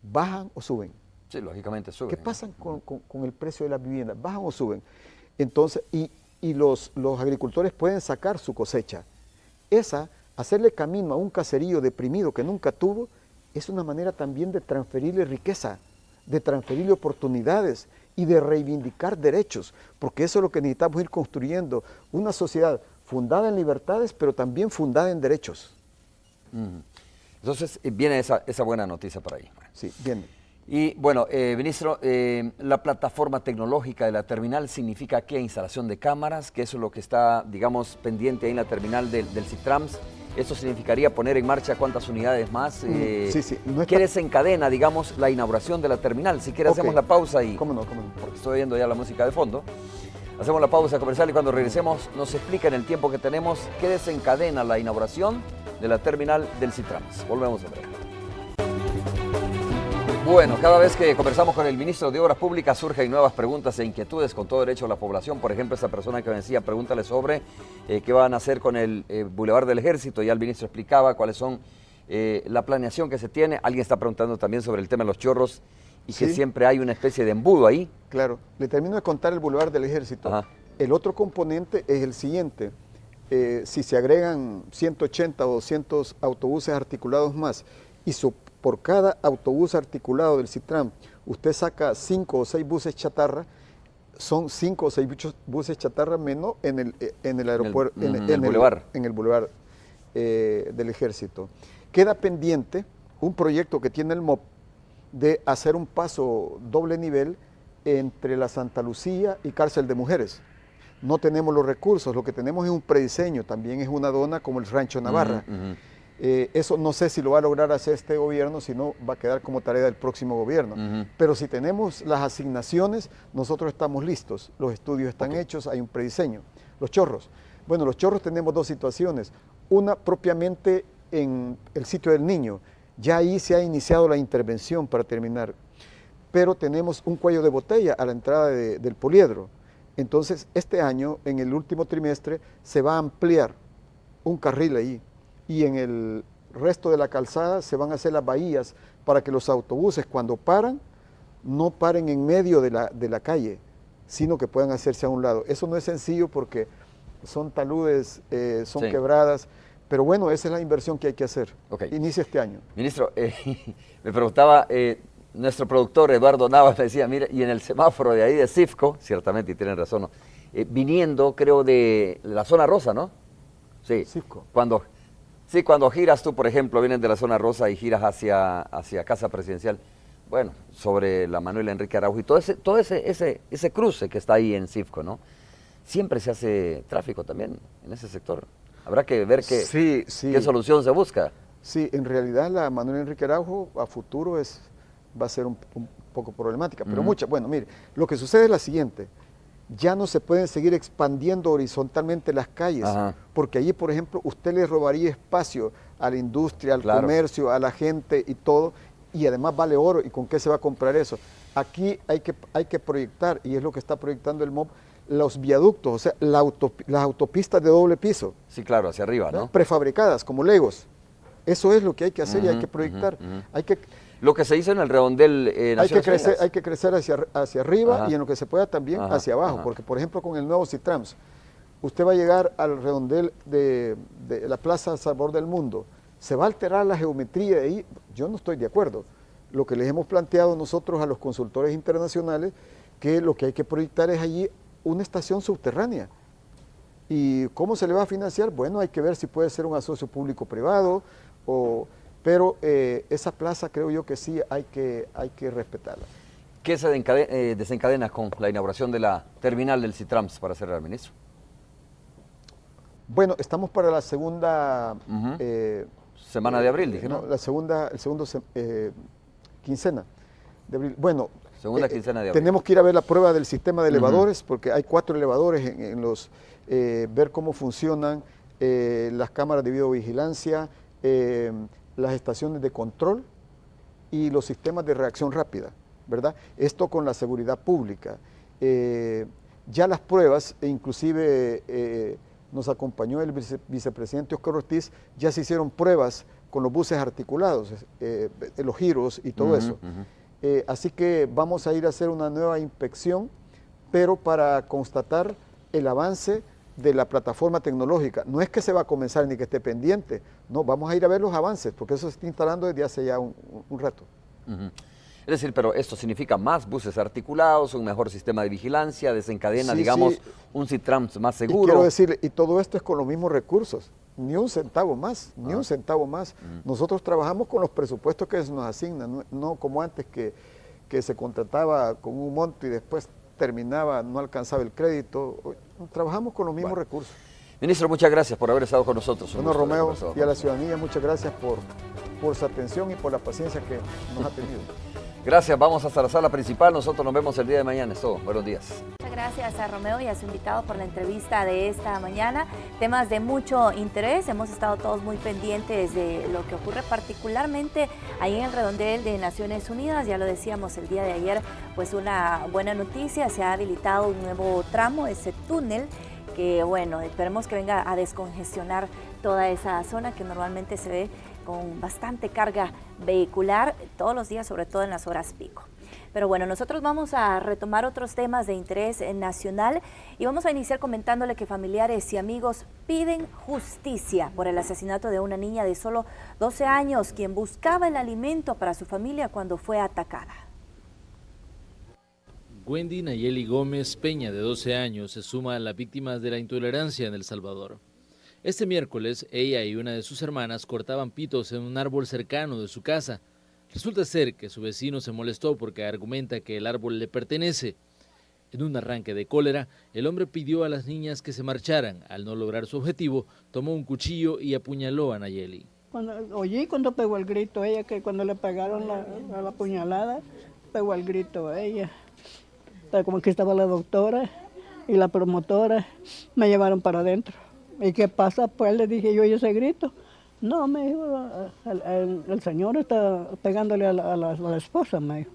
[SPEAKER 5] ¿Bajan o suben?
[SPEAKER 4] Sí, lógicamente suben.
[SPEAKER 5] ¿Qué pasa con el precio de las viviendas? ¿Bajan o suben? Entonces, y los agricultores pueden sacar su cosecha. Hacerle camino a un caserío deprimido que nunca tuvo, es una manera también de transferirle riqueza, de transferirle oportunidades y de reivindicar derechos, porque eso es lo que necesitamos ir construyendo, una sociedad fundada en libertades, pero también fundada en derechos.
[SPEAKER 4] Entonces, viene esa buena noticia por ahí.
[SPEAKER 5] Sí, viene.
[SPEAKER 4] Y bueno, ministro, la plataforma tecnológica de la terminal significa ¿qué? Instalación de cámaras, que eso es lo que está, digamos, pendiente ahí en la terminal del CITRAMS. ¿Eso significaría poner en marcha cuántas unidades más?
[SPEAKER 5] Sí.
[SPEAKER 4] ¿Qué desencadena, digamos, la inauguración de la terminal? Si quiere hacemos la pausa y...
[SPEAKER 5] ¿Cómo no?
[SPEAKER 4] Porque estoy oyendo ya la música de fondo. Hacemos la pausa comercial y cuando regresemos nos explica en el tiempo que tenemos qué desencadena la inauguración de la terminal del CITRAMS. Volvemos a ver. Bueno, cada vez que conversamos con el ministro de Obras Públicas surgen nuevas preguntas e inquietudes con todo derecho a la población. Por ejemplo, esa persona que me decía, pregúntale sobre qué van a hacer con el Boulevard del Ejército. Ya el ministro explicaba cuáles son la planeación que se tiene. Alguien está preguntando también sobre el tema de los chorros y que siempre hay una especie de embudo ahí.
[SPEAKER 5] Claro, le termino de contar el Boulevard del Ejército. Ajá. El otro componente es el siguiente. Si se agregan 180 o 200 autobuses articulados más y por cada autobús articulado del CITRAM, usted saca 5 o 6 buses chatarra, son 5 o 6 buses chatarra menos en el aeropuerto, en el Boulevard del Ejército. Queda pendiente un proyecto que tiene el MOP de hacer un paso doble nivel entre la Santa Lucía y Cárcel de Mujeres. No tenemos los recursos, lo que tenemos es un prediseño, también es una dona como el Rancho Navarra. Eso no sé si lo va a lograr hacer este gobierno, si no va a quedar como tarea del próximo gobierno. Pero si tenemos las asignaciones, nosotros estamos listos, los estudios están hechos, hay un prediseño. Los chorros. Bueno, los chorros tenemos dos situaciones. Una propiamente en el sitio del Niño, ya ahí se ha iniciado la intervención para terminar, pero tenemos un cuello de botella a la entrada del Poliedro. Entonces, este año, en el último trimestre, se va a ampliar un carril ahí. Y en el resto de la calzada se van a hacer las bahías para que los autobuses cuando paran, no paren en medio de la calle, sino que puedan hacerse a un lado. Eso no es sencillo porque son taludes, son quebradas, pero bueno, esa es la inversión que hay que hacer. Inicia este año.
[SPEAKER 4] Ministro, me preguntaba, nuestro productor Eduardo Navas me decía, mira, y en el semáforo de ahí de Cifco, ciertamente, y tienen razón, ¿no? Viniendo, creo, de la zona rosa, ¿no? Sí. Cifco. Cuando giras tú, por ejemplo, vienes de la zona rosa y giras hacia Casa Presidencial, bueno, sobre la Manuel Enrique Araujo y todo ese cruce que está ahí en Cifco, ¿no? Siempre se hace tráfico también en ese sector. Habrá que ver qué solución se busca.
[SPEAKER 5] Sí, en realidad la Manuel Enrique Araujo a futuro va a ser un poco problemática, pero bueno, mire, lo que sucede es la siguiente, ya no se pueden seguir expandiendo horizontalmente las calles, porque allí, por ejemplo, usted le robaría espacio a la industria, al comercio, a la gente y todo, y además vale oro, ¿y con qué se va a comprar eso? Aquí hay que proyectar, y es lo que está proyectando el MOB, los viaductos, o sea, las autopistas de doble piso.
[SPEAKER 4] Sí, claro, hacia arriba, ¿no?
[SPEAKER 5] Prefabricadas, como Legos. Eso es lo que hay que hacer y hay que proyectar.
[SPEAKER 4] Lo que se hizo en el redondel
[SPEAKER 5] hay que crecer hacia arriba y en lo que se pueda también hacia abajo, porque por ejemplo con el nuevo Citrams, usted va a llegar al redondel de la Plaza Salvador del Mundo, se va a alterar la geometría de ahí, yo no estoy de acuerdo. Lo que les hemos planteado nosotros a los consultores internacionales, que lo que hay que proyectar es allí una estación subterránea. ¿Y cómo se le va a financiar? Bueno, hay que ver si puede ser un asocio público-privado, pero esa plaza creo yo que sí hay que respetarla.
[SPEAKER 4] ¿Qué se desencadena con la inauguración de la terminal del Citrams para cerrar, ministro?
[SPEAKER 5] Bueno, estamos para la segunda...
[SPEAKER 4] semana de abril, dije, ¿no?
[SPEAKER 5] El segundo quincena de abril. Bueno,
[SPEAKER 4] segunda quincena de abril.
[SPEAKER 5] Tenemos que ir a ver la prueba del sistema de elevadores, porque hay 4 elevadores ver cómo funcionan las cámaras de videovigilancia, las estaciones de control y los sistemas de reacción rápida, ¿verdad? Esto con la seguridad pública. Ya las pruebas, inclusive nos acompañó el vicepresidente Óscar Ortiz, ya se hicieron pruebas con los buses articulados, los giros y todo eso. Así que vamos a ir a hacer una nueva inspección, pero para constatar el avance de la plataforma tecnológica. No es que se va a comenzar ni que esté pendiente, no, vamos a ir a ver los avances, porque eso se está instalando desde hace ya un rato.
[SPEAKER 4] Es decir, pero esto significa más buses articulados, un mejor sistema de vigilancia, desencadena, digamos, un Citrams más seguro.
[SPEAKER 5] Y quiero decirle, y todo esto es con los mismos recursos, ni un centavo más, ni un centavo más. Nosotros trabajamos con los presupuestos que se nos asignan, no como antes que se contrataba con un monto y después terminaba, no alcanzaba el crédito. Trabajamos con los mismos recursos.
[SPEAKER 4] Ministro, muchas gracias por haber estado con nosotros.
[SPEAKER 5] Bueno, Romeo, y a la ciudadanía, muchas gracias por su atención y por la paciencia que nos ha tenido.
[SPEAKER 4] Gracias, vamos hasta la sala principal. Nosotros nos vemos el día de mañana. Es todo. Buenos días.
[SPEAKER 1] Muchas gracias a Romeo y a su invitado por la entrevista de esta mañana. Temas de mucho interés. Hemos estado todos muy pendientes de lo que ocurre particularmente ahí en el redondel de Naciones Unidas. Ya lo decíamos el día de ayer, pues una buena noticia. Se ha habilitado un nuevo tramo, ese túnel, que bueno, esperemos que venga a descongestionar toda esa zona que normalmente se ve con bastante carga vehicular todos los días, sobre todo en las horas pico. Pero bueno, nosotros vamos a retomar otros temas de interés nacional y vamos a iniciar comentándole que familiares y amigos piden justicia por el asesinato de una niña de solo 12 años, quien buscaba el alimento para su familia cuando fue atacada.
[SPEAKER 7] Wendy Nayeli Gómez Peña, de 12 años, se suma a las víctimas de la intolerancia en El Salvador. Este miércoles, ella y una de sus hermanas cortaban pitos en un árbol cercano de su casa. Resulta ser que su vecino se molestó porque argumenta que el árbol le pertenece. En un arranque de cólera, el hombre pidió a las niñas que se marcharan. Al no lograr su objetivo, tomó un cuchillo y apuñaló a Nayeli.
[SPEAKER 8] Cuando pegó el grito ella, que cuando le pegaron la puñalada, pegó el grito ella. Pero como que estaba la doctora y la promotora, me llevaron para adentro. ¿Y qué pasa? Pues le dije yo, ¿y ese grito? No, me dijo, el señor está pegándole a la esposa, me dijo.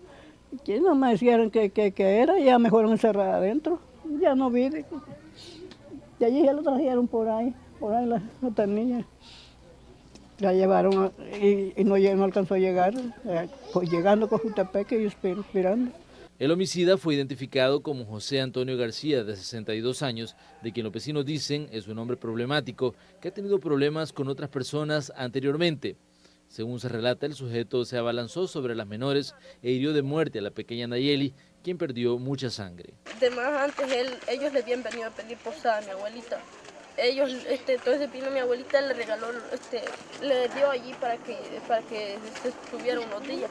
[SPEAKER 8] Y no me decían que era, ya me fueron encerrada adentro. Ya no vi. Y allí ya lo trajeron por ahí la otra niña. La llevaron y no alcanzó a llegar, pues llegando con Jutepec y esperando.
[SPEAKER 7] El homicida fue identificado como José Antonio García, de 62 años, de quien los vecinos dicen es un hombre problemático que ha tenido problemas con otras personas anteriormente. Según se relata, el sujeto se abalanzó sobre las menores e hirió de muerte a la pequeña Nayeli, quien perdió mucha sangre.
[SPEAKER 9] Además, antes ellos le habían venido a pedir posada a mi abuelita. Entonces vino mi abuelita, le regaló, le dio allí para que estuviera unos días.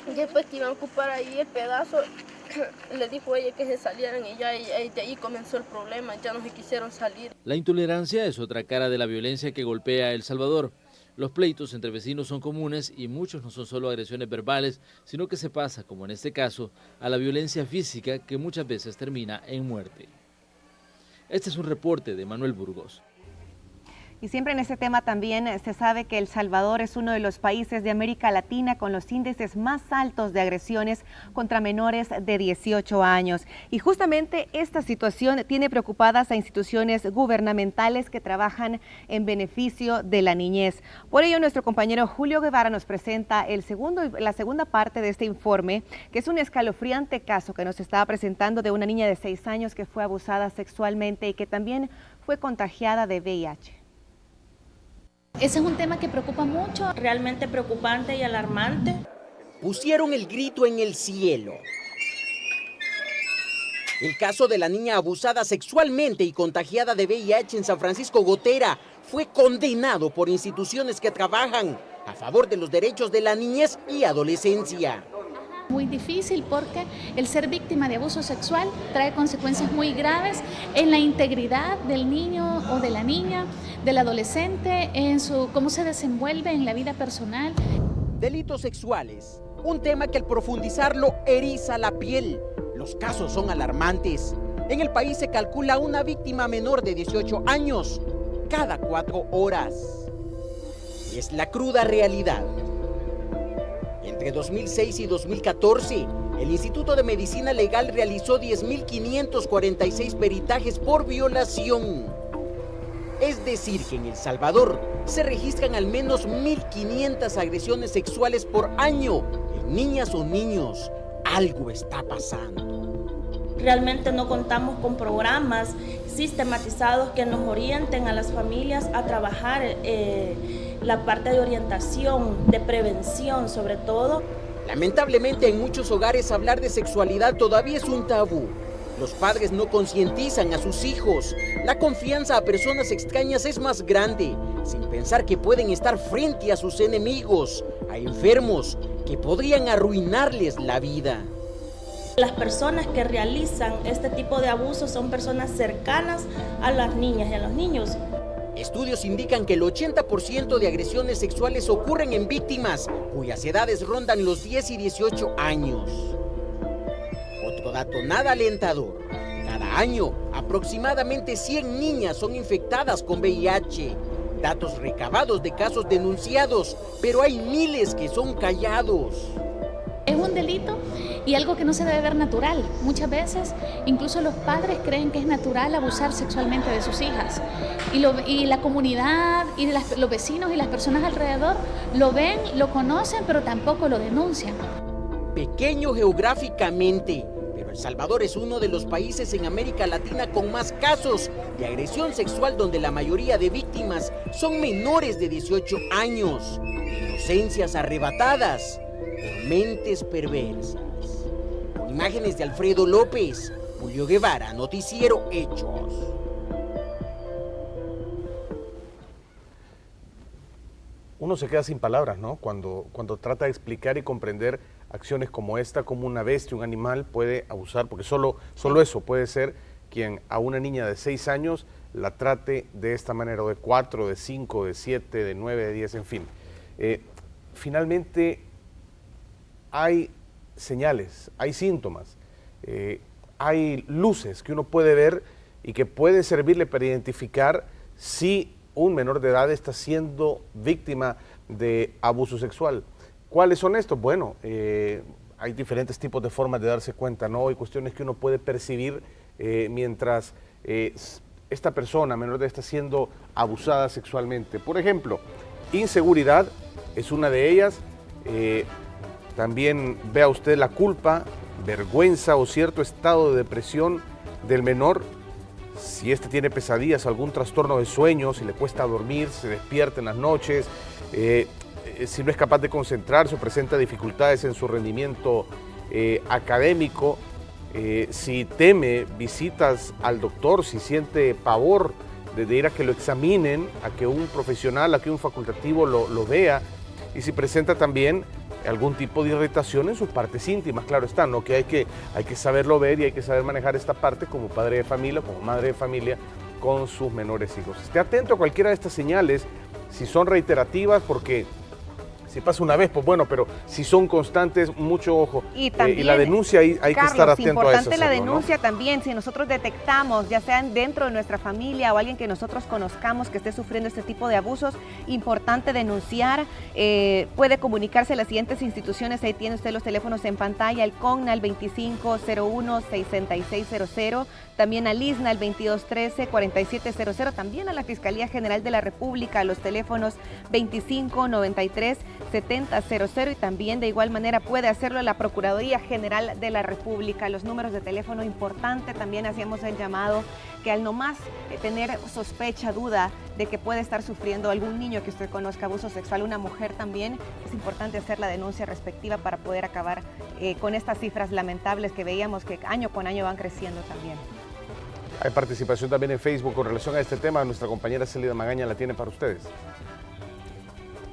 [SPEAKER 9] Y después que iban a ocupar ahí el pedazo, le dijo a ella que se salieran y ya de ahí comenzó el problema, ya no se quisieron salir.
[SPEAKER 7] La intolerancia es otra cara de la violencia que golpea a El Salvador. Los pleitos entre vecinos son comunes y muchos no son solo agresiones verbales, sino que se pasa, como en este caso, a la violencia física que muchas veces termina en muerte. Este es un reporte de Manuel Burgos.
[SPEAKER 11] Y siempre en este tema también se sabe que El Salvador es uno de los países de América Latina con los índices más altos de agresiones contra menores de 18 años. Y justamente esta situación tiene preocupadas a instituciones gubernamentales que trabajan en beneficio de la niñez. Por ello, nuestro compañero Julio Guevara nos presenta la segunda parte de este informe, que es un escalofriante caso que nos estaba presentando de una niña de 6 años que fue abusada sexualmente y que también fue contagiada de VIH.
[SPEAKER 10] Ese es un tema que preocupa mucho, realmente preocupante y alarmante.
[SPEAKER 22] Pusieron el grito en el cielo. El caso de la niña abusada sexualmente y contagiada de VIH en San Francisco Gotera fue condenado por instituciones que trabajan a favor de los derechos de la niñez y adolescencia.
[SPEAKER 10] Muy difícil porque el ser víctima de abuso sexual trae consecuencias muy graves en la integridad del niño o de la niña, del adolescente, en cómo se desenvuelve en la vida personal.
[SPEAKER 22] Delitos sexuales, un tema que al profundizarlo eriza la piel. Los casos son alarmantes. En el país se calcula una víctima menor de 18 años cada 4 horas. Es la cruda realidad. Entre 2006 y 2014, el Instituto de Medicina Legal realizó 10.546 peritajes por violación. Es decir, que en El Salvador se registran al menos 1.500 agresiones sexuales por año en niñas o niños. Algo está pasando.
[SPEAKER 10] Realmente no contamos con programas sistematizados que nos orienten a las familias a trabajar la parte de orientación, de prevención sobre todo.
[SPEAKER 22] Lamentablemente en muchos hogares hablar de sexualidad todavía es un tabú. Los padres no concientizan a sus hijos. La confianza a personas extrañas es más grande, sin pensar que pueden estar frente a sus enemigos, a enfermos que podrían arruinarles la vida.
[SPEAKER 10] Las personas que realizan este tipo de abusos son personas cercanas a las niñas y a los niños.
[SPEAKER 22] Estudios indican que el 80% de agresiones sexuales ocurren en víctimas cuyas edades rondan los 10 y 18 años. Otro dato nada alentador. Cada año, aproximadamente 100 niñas son infectadas con VIH. Datos recabados de casos denunciados, pero hay miles que son callados.
[SPEAKER 10] Es un delito y algo que no se debe ver natural. Muchas veces, incluso los padres creen que es natural abusar sexualmente de sus hijas. Y la comunidad, y los vecinos y las personas alrededor lo ven, lo conocen, pero tampoco lo denuncian.
[SPEAKER 22] Pequeño geográficamente, pero El Salvador es uno de los países en América Latina con más casos de agresión sexual, donde la mayoría de víctimas son menores de 18 años. Inocencias arrebatadas por mentes perversas. Con imágenes de Alfredo López, Julio Guevara, Noticiero Hechos.
[SPEAKER 6] Uno se queda sin palabras, ¿no? Cuando trata de explicar y comprender acciones como esta, como una bestia, un animal puede abusar, porque solo eso puede ser quien a una niña de 6 años la trate de esta manera, o de 4, de 5, de 7, de 9, de 10, en fin. Finalmente, hay señales, hay síntomas, hay luces que uno puede ver y que pueden servirle para identificar si un menor de edad está siendo víctima de abuso sexual. ¿Cuáles son estos? Bueno, hay diferentes tipos de formas de darse cuenta, ¿no? Hay cuestiones que uno puede percibir mientras esta persona menor de edad está siendo abusada sexualmente. Por ejemplo, inseguridad es una de ellas. También vea usted la culpa, vergüenza o cierto estado de depresión del menor. Si este tiene pesadillas, algún trastorno de sueño, si le cuesta dormir, se despierta en las noches, si no es capaz de concentrarse o presenta dificultades en su rendimiento académico, si teme visitas al doctor, si siente pavor de ir a que lo examinen, a que un profesional, a que un facultativo lo vea, y si presenta también algún tipo de irritación en sus partes íntimas, claro está, ¿no? Que hay que saberlo ver y hay que saber manejar esta parte como padre de familia, como madre de familia, con sus menores hijos. Esté atento a cualquiera de estas señales, si son reiterativas, porque si pasa una vez, pues bueno, pero si son constantes, mucho ojo.
[SPEAKER 11] Y también,
[SPEAKER 6] la denuncia, hay
[SPEAKER 11] Carlos,
[SPEAKER 6] que estar atento a eso.
[SPEAKER 11] Importante la denuncia, ¿no? También, si nosotros detectamos, ya sean dentro de nuestra familia o alguien que nosotros conozcamos que esté sufriendo este tipo de abusos, importante denunciar. Puede comunicarse a las siguientes instituciones, ahí tiene usted los teléfonos en pantalla, el CONNA al 2501-6600, también al ISNA al 2213-4700, también a la Fiscalía General de la República, a los teléfonos 2593-7000, y también de igual manera puede hacerlo a la Procuraduría General de la República. Los números de teléfono, importante, también hacíamos el llamado que al nomás tener sospecha, duda de que puede estar sufriendo algún niño que usted conozca abuso sexual, una mujer también, es importante hacer la denuncia respectiva para poder acabar con estas cifras lamentables que veíamos que año con año van creciendo también.
[SPEAKER 6] Hay participación también en Facebook con relación a este tema. Nuestra compañera Celida Magaña la tiene para ustedes.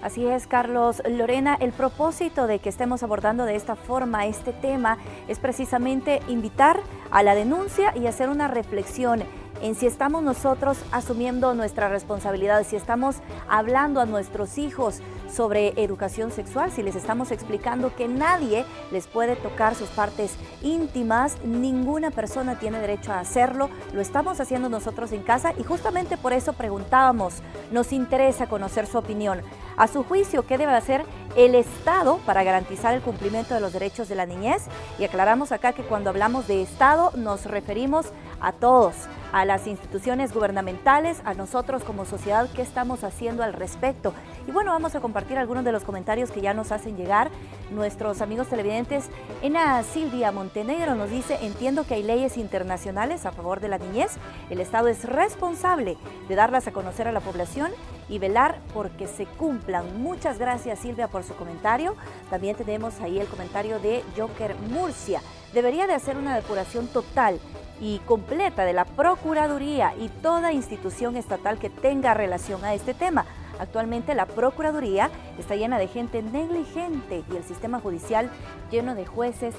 [SPEAKER 1] Así es, Carlos. Lorena, el propósito de que estemos abordando de esta forma este tema es precisamente invitar a la denuncia y hacer una reflexión en si estamos nosotros asumiendo nuestra responsabilidad, si estamos hablando a nuestros hijos sobre educación sexual, si les estamos explicando que nadie les puede tocar sus partes íntimas, ninguna persona tiene derecho a hacerlo, lo estamos haciendo nosotros en casa y justamente por eso preguntábamos, nos interesa conocer su opinión. A su juicio, ¿qué debe hacer el Estado para garantizar el cumplimiento de los derechos de la niñez? Y aclaramos acá que cuando hablamos de Estado nos referimos a todos, a las instituciones gubernamentales, a nosotros como sociedad, ¿qué estamos haciendo al respecto? Y bueno, vamos a compartir algunos de los comentarios que ya nos hacen llegar nuestros amigos televidentes. Ena Silvia Montenegro nos dice, entiendo que hay leyes internacionales a favor de la niñez, el Estado es responsable de darlas a conocer a la población y velar porque se cumplan. Muchas gracias, Silvia, por su comentario. También tenemos ahí el comentario de Joker Murcia. Debería de hacer una depuración total y completa de la Procuraduría y toda institución estatal que tenga relación a este tema. Actualmente la Procuraduría está llena de gente negligente y el sistema judicial lleno de jueces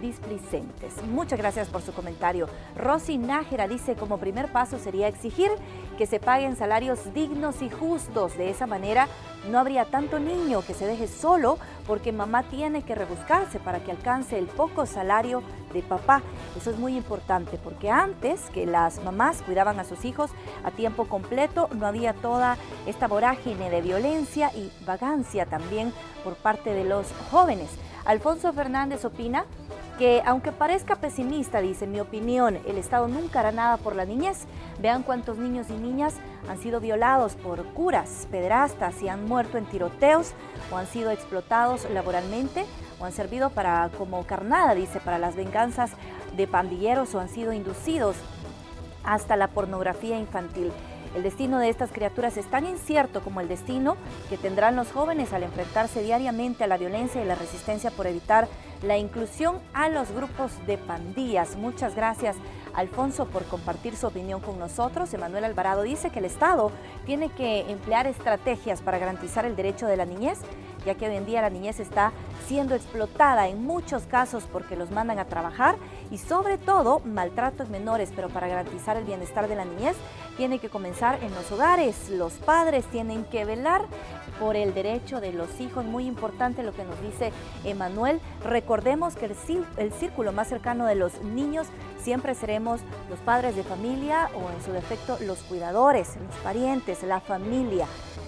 [SPEAKER 1] displicentes. Muchas gracias por su comentario. Rosy Nájera dice, como primer paso sería exigir que se paguen salarios dignos y justos. De esa manera no habría tanto niño que se deje solo porque mamá tiene que rebuscarse para que alcance el poco salario de papá. Eso es muy importante porque antes que las mamás cuidaban a sus hijos a tiempo completo, no había toda esta vorágine de violencia y vagancia también por parte de los jóvenes. Alfonso Fernández opina que aunque parezca pesimista, dice, en mi opinión, el Estado nunca hará nada por la niñez. Vean cuántos niños y niñas han sido violados por curas, pederastas y han muerto en tiroteos o han sido explotados laboralmente o han servido como carnada, dice, para las venganzas de pandilleros o han sido inducidos hasta la pornografía infantil. El destino de estas criaturas es tan incierto como el destino que tendrán los jóvenes al enfrentarse diariamente a la violencia y la resistencia por evitar la inclusión a los grupos de pandillas. Muchas gracias, Alfonso, por compartir su opinión con nosotros. Emanuel Alvarado dice que el Estado tiene que emplear estrategias para garantizar el derecho de la niñez, ya que hoy en día la niñez está siendo explotada en muchos casos porque los mandan a trabajar y sobre todo maltrato en menores, pero para garantizar el bienestar de la niñez tiene que comenzar en los hogares. Los padres tienen que velar por el derecho de los hijos. Muy importante lo que nos dice Emanuel. Recordemos que el círculo más cercano de los niños siempre seremos los padres de familia o en su defecto los cuidadores, los parientes, la familia.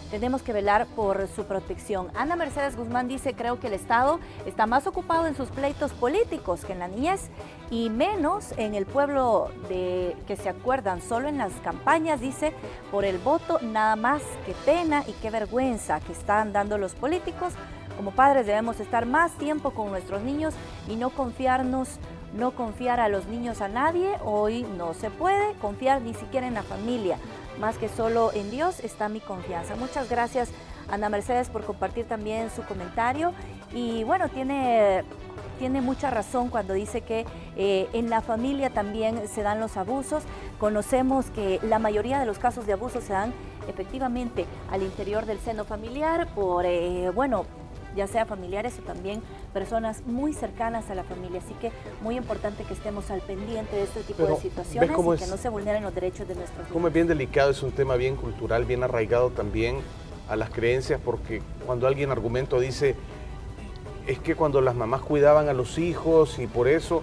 [SPEAKER 1] Tenemos que velar por su protección. Ana Mercedes Guzmán dice, creo que el Estado está más ocupado en sus pleitos políticos que en la niñez y menos en el pueblo que se acuerdan solo en las campañas, dice, por el voto, nada más. Qué pena y qué vergüenza que están dando los políticos. Como padres debemos estar más tiempo con nuestros niños y no confiar a los niños a nadie. Hoy no se puede confiar ni siquiera en la familia. Más que solo en Dios está mi confianza. Muchas gracias Ana Mercedes, por compartir también su comentario. Y bueno, tiene mucha razón cuando dice que en la familia también se dan los abusos. Conocemos que la mayoría de los casos de abuso se dan efectivamente al interior del seno familiar por, ya sea familiares o también personas muy cercanas a la familia. Así que muy importante que estemos al pendiente de este tipo de situaciones y que no se vulneren los derechos de nuestros niños.
[SPEAKER 6] Como es bien delicado, es un tema bien cultural, bien arraigado también a las creencias, porque cuando alguien argumenta o dice, es que cuando las mamás cuidaban a los hijos y por eso,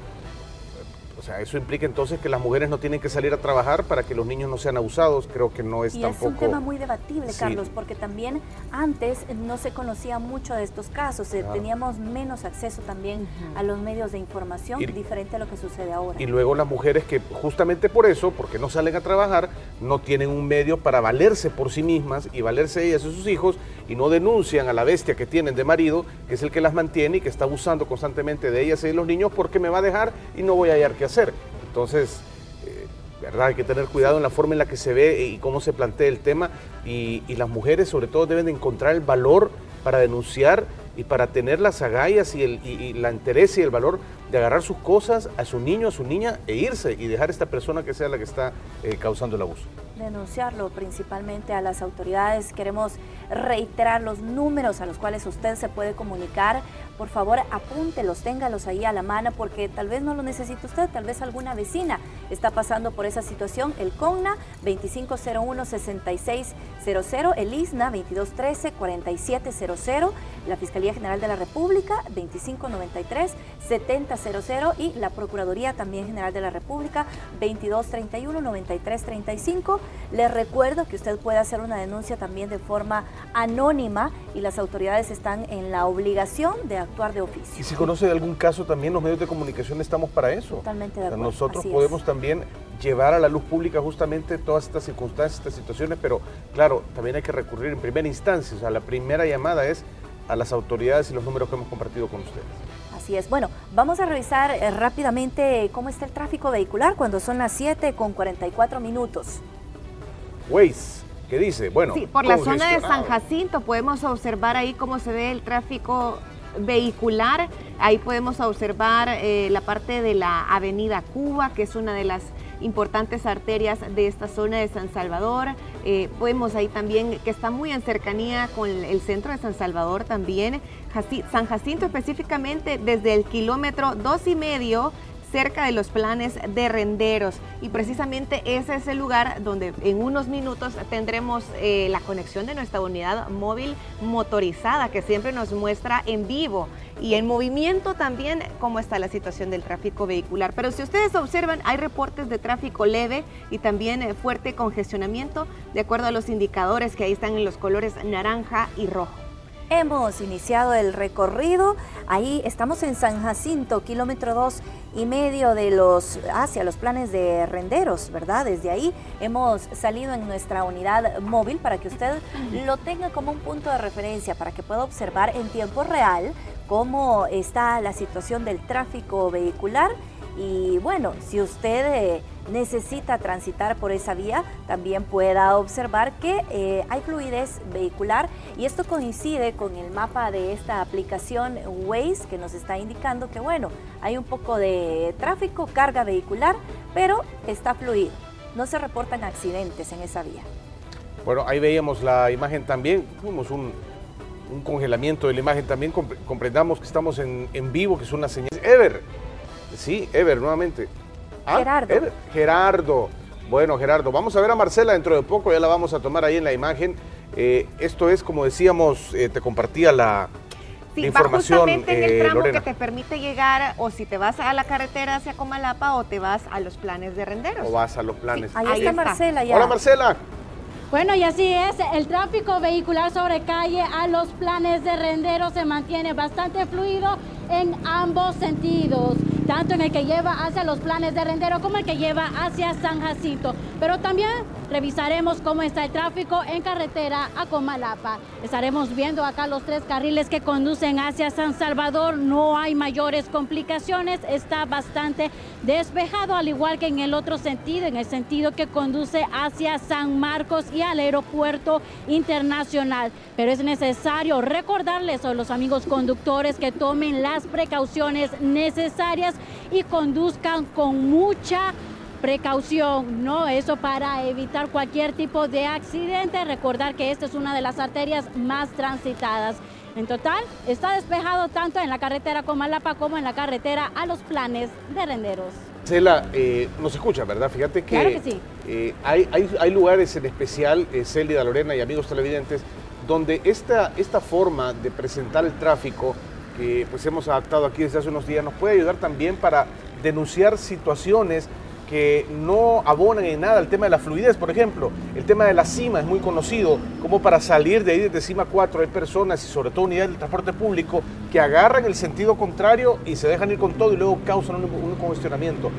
[SPEAKER 6] o sea, eso implica entonces que las mujeres no tienen que salir a trabajar para que los niños no sean abusados. Creo que no es tampoco...
[SPEAKER 1] Y es un tema muy debatible, Carlos, porque también antes no se conocía mucho de estos casos, teníamos menos acceso también a los medios de información, diferente a lo que sucede ahora.
[SPEAKER 6] Y luego las mujeres que justamente por eso, porque no salen a trabajar, no tienen un medio para valerse por sí mismas y valerse ellas y sus hijos, y no denuncian a la bestia que tienen de marido, que es el que las mantiene y que está abusando constantemente de ellas y de los niños, porque me va a dejar y no voy a hallar qué hacer. Entonces, verdad, hay que tener cuidado en la forma en la que se ve y cómo se plantea el tema, y las mujeres sobre todo deben de encontrar el valor para denunciar y para tener las agallas y la entereza y el valor de agarrar sus cosas, a su niño, a su niña, e irse y dejar a esta persona que sea la que está causando el abuso.
[SPEAKER 1] Denunciarlo principalmente a las autoridades. Queremos reiterar los números a los cuales usted se puede comunicar. Por favor, apúntelos, téngalos ahí a la mano, porque tal vez no lo necesite usted, tal vez alguna vecina está pasando por esa situación. El CONNA 2501-6600, el ISNA 2213-4700, la Fiscalía General de la República 2593-7000 y la Procuraduría también General de la República 2231-9335. Les recuerdo que usted puede hacer una denuncia también de forma anónima y las autoridades están en la obligación de actuar de oficio.
[SPEAKER 6] Y si conoce de algún caso, también los medios de comunicación estamos para eso.
[SPEAKER 1] Totalmente de acuerdo.
[SPEAKER 6] Nosotros podemos también llevar a la luz pública justamente todas estas circunstancias, estas situaciones, pero claro, también hay que recurrir en primera instancia. O sea, la primera llamada es a las autoridades y los números que hemos compartido con ustedes.
[SPEAKER 1] Así es. Bueno, vamos a revisar rápidamente cómo está el tráfico vehicular cuando son las 7:44.
[SPEAKER 6] Waze, ¿qué dice? Bueno,
[SPEAKER 11] sí, por la zona de San Jacinto podemos observar ahí cómo se ve el tráfico vehicular. Ahí podemos observar la parte de la avenida Cuba, que es una de las importantes arterias de esta zona de San Salvador. Vemos ahí también que está muy en cercanía con el centro de San Salvador también. San Jacinto específicamente desde el kilómetro 2,5 cerca de los planes de Renderos, y precisamente ese es el lugar donde en unos minutos tendremos la conexión de nuestra unidad móvil motorizada, que siempre nos muestra en vivo y en movimiento también cómo está la situación del tráfico vehicular. Pero si ustedes observan, hay reportes de tráfico leve y también fuerte congestionamiento, de acuerdo a los indicadores que ahí están en los colores naranja y rojo.
[SPEAKER 1] Hemos iniciado el recorrido, ahí estamos en San Jacinto, kilómetro 2,5 hacia los planes de Renderos, ¿verdad? Desde ahí hemos salido en nuestra unidad móvil para que usted lo tenga como un punto de referencia, para que pueda observar en tiempo real cómo está la situación del tráfico vehicular. Y bueno, si usted necesita transitar por esa vía, también pueda observar que hay fluidez vehicular, y esto coincide con el mapa de esta aplicación Waze, que nos está indicando que bueno, hay un poco de tráfico, carga vehicular, pero está fluido. No se reportan accidentes en esa vía.
[SPEAKER 6] Bueno, ahí veíamos la imagen también, tuvimos un congelamiento de la imagen también, comprendamos que estamos en vivo, que es una señal. Sí, Ever, nuevamente.
[SPEAKER 1] Gerardo.
[SPEAKER 6] Gerardo. Bueno, Gerardo, vamos a ver a Marcela dentro de poco, ya la vamos a tomar ahí en la imagen. Esto es, como decíamos, te compartía la información,
[SPEAKER 11] va justamente en el tramo
[SPEAKER 6] Lorena,
[SPEAKER 11] que te permite llegar, o si te vas a la carretera hacia Comalapa, o te vas a los planes de Renderos.
[SPEAKER 6] O vas a los planes.
[SPEAKER 1] Sí, ahí está Marcela ya.
[SPEAKER 6] Hola, Marcela.
[SPEAKER 24] Bueno, y así es, el tráfico vehicular sobre calle a los planes de Renderos se mantiene bastante fluido en ambos sentidos, tanto en el que lleva hacia los planes de Renderos como el que lleva hacia San Jacinto. Pero también revisaremos cómo está el tráfico en carretera a Comalapa. Estaremos viendo acá los 3 carriles que conducen hacia San Salvador. No hay mayores complicaciones, está bastante despejado, al igual que en el otro sentido, en el sentido que conduce hacia San Marcos y al aeropuerto internacional. Pero es necesario recordarles a los amigos conductores que tomen las precauciones necesarias y conduzcan con mucha precaución, ¿no? Eso para evitar cualquier tipo de accidente. Recordar que esta es una de las arterias más transitadas. En total, está despejado tanto en la carretera Comalapa como en la carretera a Los Planes de Renderos.
[SPEAKER 6] Cela, nos escucha, ¿verdad? Fíjate que,
[SPEAKER 24] claro que sí.
[SPEAKER 6] Hay lugares en especial, Célida, Lorena y amigos televidentes, donde esta forma de presentar el tráfico que pues hemos adaptado aquí desde hace unos días nos puede ayudar también para denunciar situaciones que no abonan en nada al tema de la fluidez. Por ejemplo, el tema de la cima es muy conocido, como para salir de ahí desde cima 4 hay personas y sobre todo unidades del transporte público que agarran el sentido contrario y se dejan ir con todo y luego causan un congestionamiento.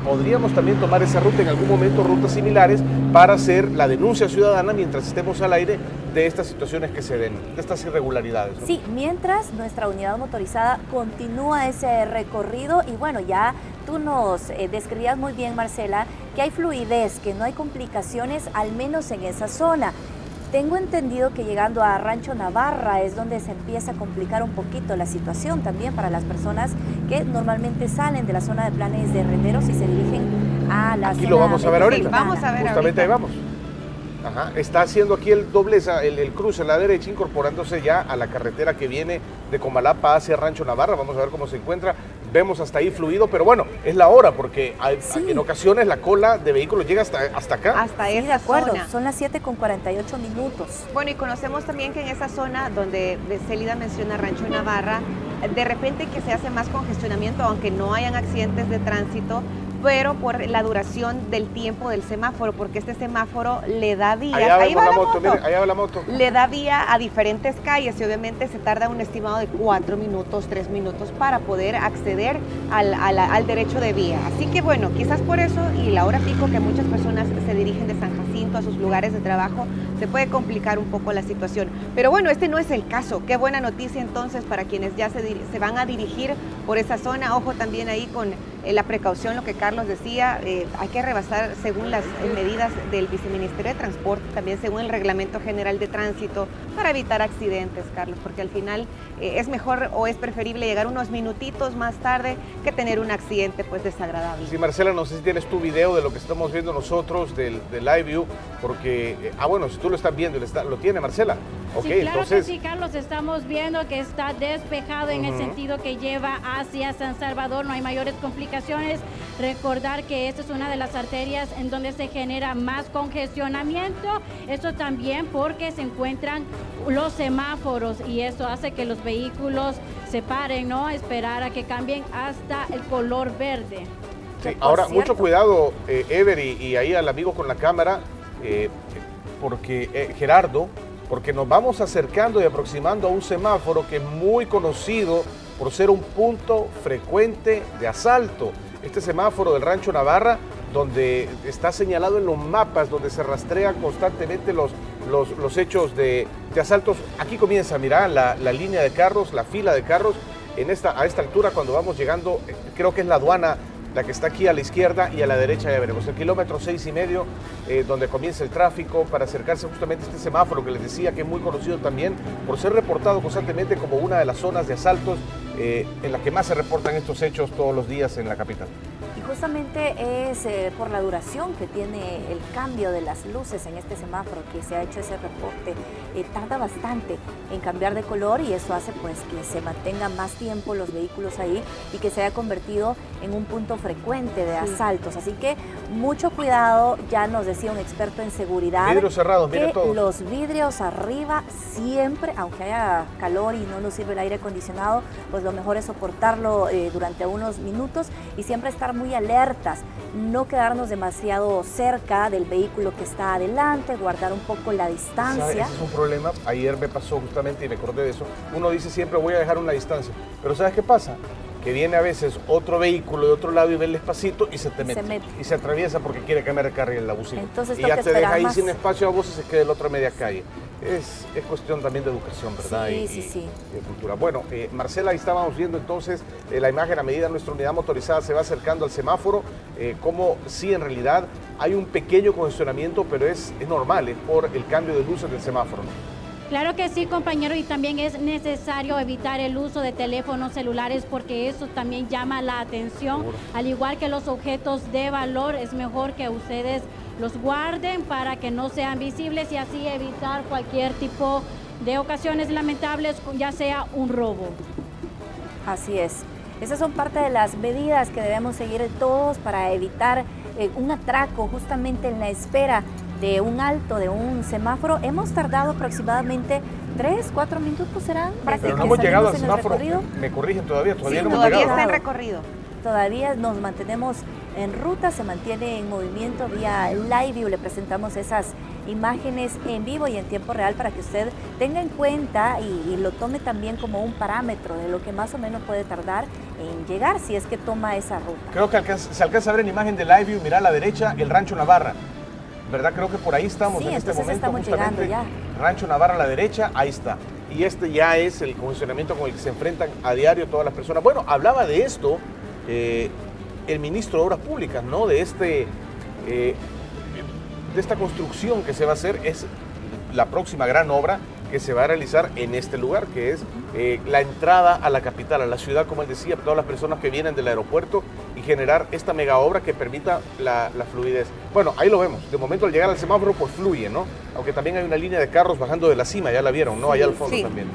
[SPEAKER 6] Podríamos también tomar esa ruta en algún momento, rutas similares, para hacer la denuncia ciudadana mientras estemos al aire de estas situaciones que se den, de estas irregularidades, ¿no?
[SPEAKER 1] Sí, mientras nuestra unidad motorizada continúa ese recorrido y bueno, ya tú nos describías muy bien, Marcela, que hay fluidez, que no hay complicaciones, al menos en esa zona. Tengo entendido que llegando a Rancho Navarra es donde se empieza a complicar un poquito la situación también para las personas que normalmente salen de la zona de Planes de Renderos y se dirigen a la zona.
[SPEAKER 6] Aquí lo vamos a ver ahorita.
[SPEAKER 11] Vamos a ver
[SPEAKER 6] justamente
[SPEAKER 11] ahorita.
[SPEAKER 6] Ahí vamos. Ajá, está haciendo aquí el dobleza, el cruce a la derecha, incorporándose ya a la carretera que viene de Comalapa hacia Rancho Navarra. Vamos a ver cómo se encuentra. Vemos hasta ahí fluido, pero bueno, es la hora, porque en ocasiones la cola de vehículos llega hasta acá.
[SPEAKER 11] Hasta
[SPEAKER 1] Sí,
[SPEAKER 11] esa
[SPEAKER 1] de acuerdo,
[SPEAKER 11] zona.
[SPEAKER 1] son las 7:48 minutos.
[SPEAKER 11] Bueno, y conocemos también que en esa zona donde Célida menciona Rancho Navarra, de repente que se hace más congestionamiento, aunque no hayan accidentes de tránsito, pero por la duración del tiempo del semáforo, porque este semáforo le da vía.
[SPEAKER 6] Ahí va la moto, mire, allá va la moto.
[SPEAKER 11] Le da vía a diferentes calles y obviamente se tarda un estimado de 4 minutos, 3 minutos para poder acceder al derecho de vía. Así que bueno, quizás por eso y la hora pico que muchas personas se dirigen de San Jacinto a sus lugares de trabajo, se puede complicar un poco la situación. Pero bueno, este no es el caso. Qué buena noticia entonces para quienes ya se van a dirigir por esa zona. Ojo también ahí con la precaución, lo que Carlos decía, hay que rebasar según las medidas del Viceministerio de Transporte, también según el Reglamento General de Tránsito, para evitar accidentes, Carlos, porque al final es mejor o es preferible llegar unos minutitos más tarde que tener un accidente pues desagradable.
[SPEAKER 6] Sí, Marcela, no sé si tienes tu video de lo que estamos viendo nosotros, del Live View, porque, bueno, si tú lo estás viendo, lo tiene Marcela.
[SPEAKER 24] Sí,
[SPEAKER 6] Okay,
[SPEAKER 24] claro
[SPEAKER 6] entonces...
[SPEAKER 24] que sí, Carlos, estamos viendo que está despejado en el sentido que lleva hacia San Salvador, no hay mayores complicaciones. Recordar que esta es una de las arterias en donde se genera más congestionamiento, esto también porque se encuentran los semáforos y eso hace que los vehículos se paren, ¿no? Esperar a que cambien hasta el color verde.
[SPEAKER 6] Sí, ahora, mucho cuidado, Ever, y ahí al amigo con la cámara, porque Gerardo, porque nos vamos acercando y aproximando a un semáforo que es muy conocido por ser un punto frecuente de asalto. Este semáforo del Rancho Navarra, donde está señalado en los mapas, donde se rastrean constantemente los hechos de asaltos. Aquí comienza, mirá, la línea de carros, la fila de carros, a esta altura cuando vamos llegando, creo que es la aduana, la que está aquí a la izquierda y a la derecha, ya veremos, el kilómetro 6,5, donde comienza el tráfico para acercarse justamente a este semáforo que les decía que es muy conocido también por ser reportado constantemente como una de las zonas de asaltos en la que más se reportan estos hechos todos los días en la capital.
[SPEAKER 1] Y justamente es por la duración que tiene el cambio de las luces en este semáforo que se ha hecho ese reporte. Tarda bastante en cambiar de color y eso hace pues que se mantengan más tiempo los vehículos ahí y que se haya convertido en un punto frecuente de asaltos. Así que mucho cuidado, ya nos decía un experto en seguridad.
[SPEAKER 6] Vidrios cerrados,
[SPEAKER 1] que
[SPEAKER 6] mire todos.
[SPEAKER 1] los vidrios arriba siempre, aunque haya calor y no nos sirve el aire acondicionado, pues lo mejor es soportarlo durante unos minutos y siempre estar muy alertas, no quedarnos demasiado cerca del vehículo que está adelante, guardar un poco la distancia.
[SPEAKER 6] Ese es un problema, ayer me pasó justamente y me acordé de eso. Uno dice siempre voy a dejar una distancia, pero ¿sabes qué pasa? que viene a veces otro vehículo de otro lado y ve el espacito y se te mete. Y se atraviesa porque quiere cambiar el carril el abusivo.
[SPEAKER 1] Entonces
[SPEAKER 6] y ya te deja ahí sin espacio a vos y se queda el otro a media calle. Es cuestión también de educación, ¿verdad?
[SPEAKER 1] Sí.
[SPEAKER 6] Y de cultura. Bueno, Marcela, ahí estábamos viendo entonces la imagen a medida nuestra unidad motorizada se va acercando al semáforo, como sí en realidad hay un pequeño congestionamiento, pero es normal, es por el cambio de luces del semáforo, ¿no?
[SPEAKER 24] Claro que sí, compañero, y también es necesario evitar el uso de teléfonos celulares porque eso también llama la atención. Seguro. Al igual que los objetos de valor, es mejor que ustedes los guarden para que no sean visibles y así evitar cualquier tipo de ocasiones lamentables, ya sea un robo.
[SPEAKER 1] Así es. Esas son parte de las medidas que debemos seguir todos para evitar un atraco justamente en la espera de un alto, de un semáforo. Hemos tardado aproximadamente 3-4 minutos, ¿serán?
[SPEAKER 6] Pero no hemos llegado al semáforo. Me corrigen todavía no hemos llegado.
[SPEAKER 11] Todavía está en recorrido.
[SPEAKER 1] Todavía nos mantenemos en ruta, se mantiene en movimiento vía Live View. Le presentamos esas imágenes en vivo y en tiempo real para que usted tenga en cuenta y lo tome también como un parámetro de lo que más o menos puede tardar en llegar si es que toma esa ruta.
[SPEAKER 6] Creo que se alcanza a ver en imagen de Live View, mira a la derecha el Rancho Navarra, ¿verdad? Creo que por ahí estamos en este momento.
[SPEAKER 1] Estamos llegando ya.
[SPEAKER 6] Rancho Navarra a la derecha, ahí está. Y este ya es el congestionamiento con el que se enfrentan a diario todas las personas. Bueno, hablaba de esto el ministro de Obras Públicas, ¿no? De esta construcción que se va a hacer, es la próxima gran obra que se va a realizar en este lugar, que es la entrada a la capital, a la ciudad, como él decía, todas las personas que vienen del aeropuerto y generar esta mega obra que permita la fluidez. Bueno, ahí lo vemos. De momento al llegar al semáforo pues fluye, ¿no? Aunque también hay una línea de carros bajando de la cima, ya la vieron, ¿no? Allá al fondo también.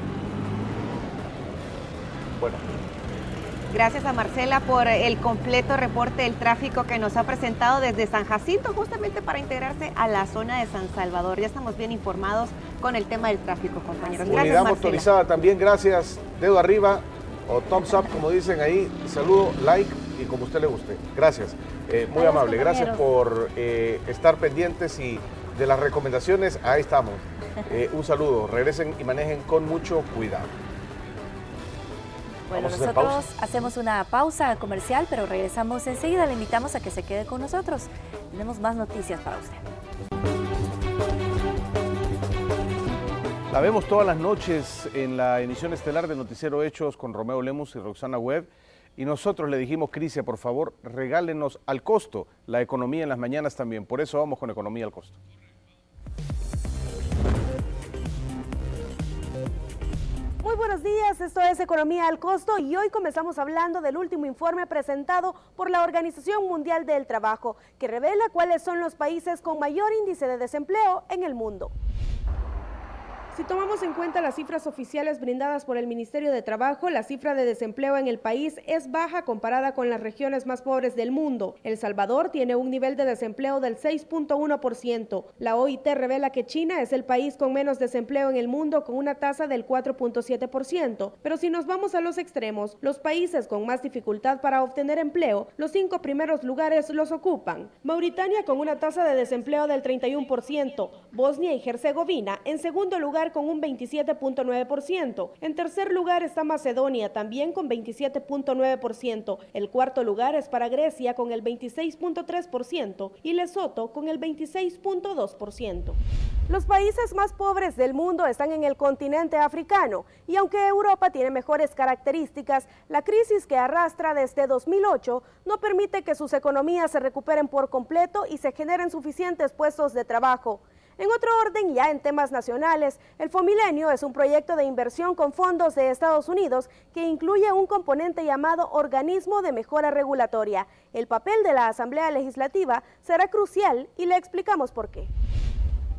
[SPEAKER 6] Bueno.
[SPEAKER 11] Gracias a Marcela por el completo reporte del tráfico que nos ha presentado desde San Jacinto, justamente para integrarse a la zona de San Salvador. Ya estamos bien informados con el tema del tráfico, compañeros. Gracias,
[SPEAKER 6] Unidad
[SPEAKER 11] Marcela.
[SPEAKER 6] motorizada también, gracias. Dedo arriba o thumbs up, como dicen ahí. Saludo, like y como a usted le guste. Gracias. Muy amable. Gracias por estar pendientes y de las recomendaciones. Ahí estamos. Un saludo. Regresen y manejen con mucho cuidado.
[SPEAKER 1] Bueno, nosotros hacemos una pausa comercial, pero regresamos enseguida. Le invitamos a que se quede con nosotros. Tenemos más noticias para usted.
[SPEAKER 6] La vemos todas las noches en la emisión estelar de Noticiero Hechos con Romeo Lemus y Roxana Webb. Y nosotros le dijimos, Crisia, por favor, regálenos al costo la economía en las mañanas también. Por eso vamos con Economía al Costo.
[SPEAKER 12] Muy buenos días, esto es Economía al Costo y hoy comenzamos hablando del último informe presentado por la Organización Mundial del Trabajo, que revela cuáles son los países con mayor índice de desempleo en el mundo. Si tomamos en cuenta las cifras oficiales brindadas por el Ministerio de Trabajo, la cifra de desempleo en el país es baja comparada con las regiones más pobres del mundo. El Salvador tiene un nivel de desempleo del 6.1%. La OIT revela que China es el país con menos desempleo en el mundo con una tasa del 4.7%. Pero si nos vamos a los extremos, los países con más dificultad para obtener empleo, los 5 primeros lugares los ocupan. Mauritania con una tasa de desempleo del 31%, Bosnia y Herzegovina en segundo lugar con un 27.9%. En tercer lugar está Macedonia, también con 27.9%. El cuarto lugar es para Grecia con el 26.3% y Lesoto con el 26.2%. Los países más pobres del mundo están en el continente africano y aunque Europa tiene mejores características, la crisis que arrastra desde 2008 no permite que sus economías se recuperen por completo y se generen suficientes puestos de trabajo. En otro orden, ya en temas nacionales, el Fomilenio es un proyecto de inversión con fondos de Estados Unidos que incluye un componente llamado Organismo de Mejora Regulatoria. El papel de la Asamblea Legislativa será crucial y le explicamos por qué.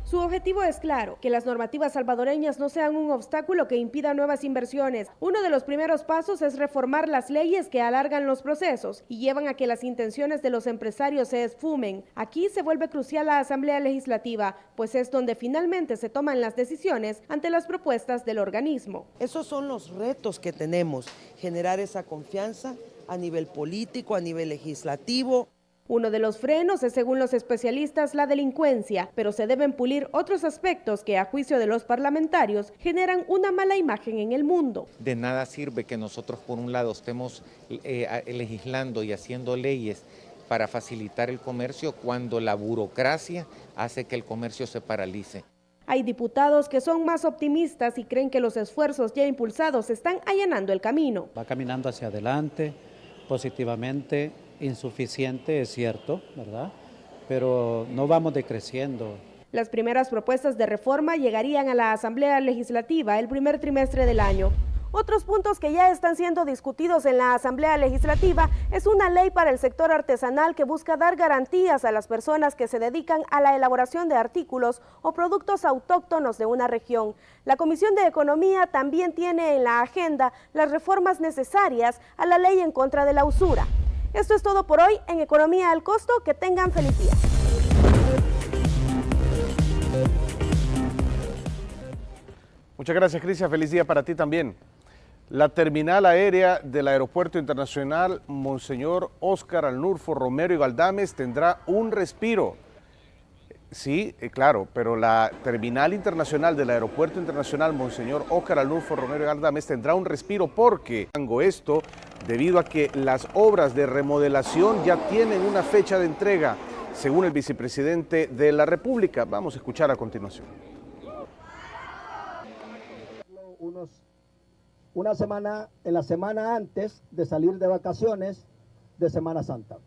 [SPEAKER 12] Su objetivo es claro, que las normativas salvadoreñas no sean un obstáculo que impida nuevas inversiones. Uno de los primeros pasos es reformar las leyes que alargan los procesos y llevan a que las intenciones de los empresarios se esfumen. Aquí se vuelve crucial la Asamblea Legislativa, pues es donde finalmente se toman las decisiones ante las propuestas del organismo.
[SPEAKER 13] Esos son los retos que tenemos, generar esa confianza a nivel político, a nivel legislativo.
[SPEAKER 12] Uno de los frenos es, según los especialistas, la delincuencia, pero se deben pulir otros aspectos que, a juicio de los parlamentarios, generan una mala imagen en el mundo.
[SPEAKER 14] De nada sirve que nosotros, por un lado, estemos legislando y haciendo leyes para facilitar el comercio cuando la burocracia hace que el comercio se paralice.
[SPEAKER 12] Hay diputados que son más optimistas y creen que los esfuerzos ya impulsados están allanando el camino.
[SPEAKER 15] Va caminando hacia adelante, positivamente, insuficiente, es cierto, ¿verdad? Pero no vamos decreciendo.
[SPEAKER 12] Las primeras propuestas de reforma llegarían a la Asamblea Legislativa el primer trimestre del año. Otros puntos que ya están siendo discutidos en la Asamblea Legislativa es una ley para el sector artesanal que busca dar garantías a las personas que se dedican a la elaboración de artículos o productos autóctonos de una región. La Comisión de Economía también tiene en la agenda las reformas necesarias a la ley en contra de la usura. Esto es todo por hoy en Economía al Costo. Que tengan feliz día.
[SPEAKER 6] Muchas gracias, Cristian. Feliz día para ti también. La terminal aérea del Aeropuerto Internacional Monseñor Óscar Arnulfo Romero y Galdames tendrá un respiro. Sí, claro, pero la terminal internacional del Aeropuerto Internacional Monseñor Óscar Arnulfo Romero y Galdames tendrá un respiro porque hago esto debido a que las obras de remodelación ya tienen una fecha de entrega, según el vicepresidente de la República. Vamos a escuchar a continuación.
[SPEAKER 17] En la semana antes de salir de vacaciones de Semana Santa.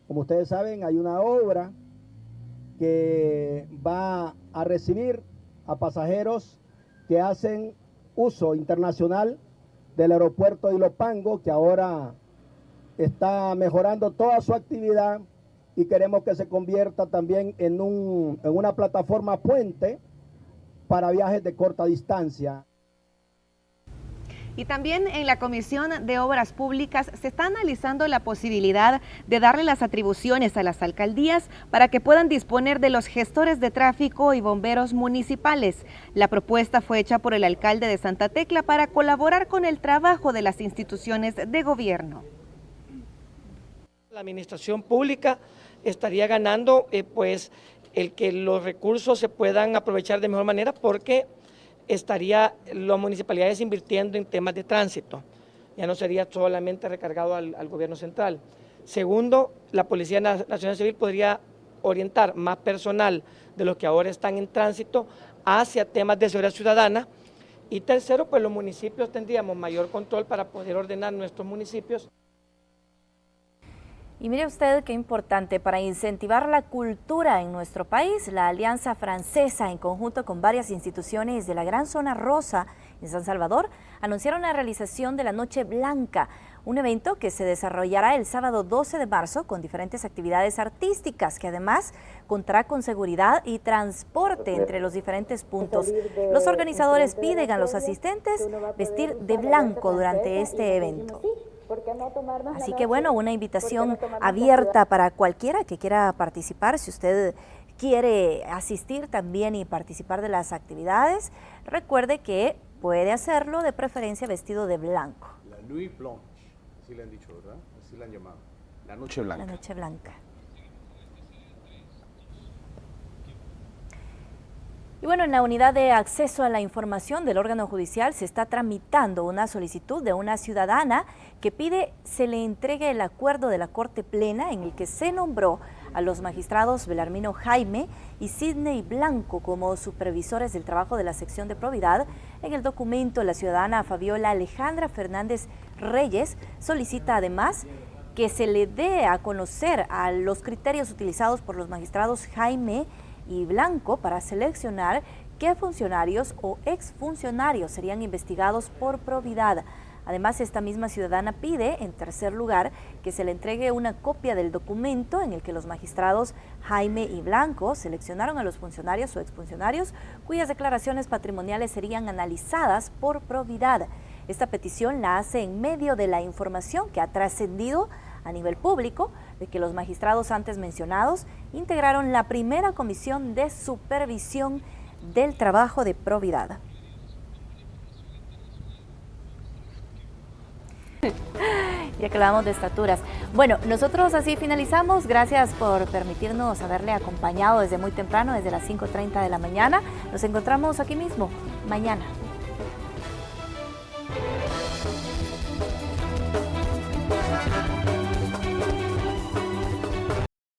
[SPEAKER 17] Como ustedes saben, hay una obra que va a recibir a pasajeros que hacen uso internacional del aeropuerto de Ilopango, que ahora está mejorando toda su actividad y queremos que se convierta también en una plataforma puente para viajes de corta distancia.
[SPEAKER 11] Y también en la Comisión de Obras Públicas se está analizando la posibilidad de darle las atribuciones a las alcaldías para que puedan disponer de los gestores de tráfico y bomberos municipales. La propuesta fue hecha por el alcalde de Santa Tecla para colaborar con el trabajo de las instituciones de gobierno.
[SPEAKER 19] La administración pública estaría ganando pues el que los recursos se puedan aprovechar de mejor manera porque estaría las municipalidades invirtiendo en temas de tránsito, ya no sería solamente recargado al gobierno central. Segundo, la Policía Nacional Civil podría orientar más personal de los que ahora están en tránsito hacia temas de seguridad ciudadana. Y tercero, pues los municipios tendríamos mayor control para poder ordenar nuestros municipios.
[SPEAKER 1] Y mire usted qué importante, para incentivar la cultura en nuestro país, la Alianza Francesa, en conjunto con varias instituciones de la Gran Zona Rosa en San Salvador, anunciaron la realización de la Noche Blanca, un evento que se desarrollará el sábado 12 de marzo con diferentes actividades artísticas, que además contará con seguridad y transporte entre los diferentes puntos. Los organizadores piden a los asistentes vestir de blanco durante este evento. Así que bueno, una invitación abierta para cualquiera que quiera participar. Si usted quiere asistir también y participar de las actividades, recuerde que puede hacerlo de preferencia vestido de blanco.
[SPEAKER 6] La Nuit Blanche, así le han dicho, ¿verdad? Así la han llamado. La Noche Blanca.
[SPEAKER 1] La Noche Blanca. Y bueno, en la unidad de acceso a la información del órgano judicial se está tramitando una solicitud de una ciudadana que pide se le entregue el acuerdo de la Corte Plena en el que se nombró a los magistrados Belarmino Jaime y Sidney Blanco como supervisores del trabajo de la sección de probidad. En el documento, la ciudadana Fabiola Alejandra Fernández Reyes solicita además que se le dé a conocer a los criterios utilizados por los magistrados Jaime y Blanco para seleccionar qué funcionarios o exfuncionarios serían investigados por probidad. Además, esta misma ciudadana pide, en tercer lugar, que se le entregue una copia del documento en el que los magistrados Jaime y Blanco seleccionaron a los funcionarios o exfuncionarios cuyas declaraciones patrimoniales serían analizadas por probidad. Esta petición la hace en medio de la información que ha trascendido a nivel público de que los magistrados antes mencionados integraron la primera comisión de supervisión del trabajo de probidad. ya que hablamos de estaturas. Bueno, nosotros así finalizamos. Gracias por permitirnos haberle acompañado desde muy temprano, desde las 5:30 de la mañana. Nos encontramos aquí mismo mañana.